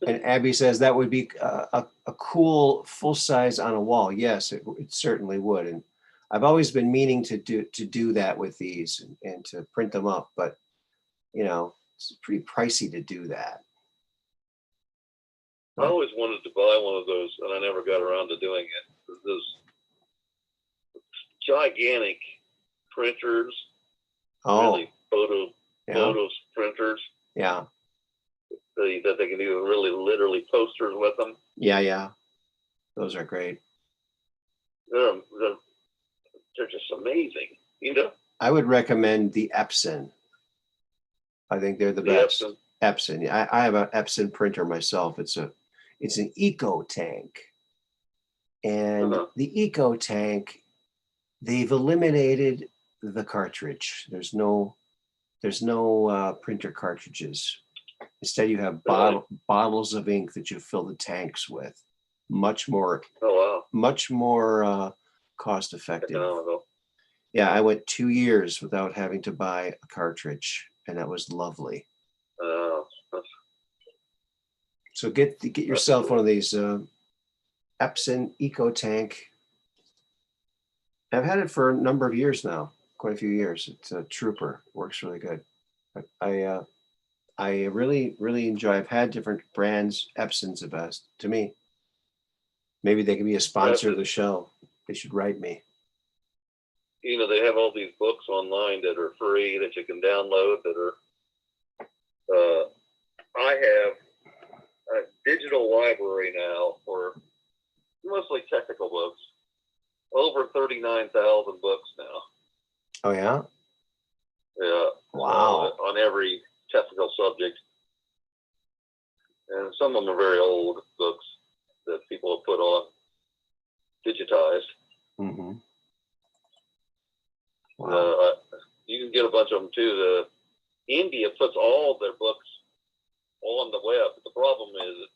And Abby says that would be a cool full size on a wall. Yes, it certainly would. And I've always been meaning to do that with these and to print them up, but you know, it's pretty pricey to do that. I always wanted to buy one of those, and I never got around to doing it. Those gigantic printers, really photo printers. Yeah. That they can do really literally posters with them. Yeah. Those are great. They're just amazing, you know. I would recommend the Epson. I think they're the best. Epson. Yeah, I have an Epson printer myself. It's an eco tank, and the eco tank, they've eliminated the cartridge. There's no printer cartridges. Instead, you have bottles of ink that you fill the tanks with. Much more. Oh wow! Much more cost effective. Yeah, I went 2 years without having to buy a cartridge, and that was lovely. So get yourself one of these Epson Eco Tank. I've had it for a number of years now, quite a few years. It's a trooper. Works really good. I really enjoy. I've had different brands. Epson's the best to me. Maybe they can be a sponsor of the show. They should write me. You know, they have all these books online that are free that you can download that are. I have a digital library now for mostly technical books. Over 39,000 books now. Oh yeah. Yeah. Wow. On every technical subject, and some of them are very old books that people have put on digitized. Mm-hmm. Wow. You can get a bunch of them too. India puts all their books on the web. The problem is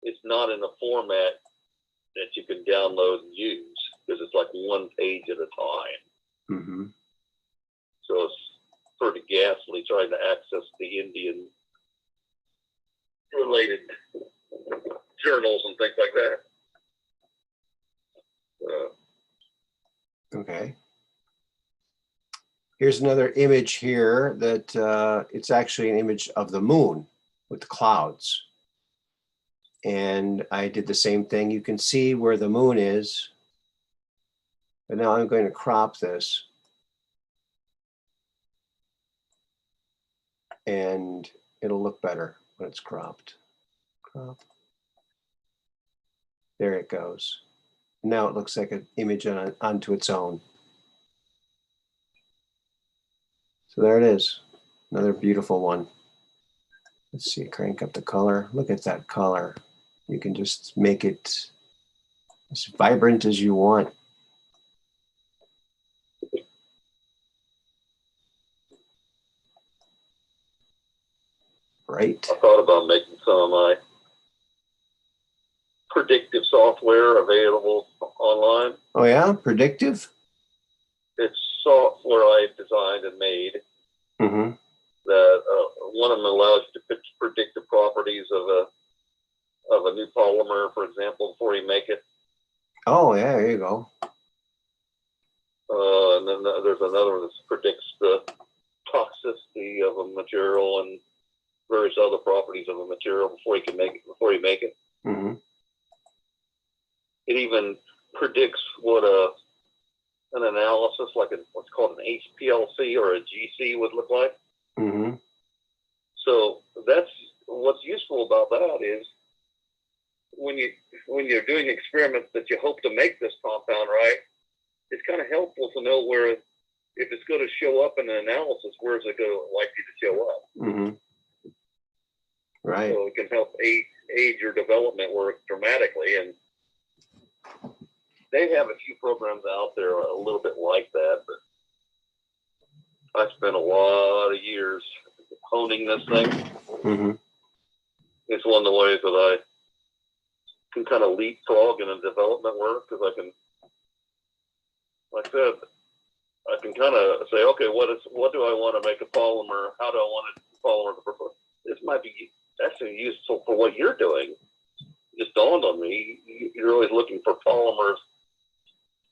it's not in a format that you can download and use because it's like one page at a time. Mm-hmm. So it's pretty ghastly trying to access the Indian related journals and things like that. Okay. Here's another image here that it's actually an image of the moon with the clouds. And I did the same thing. You can see where the moon is. But now I'm going to crop this. And it'll look better when it's cropped. Crop. There it goes. Now it looks like an image onto its own. So there it is. Another beautiful one. Let's see, crank up the color. Look at that color. You can just make it as vibrant as you want. Right. I thought about making some of my predictive software available online. Oh yeah, predictive? It's software I designed and made. Mm-hmm. That one of them allows you to predict the properties of a new polymer, for example, before you make it. Oh yeah, there you go. And then there's another one that predicts the toxicity of a material and various other properties of a material before you make it. Mm-hmm. It even predicts what an analysis like what's called an HPLC or a GC would look like. Mm-hmm. So that's what's useful about that is when you're doing experiments that you hope to make this compound right, it's kind of helpful to know where if it's going to show up in an analysis, where is it going to likely to show up? Mm-hmm. Right. So it can help aid your development work dramatically, and they have a few programs out there a little bit like that, but I spent a lot of years honing this thing. Mm-hmm. It's one of the ways that I can kind of leapfrog in the development work because I can, like I said, I can kind of say, okay, what do I want to make a polymer? How do I want a polymer to perform? This might be actually useful for what you're doing. It just dawned on me. You're always looking for polymers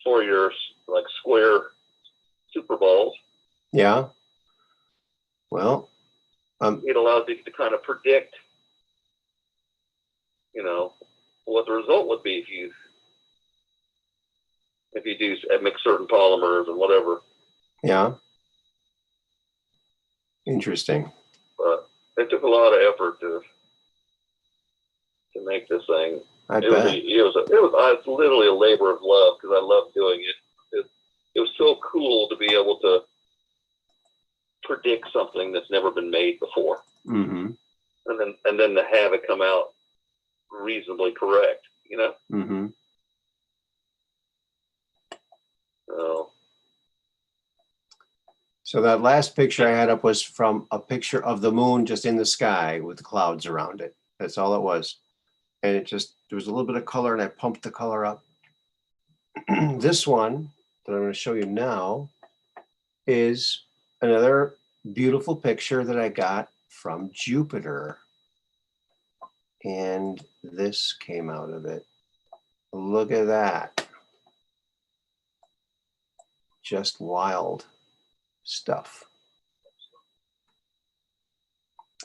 for your like square super balls. Yeah. Well, it allows you to kind of predict, what the result would be if you do mix certain polymers and whatever. Yeah. Interesting. But it took a lot of effort to make this thing. I bet. It was literally a labor of love because I love doing it. It was so cool to be able to predict something that's never been made before, mm-hmm. and then to have it come out reasonably correct, Mm-hmm. So that last picture I had up was from a picture of the moon just in the sky with the clouds around it. That's all it was. And there was a little bit of color and I pumped the color up. This one that I'm going to show you now is another beautiful picture that I got from Jupiter. And this came out of it. Look at that. Just wild stuff.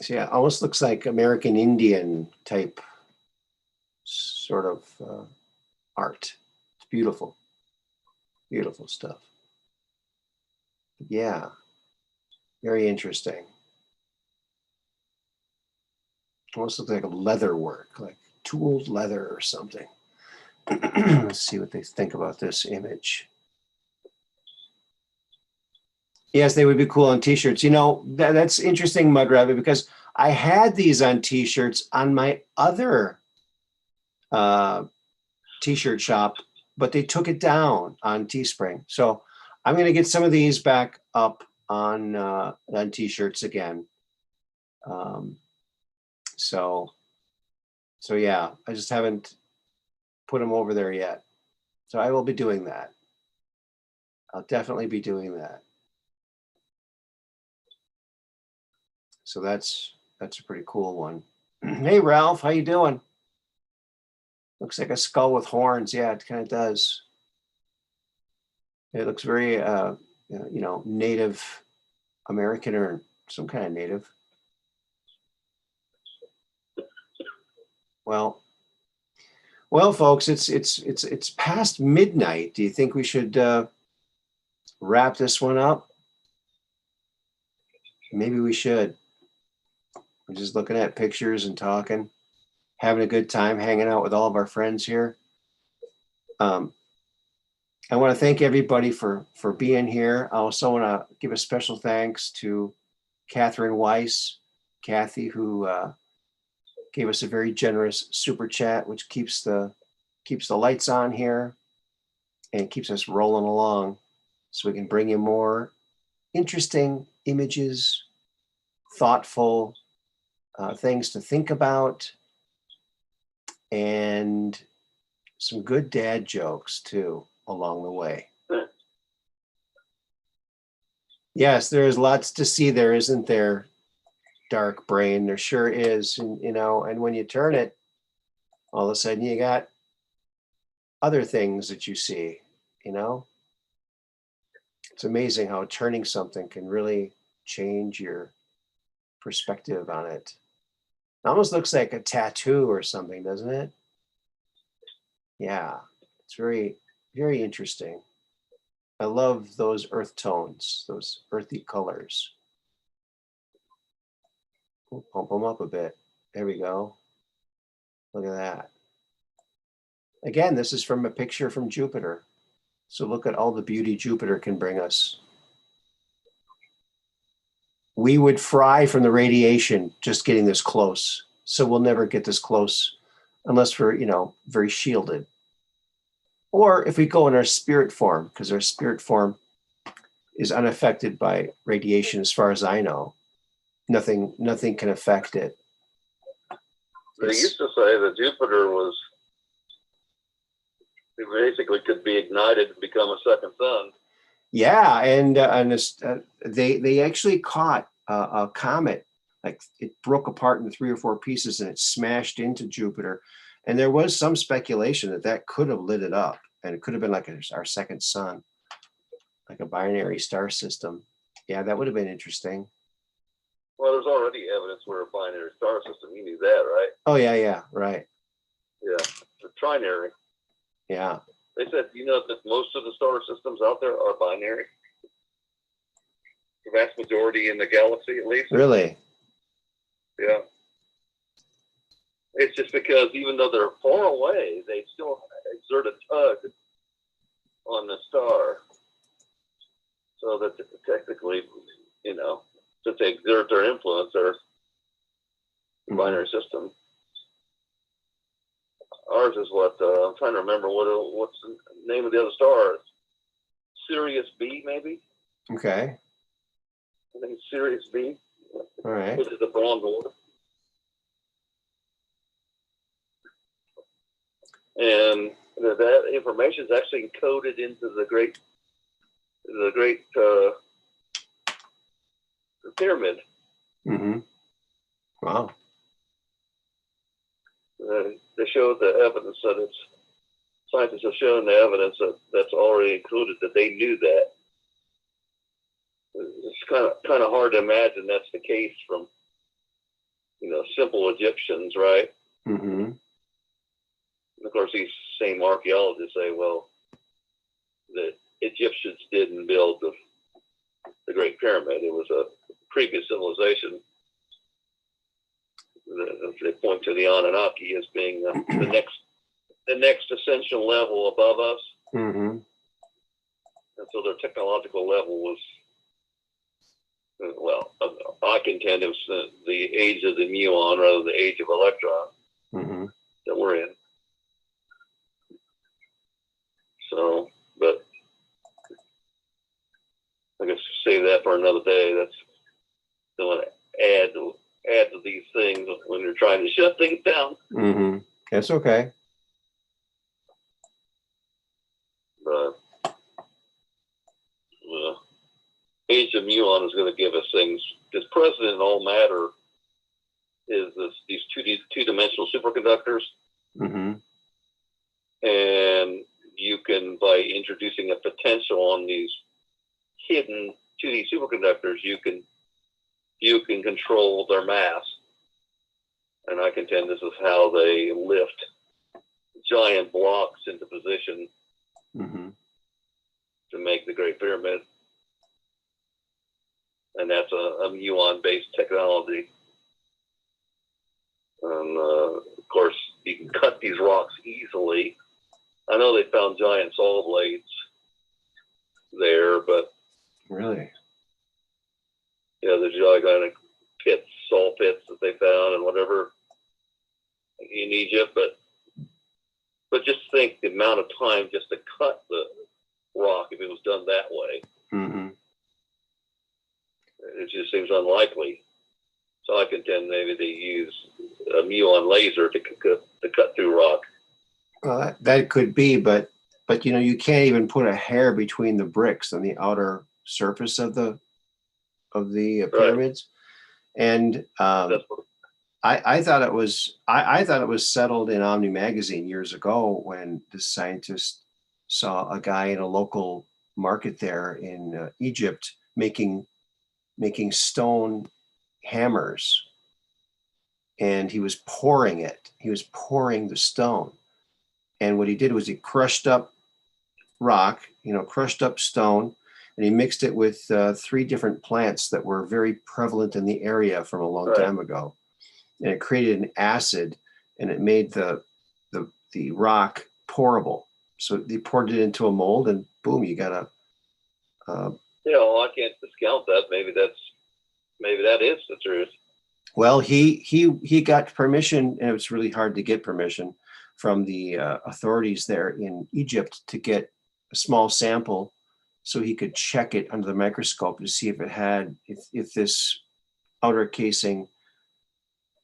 So yeah, almost looks like American Indian type sort of art. It's beautiful. Beautiful stuff. Yeah, very interesting. Almost looks like a leather work, like tooled leather or something. Let's see what they think about this image. Yes, they would be cool on t-shirts. That's interesting, Mud Rabbit, because I had these on t-shirts on my other t-shirt shop, but they took it down on Teespring. So I'm going to get some of these back up on t-shirts again. So yeah, I just haven't put them over there yet. So I will be doing that. I'll definitely be doing that. So that's a pretty cool one. Hey, Ralph, how you doing? Looks like a skull with horns. Yeah, it kind of does. It looks very, Native American or some kind of native. Well, folks, it's past midnight. Do you think we should wrap this one up? Maybe we should. We're just looking at pictures and talking, having a good time, hanging out with all of our friends here. I want to thank everybody for being here. I also want to give a special thanks to Catherine Weiss, Kathy, who gave us a very generous super chat, which keeps the lights on here and keeps us rolling along so we can bring you more interesting images, thoughtful things to think about, and some good dad jokes too along the way. Yes, there is lots to see there, isn't there, Dark Brain? There sure is. And when you turn it, all of a sudden you got other things that you see. It's amazing how turning something can really change your perspective on it. It almost looks like a tattoo or something, doesn't it? Yeah, it's very, very interesting. I love those earth tones, those earthy colors. We'll pump them up a bit. There we go. Look at that. Again, this is from a picture from Jupiter. So look at all the beauty Jupiter can bring us. We would fry from the radiation just getting this close. So we'll never get this close unless we're, very shielded. Or if we go in our spirit form, because our spirit form is unaffected by radiation as far as I know. Nothing can affect it. They used to say that Jupiter basically could be ignited and become a second sun. Yeah, and they actually caught a comet Like it broke apart into 3 or 4 pieces and it smashed into Jupiter. And there was some speculation that that could have lit it up, and it could have been like our second sun, like a binary star system. Yeah, that would have been interesting. Well, there's already evidence we're a binary star system. You knew that, right? Oh yeah, right. Yeah, the trinary. Yeah. They said, you know, that most of the star systems out there are binary. The vast majority in the galaxy, at least. Really? Yeah. It's just because even though they're far away, they still exert a tug on the star. So that technically, you know, since they exert their influence, they're a binary system. Ours is what, I'm trying to remember what's the name of the other star. Sirius B, maybe? Okay. I think it's Sirius B. All right. Which is the bronze dwarf. And that information is actually encoded into the great pyramid. Mm-hmm. Wow. They showed the evidence that scientists have shown the evidence that's already included, that they knew that. It's kind of hard to imagine that's the case from, you know, simple Egyptians, right? Mm-hmm. Of course, these same archaeologists say, well, the Egyptians didn't build the Great Pyramid. It was a previous civilization. They point to the Anunnaki as being the next ascension level above us. Mm-hmm. And so their technological level was, well, I contend it was the age of the muon rather than the age of electron that we're in. So, but I guess save that for another day. That's don't want to add to these things when you're trying to shut things down. Mm-hmm. That's okay. But age of muon is going to give us things. Because present in all matter is these two-dimensional superconductors. Mm-hmm. And you can, by introducing a potential on these hidden 2D superconductors, you can control their mass. And I contend this is how they lift giant blocks into position to make the Great Pyramid. And that's a muon-based technology. And of course, you can cut these rocks easily. I know they found giant saw blades there, but really, yeah, the gigantic saw pits that they found and whatever in Egypt. But just think the amount of time just to cut the rock if it was done that way. Mm-hmm. It just seems unlikely. So I contend maybe they use a muon laser to cut through rock. Well, that could be, but you know, you can't even put a hair between the bricks on the outer surface of the pyramids. Right. And I thought it was settled in Omni magazine years ago when the scientist saw a guy in a local market there in Egypt making stone hammers, and he was pouring it. He was pouring the stone. And what he did was he crushed up rock, crushed up stone, and he mixed it with 3 different plants that were very prevalent in the area from a long time ago. And it created an acid, and it made the rock pourable. So they poured it into a mold, and boom, you got a. I can't discount that. Maybe that is the truth. Well, he got permission, and it was really hard to get permission from the authorities there in Egypt to get a small sample so he could check it under the microscope to see if this outer casing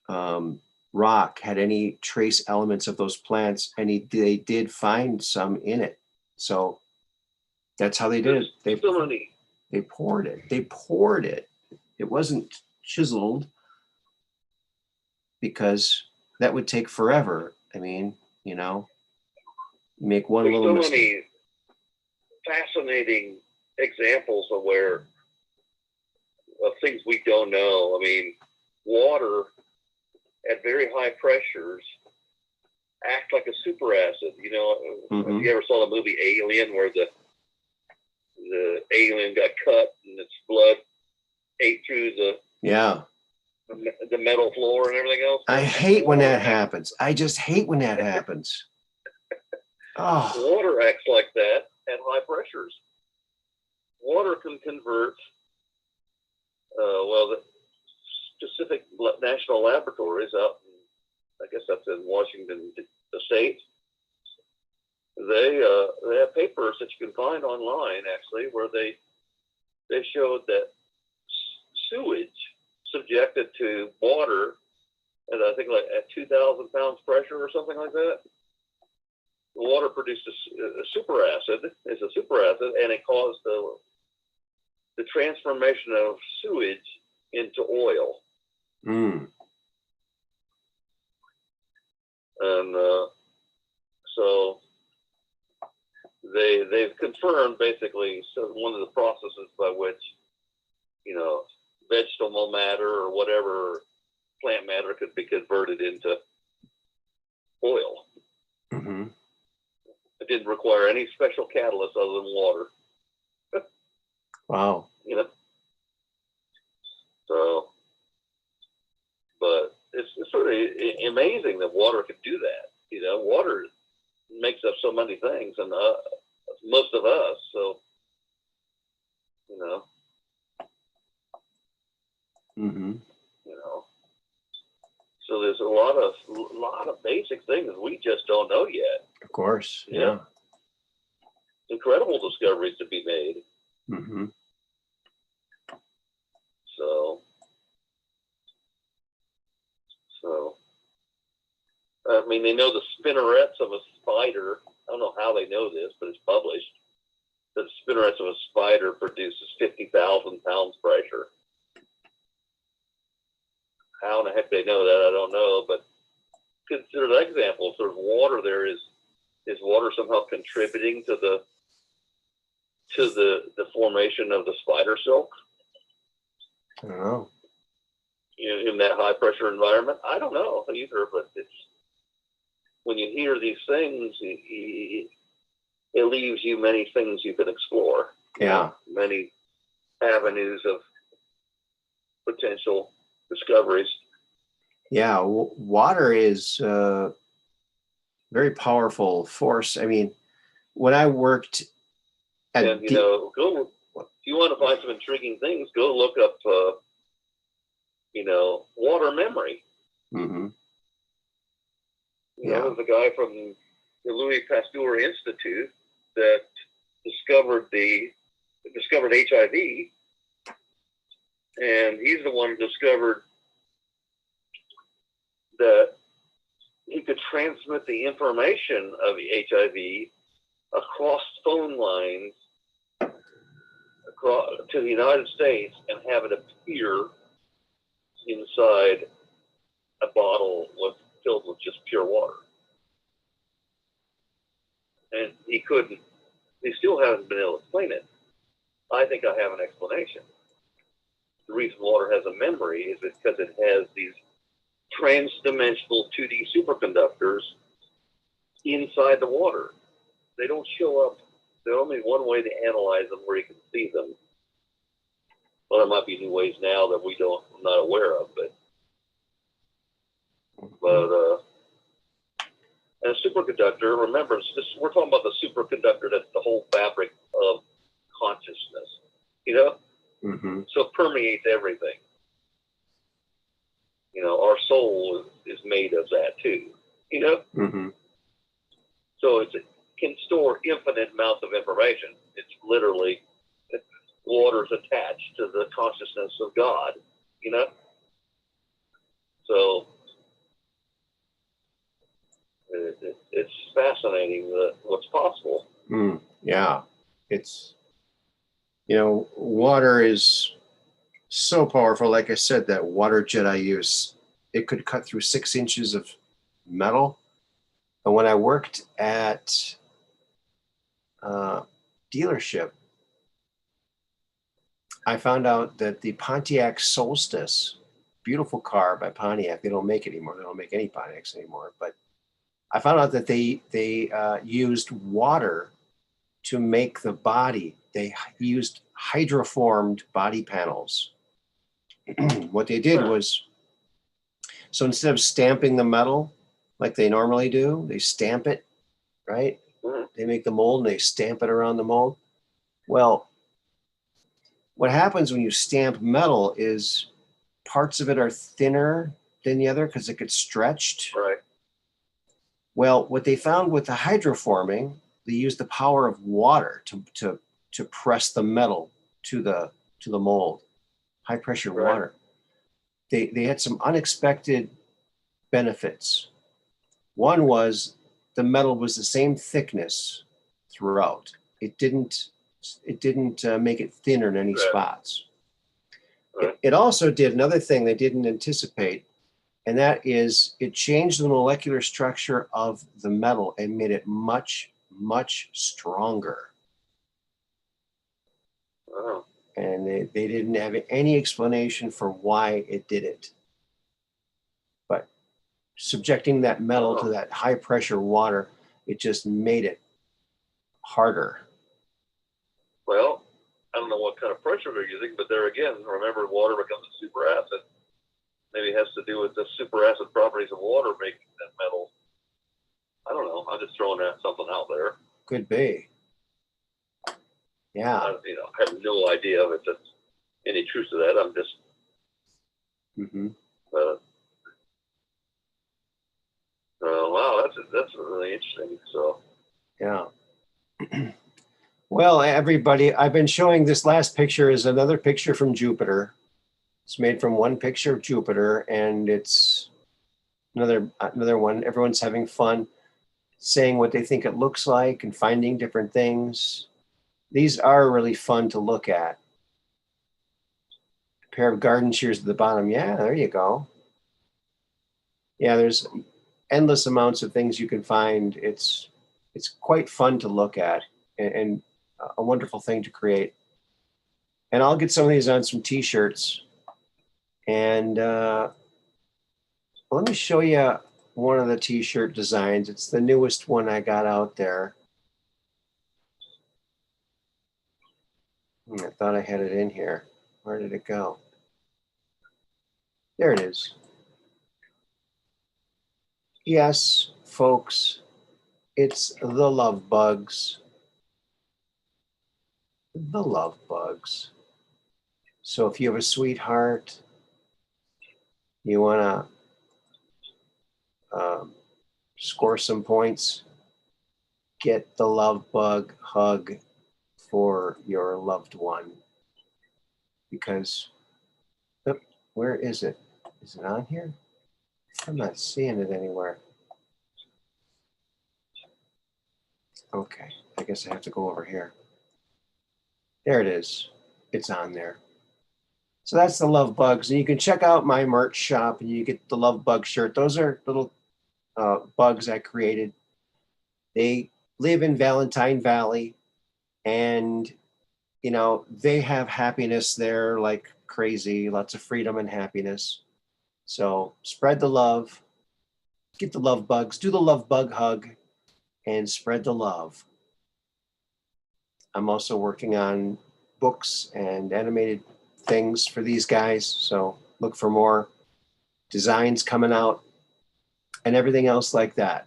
rock had any trace elements of those plants, and they did find some in it. So that's how they did it. They poured it. It wasn't chiseled. because that would take forever. I mean, you know, make one There's little so mistake. many fascinating examples of things we don't know. I mean, water at very high pressures act like a superacid. You know, Mm-hmm. if you ever saw the movie Alien, where the alien got cut and its blood ate through the metal floor and everything else? I hate when that happens. I just hate when that happens. Oh. Water acts like that at high pressures. Water can convert, the specific national laboratories out in, I guess that's in Washington State. They have papers that you can find online, actually, where they showed that sewage subjected to water at, I think, like at 2,000 pounds pressure or something like that, the water produced a superacid. It's a superacid, and it caused the transformation of sewage into oil. Mm. And so they've confirmed, basically, so one of the processes by which, you know, vegetable matter or whatever plant matter could be converted into oil. Mm-hmm. It didn't require any special catalyst other than water. Wow. You know, so, but it's sort of amazing that water could do that. You know, water makes up so many things, and most of us. So, you know, Mm-hmm. you know, so there's a lot of basic things we just don't know yet. Of course. You know? Yeah. Incredible discoveries to be made. Mm-hmm. So, I mean, they know the spinnerets of a spider. I don't know how they know this, but it's published. The spinnerets of a spider produces 50,000 pounds pressure. How in the heck they know that, I don't know. But consider that example. Sort of water there is water somehow contributing to the formation of the spider silk? I don't know. In that high pressure environment? I don't know either, but it's when you hear these things, it leaves you many things you can explore. Yeah. Many avenues of potential discoveries. Yeah. Water is a very powerful force. I mean, when I worked at and, go, if you want to find some intriguing things, go look up, water memory. Mm-hmm. There's a guy from the Louis Pasteur Institute that discovered HIV, and he's the one who discovered that he could transmit the information of the HIV across phone lines to the United States and have it appear inside a bottle filled with just pure water. And he still hasn't been able to explain it. I think I have an explanation. The reason water has a memory is because it has these trans-dimensional 2D superconductors inside the water. They don't show up. There's only one way to analyze them where you can see them. Well, there might be new ways now that I'm not aware of, but and a superconductor, remember, we're talking about the superconductor that's the whole fabric of consciousness, Mm-hmm. So it permeates everything. Our soul is made of that too, Mm-hmm. So it can store infinite amounts of information. It's literally water's attached to the consciousness of God, So it's fascinating what's possible. Yeah. It's, water is so powerful. Like I said, that water jet I use it could cut through 6 inches of metal. And when I worked at dealership, I found out that the Pontiac Solstice, beautiful car by Pontiac, they don't make it anymore. They don't make any Pontiacs anymore. But I found out that they used water to make the body. They used hydroformed body panels. What they did was, so instead of stamping the metal like they normally do, they stamp it, right? They make the mold and they stamp it around the mold. Well, what happens when you stamp metal is parts of it are thinner than the other because it gets stretched. Right. Well, what they found with the hydroforming, they used the power of water to press the metal to the mold, high pressure water. They had some unexpected benefits. One was the metal was the same thickness throughout. It didn't make it thinner in any spots. It also did another thing they didn't anticipate, and that is it changed the molecular structure of the metal and made it much, much stronger. Wow. And they didn't have any explanation for why it did it. But subjecting that metal to that high pressure water, it just made it harder. Well, I don't know what kind of pressure they're using, but there again, remember, water becomes a superacid. Maybe it has to do with the superacid properties of water making that metal. I don't know. I'm just throwing something out there. Could be. Yeah. I have no idea if it's any truth to that. I'm just. Wow, that's really interesting. So. Yeah. Well, everybody, I've been showing this last picture is another picture from Jupiter. It's made from one picture of Jupiter, and it's another one. Everyone's having fun saying what they think it looks like and finding different things. These are really fun to look at. A pair of garden shears at the bottom. Yeah, there you go. Yeah, there's endless amounts of things you can find. It's quite fun to look at and a wonderful thing to create. And I'll get some of these on some t-shirts. And let me show you one of the t-shirt designs. It's the newest one I got out there. I thought I had it in here. Where did it go? There it is. Yes, folks, it's the love bugs. The love bugs. So if you have a sweetheart, you want to score some points, get the love bug hug for your loved one. Because, where is it? Is it on here? I'm not seeing it anywhere. Okay, I guess I have to go over here. There it is. It's on there. So that's the love bugs. And you can check out my merch shop and you get the love bug shirt. Those are little bugs I created. They live in Valentine Valley, and they have happiness there like crazy, lots of freedom and happiness. So spread the love, get the love bugs, do the love bug hug, and spread the love. I'm also working on books and animated things for these guys. So look for more designs coming out and everything else like that.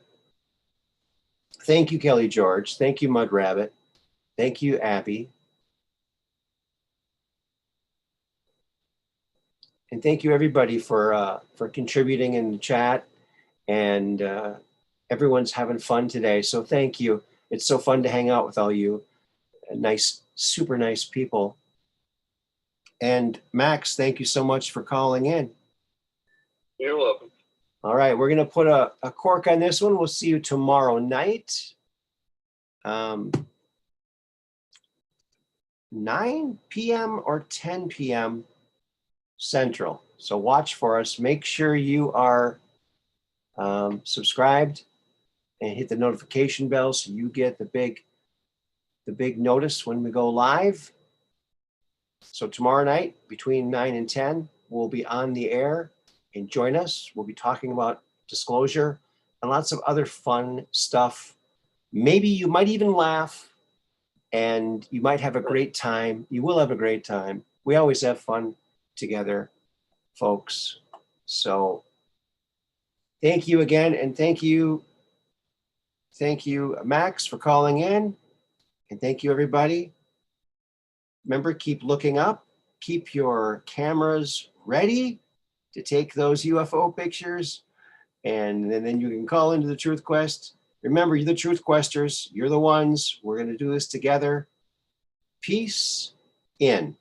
Thank you, Kelly George. Thank you, Mud Rabbit. Thank you, Abby. And thank you, everybody, for contributing in the chat. And everyone's having fun today. So thank you. It's so fun to hang out with all you nice, super nice people. And Max, thank you so much for calling in. You're welcome. All right, we're going to put a cork on this one. We'll see you tomorrow night. 9 p.m. or 10 p.m. Central. So watch for us. Make sure you are subscribed and hit the notification bell so you get the big notice when we go live. So tomorrow night between 9 and 10, we'll be on the air, and join us. We'll be talking about disclosure and lots of other fun stuff. Maybe you might even laugh, and you might have a great time. You will have a great time. We always have fun together, folks. So thank you again, and thank you, Max, for calling in, and thank you, everybody. Remember, keep looking up, keep your cameras ready to take those UFO pictures, and then you can call into the Truth Quest. Remember, you're the Truth Questers. You're the ones. We're going to do this together. Peace in.